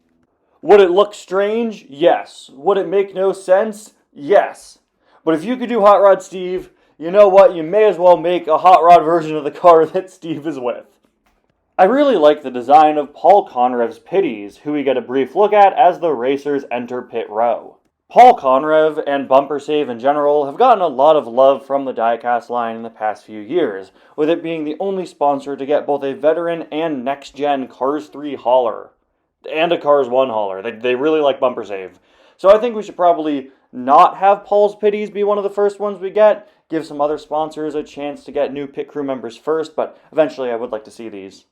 Would it look strange? Yes. Would it make no sense? Yes. But if you could do Hot Rod Steve, you know what? You may as well make a Hot Rod version of the car that Steve is with. I really like the design of Paul Conrev's pitties, who we get a brief look at as the racers enter pit row. Paul Conrev and Bumper Save in general have gotten a lot of love from the diecast line in the past few years, with it being the only sponsor to get both a veteran and next-gen Cars 3 hauler, and a Cars 1 hauler. They really like Bumper Save. So I think we should probably not have Paul's pitties be one of the first ones we get, give some other sponsors a chance to get new pit crew members first, but eventually I would like to see these.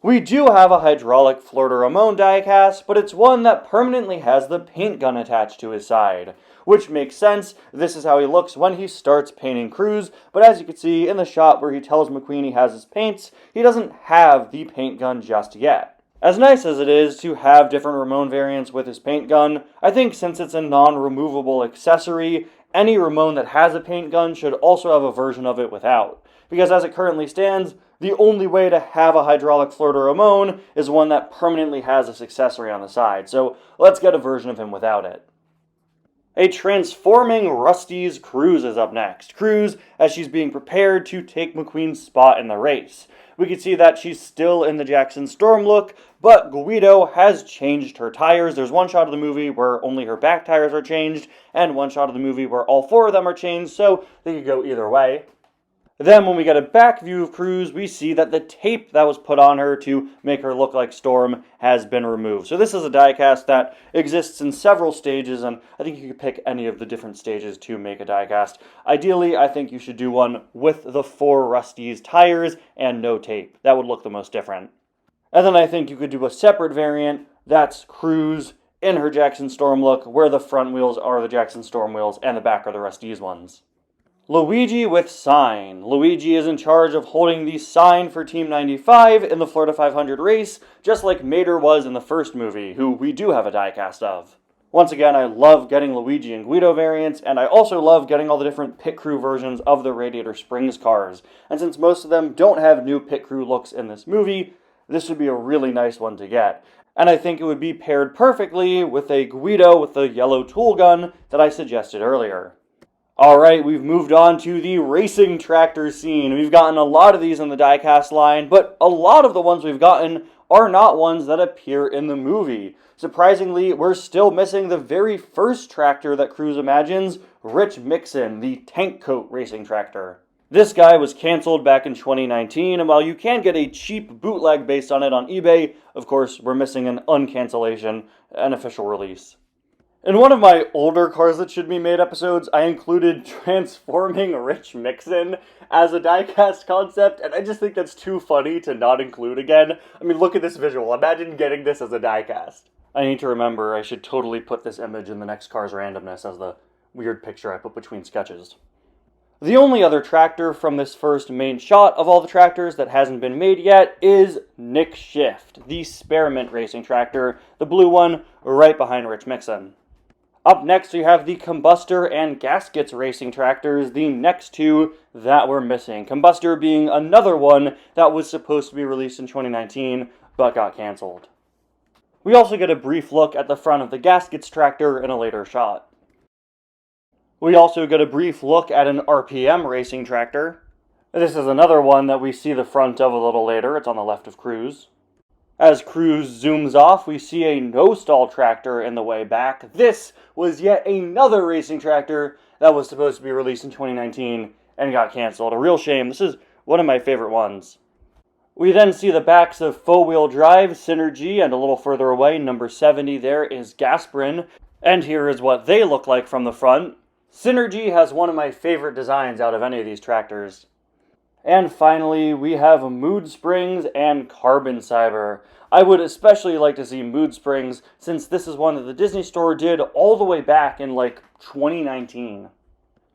We do have a hydraulic Fleur de Ramon diecast, but it's one that permanently has the paint gun attached to his side. Which makes sense, this is how he looks when he starts painting Cruz, but as you can see in the shot where he tells McQueen he has his paints, he doesn't have the paint gun just yet. As nice as it is to have different Ramon variants with his paint gun, I think since it's a non-removable accessory, any Ramon that has a paint gun should also have a version of it without. Because as it currently stands, the only way to have a hydraulic Fleur de Ramon is one that permanently has this accessory on the side, so let's get a version of him without it. A transforming Rusty's Cruz is up next. Cruz, as she's being prepared to take McQueen's spot in the race. We can see that she's still in the Jackson Storm look, but Guido has changed her tires. There's one shot of the movie where only her back tires are changed, and one shot of the movie where all four of them are changed, so they could go either way. Then when we get a back view of Cruz, we see that the tape that was put on her to make her look like Storm has been removed. So this is a diecast that exists in several stages, and I think you could pick any of the different stages to make a diecast. Ideally, I think you should do one with the 4 Rusty's tires and no tape. That would look the most different. And then I think you could do a separate variant that's Cruz in her Jackson Storm look, where the front wheels are the Jackson Storm wheels and the back are the Rusty's ones. Luigi with sign. Luigi is in charge of holding the sign for Team 95 in the Florida 500 race, just like Mater was in the first movie, who we do have a diecast of. Once again, I love getting Luigi and Guido variants, and I also love getting all the different pit crew versions of the Radiator Springs cars. And since most of them don't have new pit crew looks in this movie, this would be a really nice one to get. And I think it would be paired perfectly with a Guido with the yellow tool gun that I suggested earlier. Alright, we've moved on to the racing tractor scene. We've gotten a lot of these in the diecast line, but a lot of the ones we've gotten are not ones that appear in the movie. Surprisingly, we're still missing the very first tractor that Cruz imagines, Rich Mixon, the tank coat racing tractor. This guy was canceled back in 2019, and while you can get a cheap bootleg based on it on eBay, of course, we're missing an uncancellation, an official release. In one of my older Cars That Should Be Made episodes, I included transforming Rich Mixon as a diecast concept, and I just think that's too funny to not include again. I mean, look at this visual. Imagine getting this as a diecast. I need to remember I should totally put this image in the next Cars Randomness as the weird picture I put between sketches. The only other tractor from this first main shot of all the tractors that hasn't been made yet is Nick Shift, the Spearmint racing tractor, the blue one right behind Rich Mixon. Up next, we have the Combustor and Gaskets racing tractors, the next two that were missing. Combustor being another one that was supposed to be released in 2019, but got cancelled. We also get a brief look at the front of the Gaskets tractor in a later shot. We also get a brief look at an RPM racing tractor. This is another one that we see the front of a little later. It's on the left of Cruz. As Cruz zooms off, we see a no-stall tractor in the way back. This was yet another racing tractor that was supposed to be released in 2019 and got canceled. A real shame. This is one of my favorite ones. We then see the backs of four-wheel drive, Synergy, and a little further away, number 70 there is Gasprin. And here is what they look like from the front. Synergy has one of my favorite designs out of any of these tractors. And finally, we have Mood Springs and Carbon Cyber. I would especially like to see Mood Springs, since this is one that the Disney Store did all the way back in, 2019.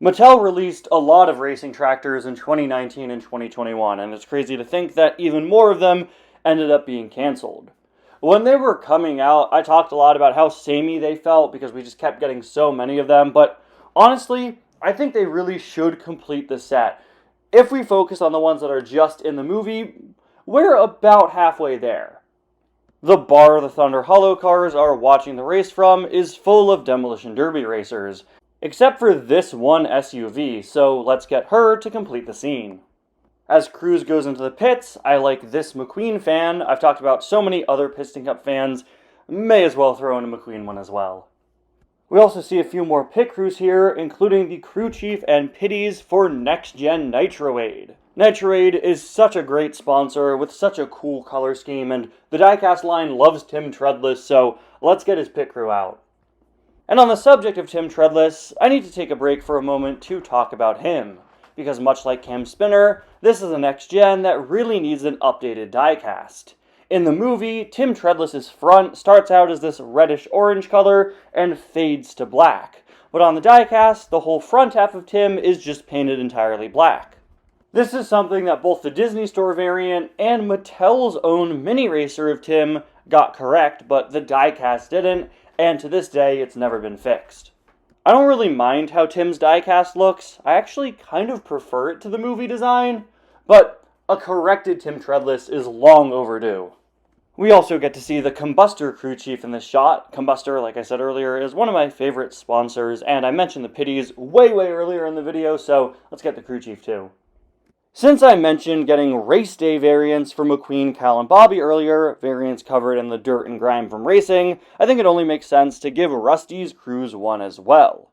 Mattel released a lot of racing tractors in 2019 and 2021, and it's crazy to think that even more of them ended up being canceled. When they were coming out, I talked a lot about how samey they felt because we just kept getting so many of them, but honestly, I think they really should complete the set. If we focus on the ones that are just in the movie, we're about halfway there. The bar the Thunder Hollow cars are watching the race from is full of Demolition Derby racers, except for this one SUV, so let's get her to complete the scene. As Cruz goes into the pits, I like this McQueen fan. I've talked about so many other Piston Cup fans, may as well throw in a McQueen one as well. We also see a few more pit crews here, including the crew chief and pitties for Next Gen Nitroade. Nitroade is such a great sponsor with such a cool color scheme, and the Diecast line loves Tim Treadless, so let's get his pit crew out. And on the subject of Tim Treadless, I need to take a break for a moment to talk about him, because much like Cam Spinner, this is a Next Gen that really needs an updated diecast. In the movie, Tim Treadless's front starts out as this reddish-orange color and fades to black. But on the diecast, the whole front half of Tim is just painted entirely black. This is something that both the Disney Store variant and Mattel's own mini racer of Tim got correct, but the diecast didn't, and to this day, it's never been fixed. I don't really mind how Tim's diecast looks. I actually kind of prefer it to the movie design, but a corrected Tim Treadless is long overdue. We also get to see the Combustor crew chief in this shot. Combustor, like I said earlier, is one of my favorite sponsors, and I mentioned the pitties way earlier in the video, so let's get the crew chief too. Since I mentioned getting race day variants for McQueen, Cal, and Bobby earlier, variants covered in the dirt and grime from racing, I think it only makes sense to give Rusty's crews one as well.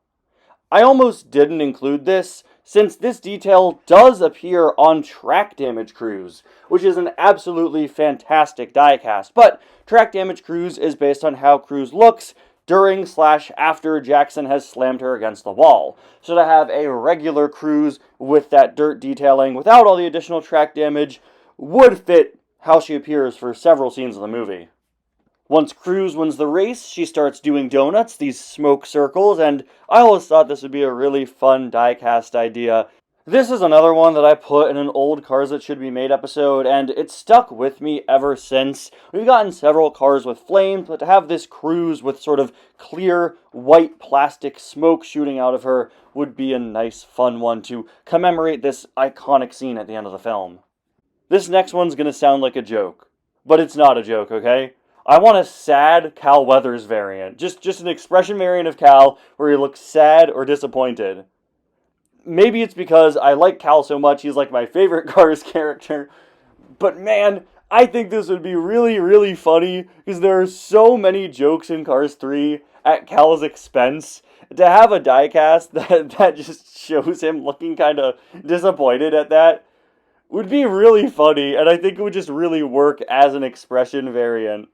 I almost didn't include this, since this detail does appear on Track Damage Crews, which is an absolutely fantastic diecast, but Track Damage Crews is based on how Cruz looks during/after Jackson has slammed her against the wall. So to have a regular Cruz with that dirt detailing without all the additional track damage would fit how she appears for several scenes of the movie. Once Cruz wins the race, she starts doing donuts, these smoke circles, and I always thought this would be a really fun diecast idea. This is another one that I put in an old Cars That Should Be Made episode, and it's stuck with me ever since. We've gotten several cars with flames, but to have this Cruz with sort of clear, white plastic smoke shooting out of her would be a nice, fun one to commemorate this iconic scene at the end of the film. This next one's gonna sound like a joke, but it's not a joke, okay? I want a sad Cal Weathers variant. Just an expression variant of Cal where he looks sad or disappointed. Maybe it's because I like Cal so much, he's like my favorite Cars character. But man, I think this would be really funny because there are so many jokes in Cars 3 at Cal's expense. To have a diecast that just shows him looking kind of disappointed at that would be really funny, and I think it would just really work as an expression variant.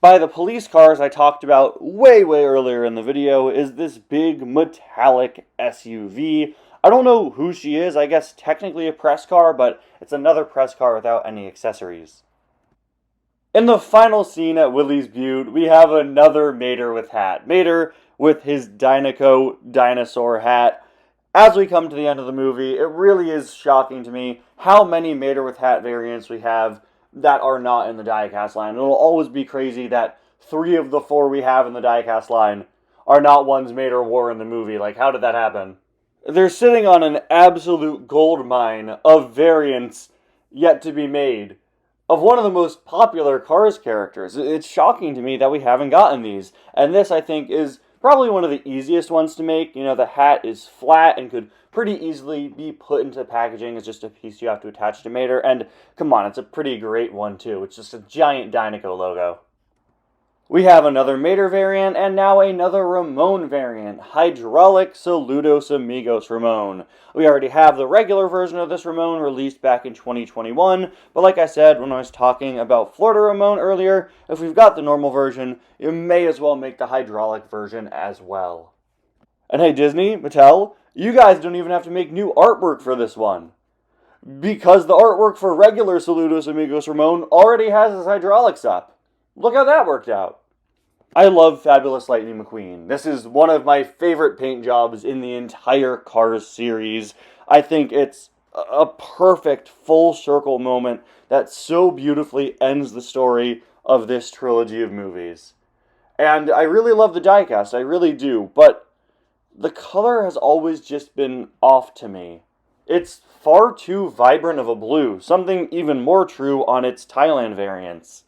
By the police cars I talked about way earlier in the video is this big metallic SUV. I don't know who she is, I guess technically a press car, but it's another press car without any accessories. In the final scene at Willie's Butte, we have another Mater with hat. Mater with his Dinoco dinosaur hat. As we come to the end of the movie, it really is shocking to me how many Mater with hat variants we have that are not in the diecast line. It'll always be crazy that 3 of the 4 we have in the diecast line are not ones Mater wore in the movie. Like, how did that happen? They're sitting on an absolute gold mine of variants yet to be made of one of the most popular Cars characters. It's shocking to me that we haven't gotten these. And this, I think, is probably one of the easiest ones to make. You know, the hat is flat and could pretty easily be put into packaging. It's just a piece you have to attach to Mater. And come on, it's a pretty great one, too. It's just a giant Dynaco logo. We have another Mater variant, and now another Ramon variant, Hydraulic Saludos Amigos Ramon. We already have the regular version of this Ramon released back in 2021, but like I said when I was talking about Florida Ramon earlier, if we've got the normal version, you may as well make the hydraulic version as well. And hey Disney, Mattel, you guys don't even have to make new artwork for this one, because the artwork for regular Saludos Amigos Ramon already has his hydraulics up. Look how that worked out. I love Fabulous Lightning McQueen. This is one of my favorite paint jobs in the entire Cars series. I think it's a perfect full circle moment that so beautifully ends the story of this trilogy of movies. And I really love the diecast, I really do, but the color has always just been off to me. It's far too vibrant of a blue, something even more true on its Thailand variants.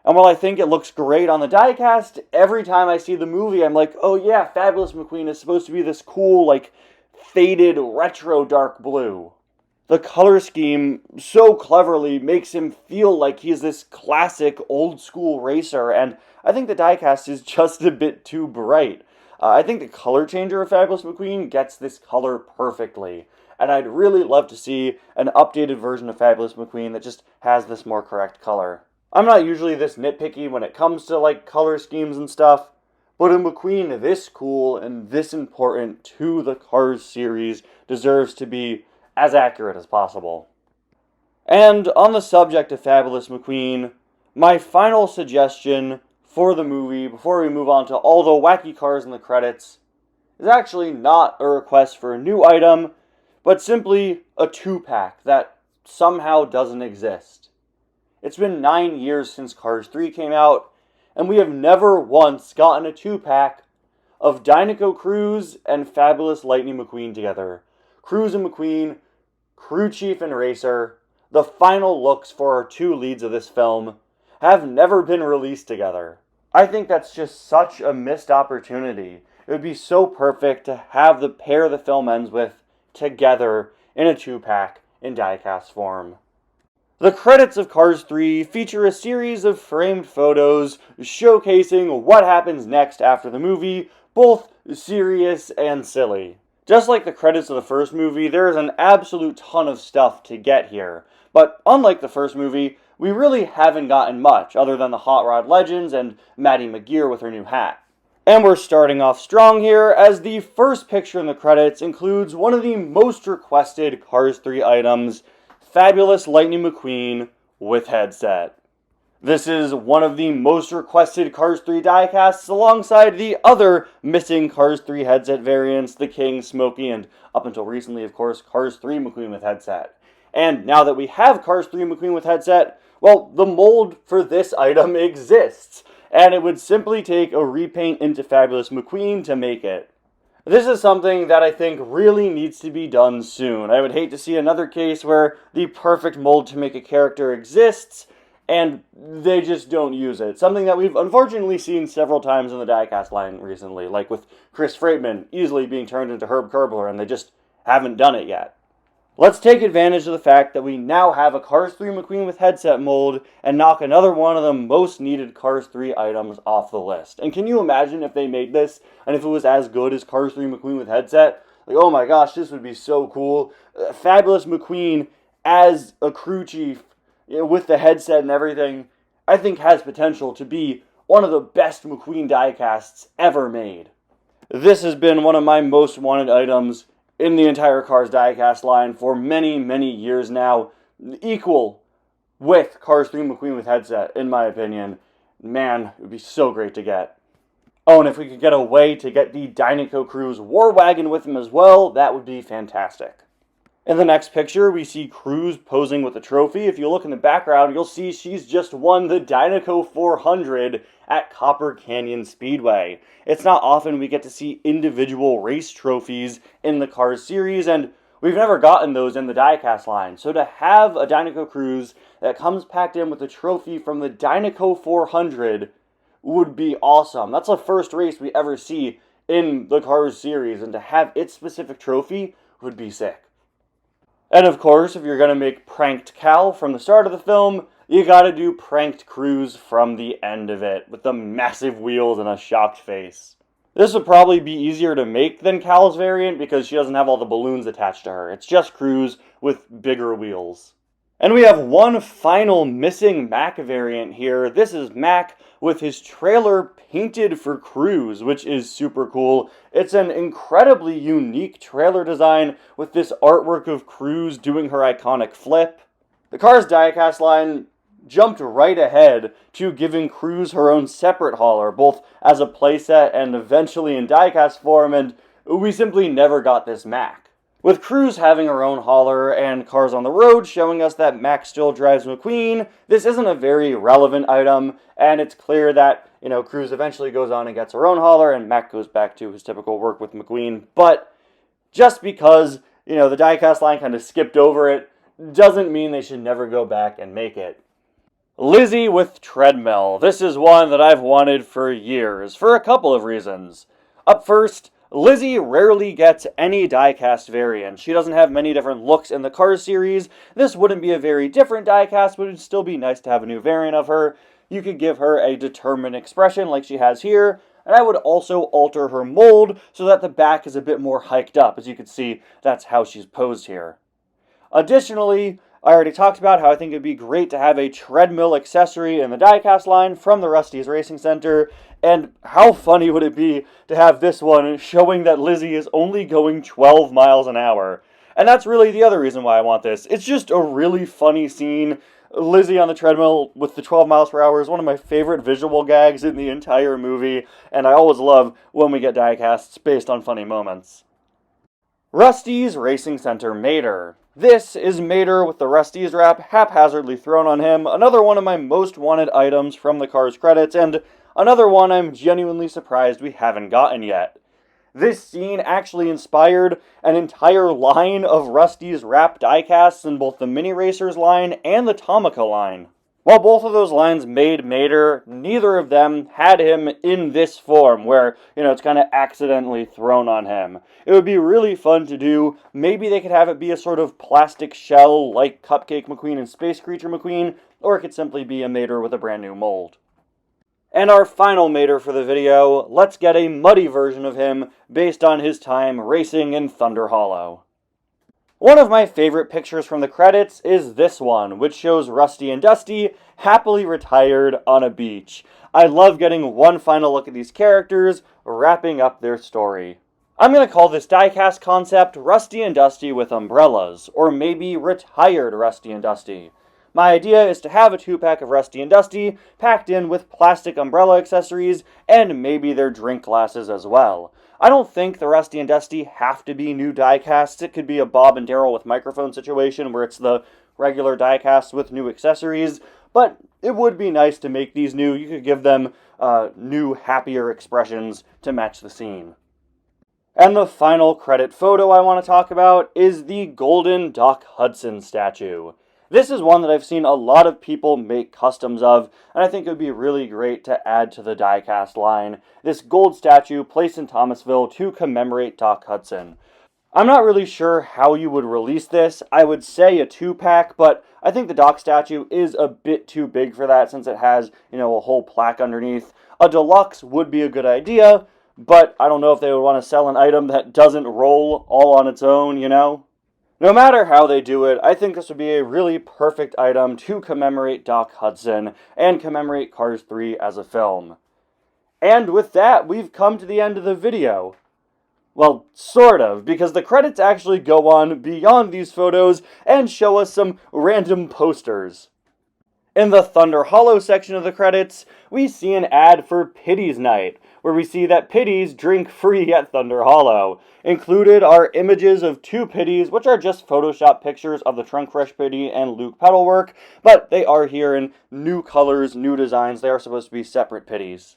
And while I think it looks great on the diecast, every time I see the movie, I'm like, oh yeah, Fabulous McQueen is supposed to be this cool, like, faded, retro dark blue. The color scheme so cleverly makes him feel like he's this classic, old-school racer, and I think the diecast is just a bit too bright. I think the color changer of Fabulous McQueen gets this color perfectly, and I'd really love to see an updated version of Fabulous McQueen that just has this more correct color. I'm not usually this nitpicky when it comes to, like, color schemes and stuff, but a McQueen this cool and this important to the Cars series deserves to be as accurate as possible. And on the subject of Fabulous McQueen, my final suggestion for the movie, before we move on to all the wacky cars in the credits, is actually not a request for a new item, but simply a 2-pack that somehow doesn't exist. It's been 9 years since Cars 3 came out, and we have never once gotten a 2-pack of Dynaco Cruz and Fabulous Lightning McQueen together. Cruz and McQueen, crew chief and racer, the final looks for our two leads of this film, have never been released together. I think that's just such a missed opportunity. It would be so perfect to have the pair the film ends with together in a 2-pack in diecast form. The credits of Cars 3 feature a series of framed photos showcasing what happens next after the movie, both serious and silly. Just like the credits of the first movie, there is an absolute ton of stuff to get here. But unlike the first movie, we really haven't gotten much, other than the Hot Rod Legends and Maddie McGear with her new hat. And we're starting off strong here, as the first picture in the credits includes one of the most requested Cars 3 items, Fabulous Lightning McQueen with headset. This is one of the most requested Cars 3 diecasts alongside the other missing Cars 3 headset variants, the King, Smokey, and up until recently, of course, Cars 3 McQueen with headset. And now that we have Cars 3 McQueen with headset, well, the mold for this item exists, and it would simply take a repaint into Fabulous McQueen to make it. This is something that I think really needs to be done soon. I would hate to see another case where the perfect mold to make a character exists, and they just don't use it. Something that we've unfortunately seen several times in the diecast line recently, like with Chris Freightman easily being turned into Herb Kerbler, and they just haven't done it yet. Let's take advantage of the fact that we now have a Cars 3 McQueen with headset mold and knock another one of the most needed Cars 3 items off the list. And can you imagine if they made this and if it was as good as Cars 3 McQueen with headset? Like, oh my gosh, this would be so cool. Fabulous McQueen as a crew chief, you know, with the headset and everything, I think has potential to be one of the best McQueen diecasts ever made. This has been one of my most wanted items in the entire Cars diecast line for many, many years now. Equal with Cars 3 McQueen with headset, in my opinion. Man, it would be so great to get. Oh, and if we could get a way to get the Dynaco Cruz War Wagon with him as well, that would be fantastic. In the next picture, we see Cruz posing with a trophy. If you look in the background, you'll see she's just won the Dynaco 400 at Copper Canyon Speedway. It's not often we get to see individual race trophies in the Cars series, and we've never gotten those in the Diecast line. So to have a Dynaco Cruz that comes packed in with a trophy from the Dynaco 400 would be awesome. That's the first race we ever see in the Cars series, and to have its specific trophy would be sick. And of course, if you're going to make Pranked Cal from the start of the film, you gotta do Pranked Cruz from the end of it, with the massive wheels and a shocked face. This would probably be easier to make than Cal's variant because she doesn't have all the balloons attached to her. It's just Cruz with bigger wheels. And we have one final missing Mac variant here. This is Mac with his trailer painted for Cruz, which is super cool. It's an incredibly unique trailer design with this artwork of Cruz doing her iconic flip. The Cars Diecast line jumped right ahead to giving Cruz her own separate hauler, both as a playset and eventually in diecast form, and we simply never got this Mac. With Cruz having her own hauler and Cars on the Road showing us that Mac still drives McQueen, this isn't a very relevant item, and it's clear that, Cruz eventually goes on and gets her own hauler, and Mac goes back to his typical work with McQueen. But just because, the diecast line kind of skipped over it, doesn't mean they should never go back and make it. Lizzie with treadmill. This is one that I've wanted for years, for a couple of reasons. Up first, Lizzie rarely gets any diecast variant. She doesn't have many different looks in the Cars series. This wouldn't be a very different diecast, but it'd still be nice to have a new variant of her. You could give her a determined expression like she has here, and I would also alter her mold so that the back is a bit more hiked up. As you can see, that's how she's posed here. Additionally, I already talked about how I think it'd be great to have a treadmill accessory in the diecast line from the Rusty's Racing Center, and how funny would it be to have this one showing that Lizzie is only going 12 miles an hour. And that's really the other reason why I want this. It's just a really funny scene. Lizzie on the treadmill with the 12 miles per hour is one of my favorite visual gags in the entire movie, and I always love when we get diecasts based on funny moments. Rusty's Racing Center Mater. This is Mater with the Rusty's wrap haphazardly thrown on him, another one of my most wanted items from the Cars credits, and another one I'm genuinely surprised we haven't gotten yet. This scene actually inspired an entire line of Rusty's wrap diecasts in both the Mini Racers line and the Tomica line. While both of those lines made Mater, neither of them had him in this form, where, it's kind of accidentally thrown on him. It would be really fun to do. Maybe they could have it be a sort of plastic shell like Cupcake McQueen and Space Creature McQueen, or it could simply be a Mater with a brand new mold. And our final Mater for the video, let's get a muddy version of him based on his time racing in Thunder Hollow. One of my favorite pictures from the credits is this one, which shows Rusty and Dusty happily retired on a beach. I love getting one final look at these characters, wrapping up their story. I'm going to call this diecast concept Rusty and Dusty with umbrellas, or maybe retired Rusty and Dusty. My idea is to have a 2-pack of Rusty and Dusty packed in with plastic umbrella accessories and maybe their drink glasses as well. I don't think the Rusty and Dusty have to be new diecasts. It could be a Bob and Daryl with microphone situation where it's the regular diecast with new accessories, but it would be nice to make these new. You could give them new, happier expressions to match the scene. And the final credit photo I want to talk about is the golden Doc Hudson statue. This is one that I've seen a lot of people make customs of, and I think it would be really great to add to the diecast line. This gold statue placed in Thomasville to commemorate Doc Hudson. I'm not really sure how you would release this. I would say a 2-pack, but I think the Doc statue is a bit too big for that since it has, a whole plaque underneath. A deluxe would be a good idea, but I don't know if they would want to sell an item that doesn't roll all on its own, No matter how they do it, I think this would be a really perfect item to commemorate Doc Hudson and commemorate Cars 3 as a film. And with that, we've come to the end of the video. Well, sort of, because the credits actually go on beyond these photos and show us some random posters. In the Thunder Hollow section of the credits, we see an ad for Pity's Night, where we see that Pitties drink free at Thunder Hollow. Included are images of two Pitties, which are just Photoshop pictures of the Trunk Fresh Pitty and Luke Petalwork, but they are here in new colors, new designs. They are supposed to be separate Pitties.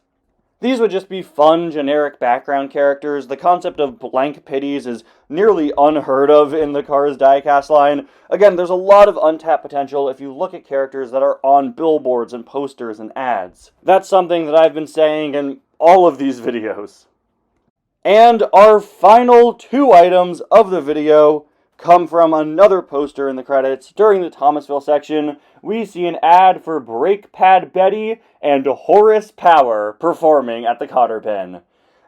These would just be fun, generic background characters. The concept of blank Pitties is nearly unheard of in the Cars Diecast line. Again, there's a lot of untapped potential if you look at characters that are on billboards and posters and ads. That's something that I've been saying in all of these videos. And our final two items of the video come from another poster in the credits. During the Thomasville section, we see an ad for Brake Pad Betty and Horace Power performing at the Cotter Pen.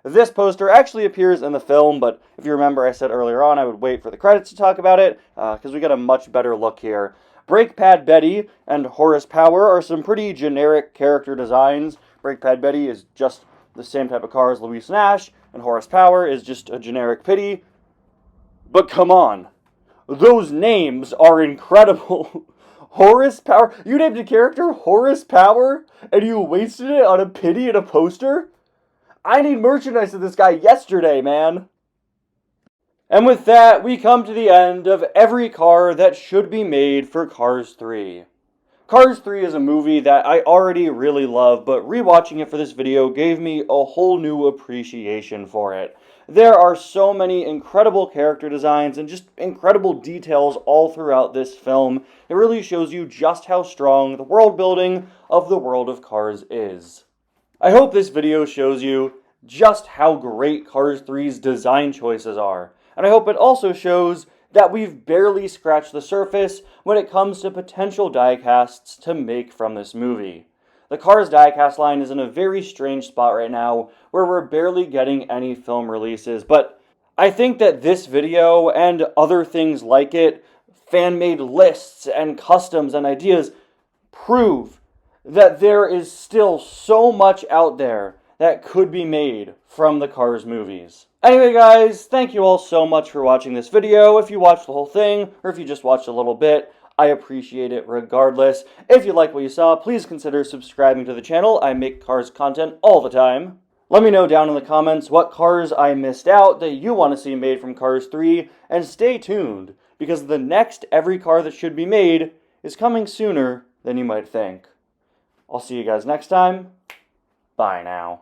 This poster actually appears in the film, but if you remember I said earlier on I would wait for the credits to talk about it, because we get a much better look here. Brake Pad Betty and Horace Power are some pretty generic character designs. Brake Pad Betty is just the same type of car as Louise Nash, and Horace Power is just a generic Pitty. But come on! Those names are incredible. Horace Power? You named a character Horace Power? And you wasted it on a Pitty and a poster? I need merchandise of this guy yesterday, man. And with that, we come to the end of every car that should be made for Cars 3. Cars 3 is a movie that I already really love, but rewatching it for this video gave me a whole new appreciation for it. There are so many incredible character designs and just incredible details all throughout this film. It really shows you just how strong the world building of the world of Cars is. I hope this video shows you just how great Cars 3's design choices are. And I hope it also shows that we've barely scratched the surface when it comes to potential diecasts to make from this movie. The Cars Diecast line is in a very strange spot right now where we're barely getting any film releases, but I think that this video and other things like it, fan-made lists and customs and ideas, prove that there is still so much out there that could be made from the Cars movies. Anyway guys, thank you all so much for watching this video. If you watched the whole thing, or if you just watched a little bit, I appreciate it regardless. If you like what you saw, please consider subscribing to the channel. I make Cars content all the time. Let me know down in the comments what cars I missed out that you want to see made from Cars 3, and stay tuned, because the next Every Car That Should Be Made is coming sooner than you might think. I'll see you guys next time. Bye now.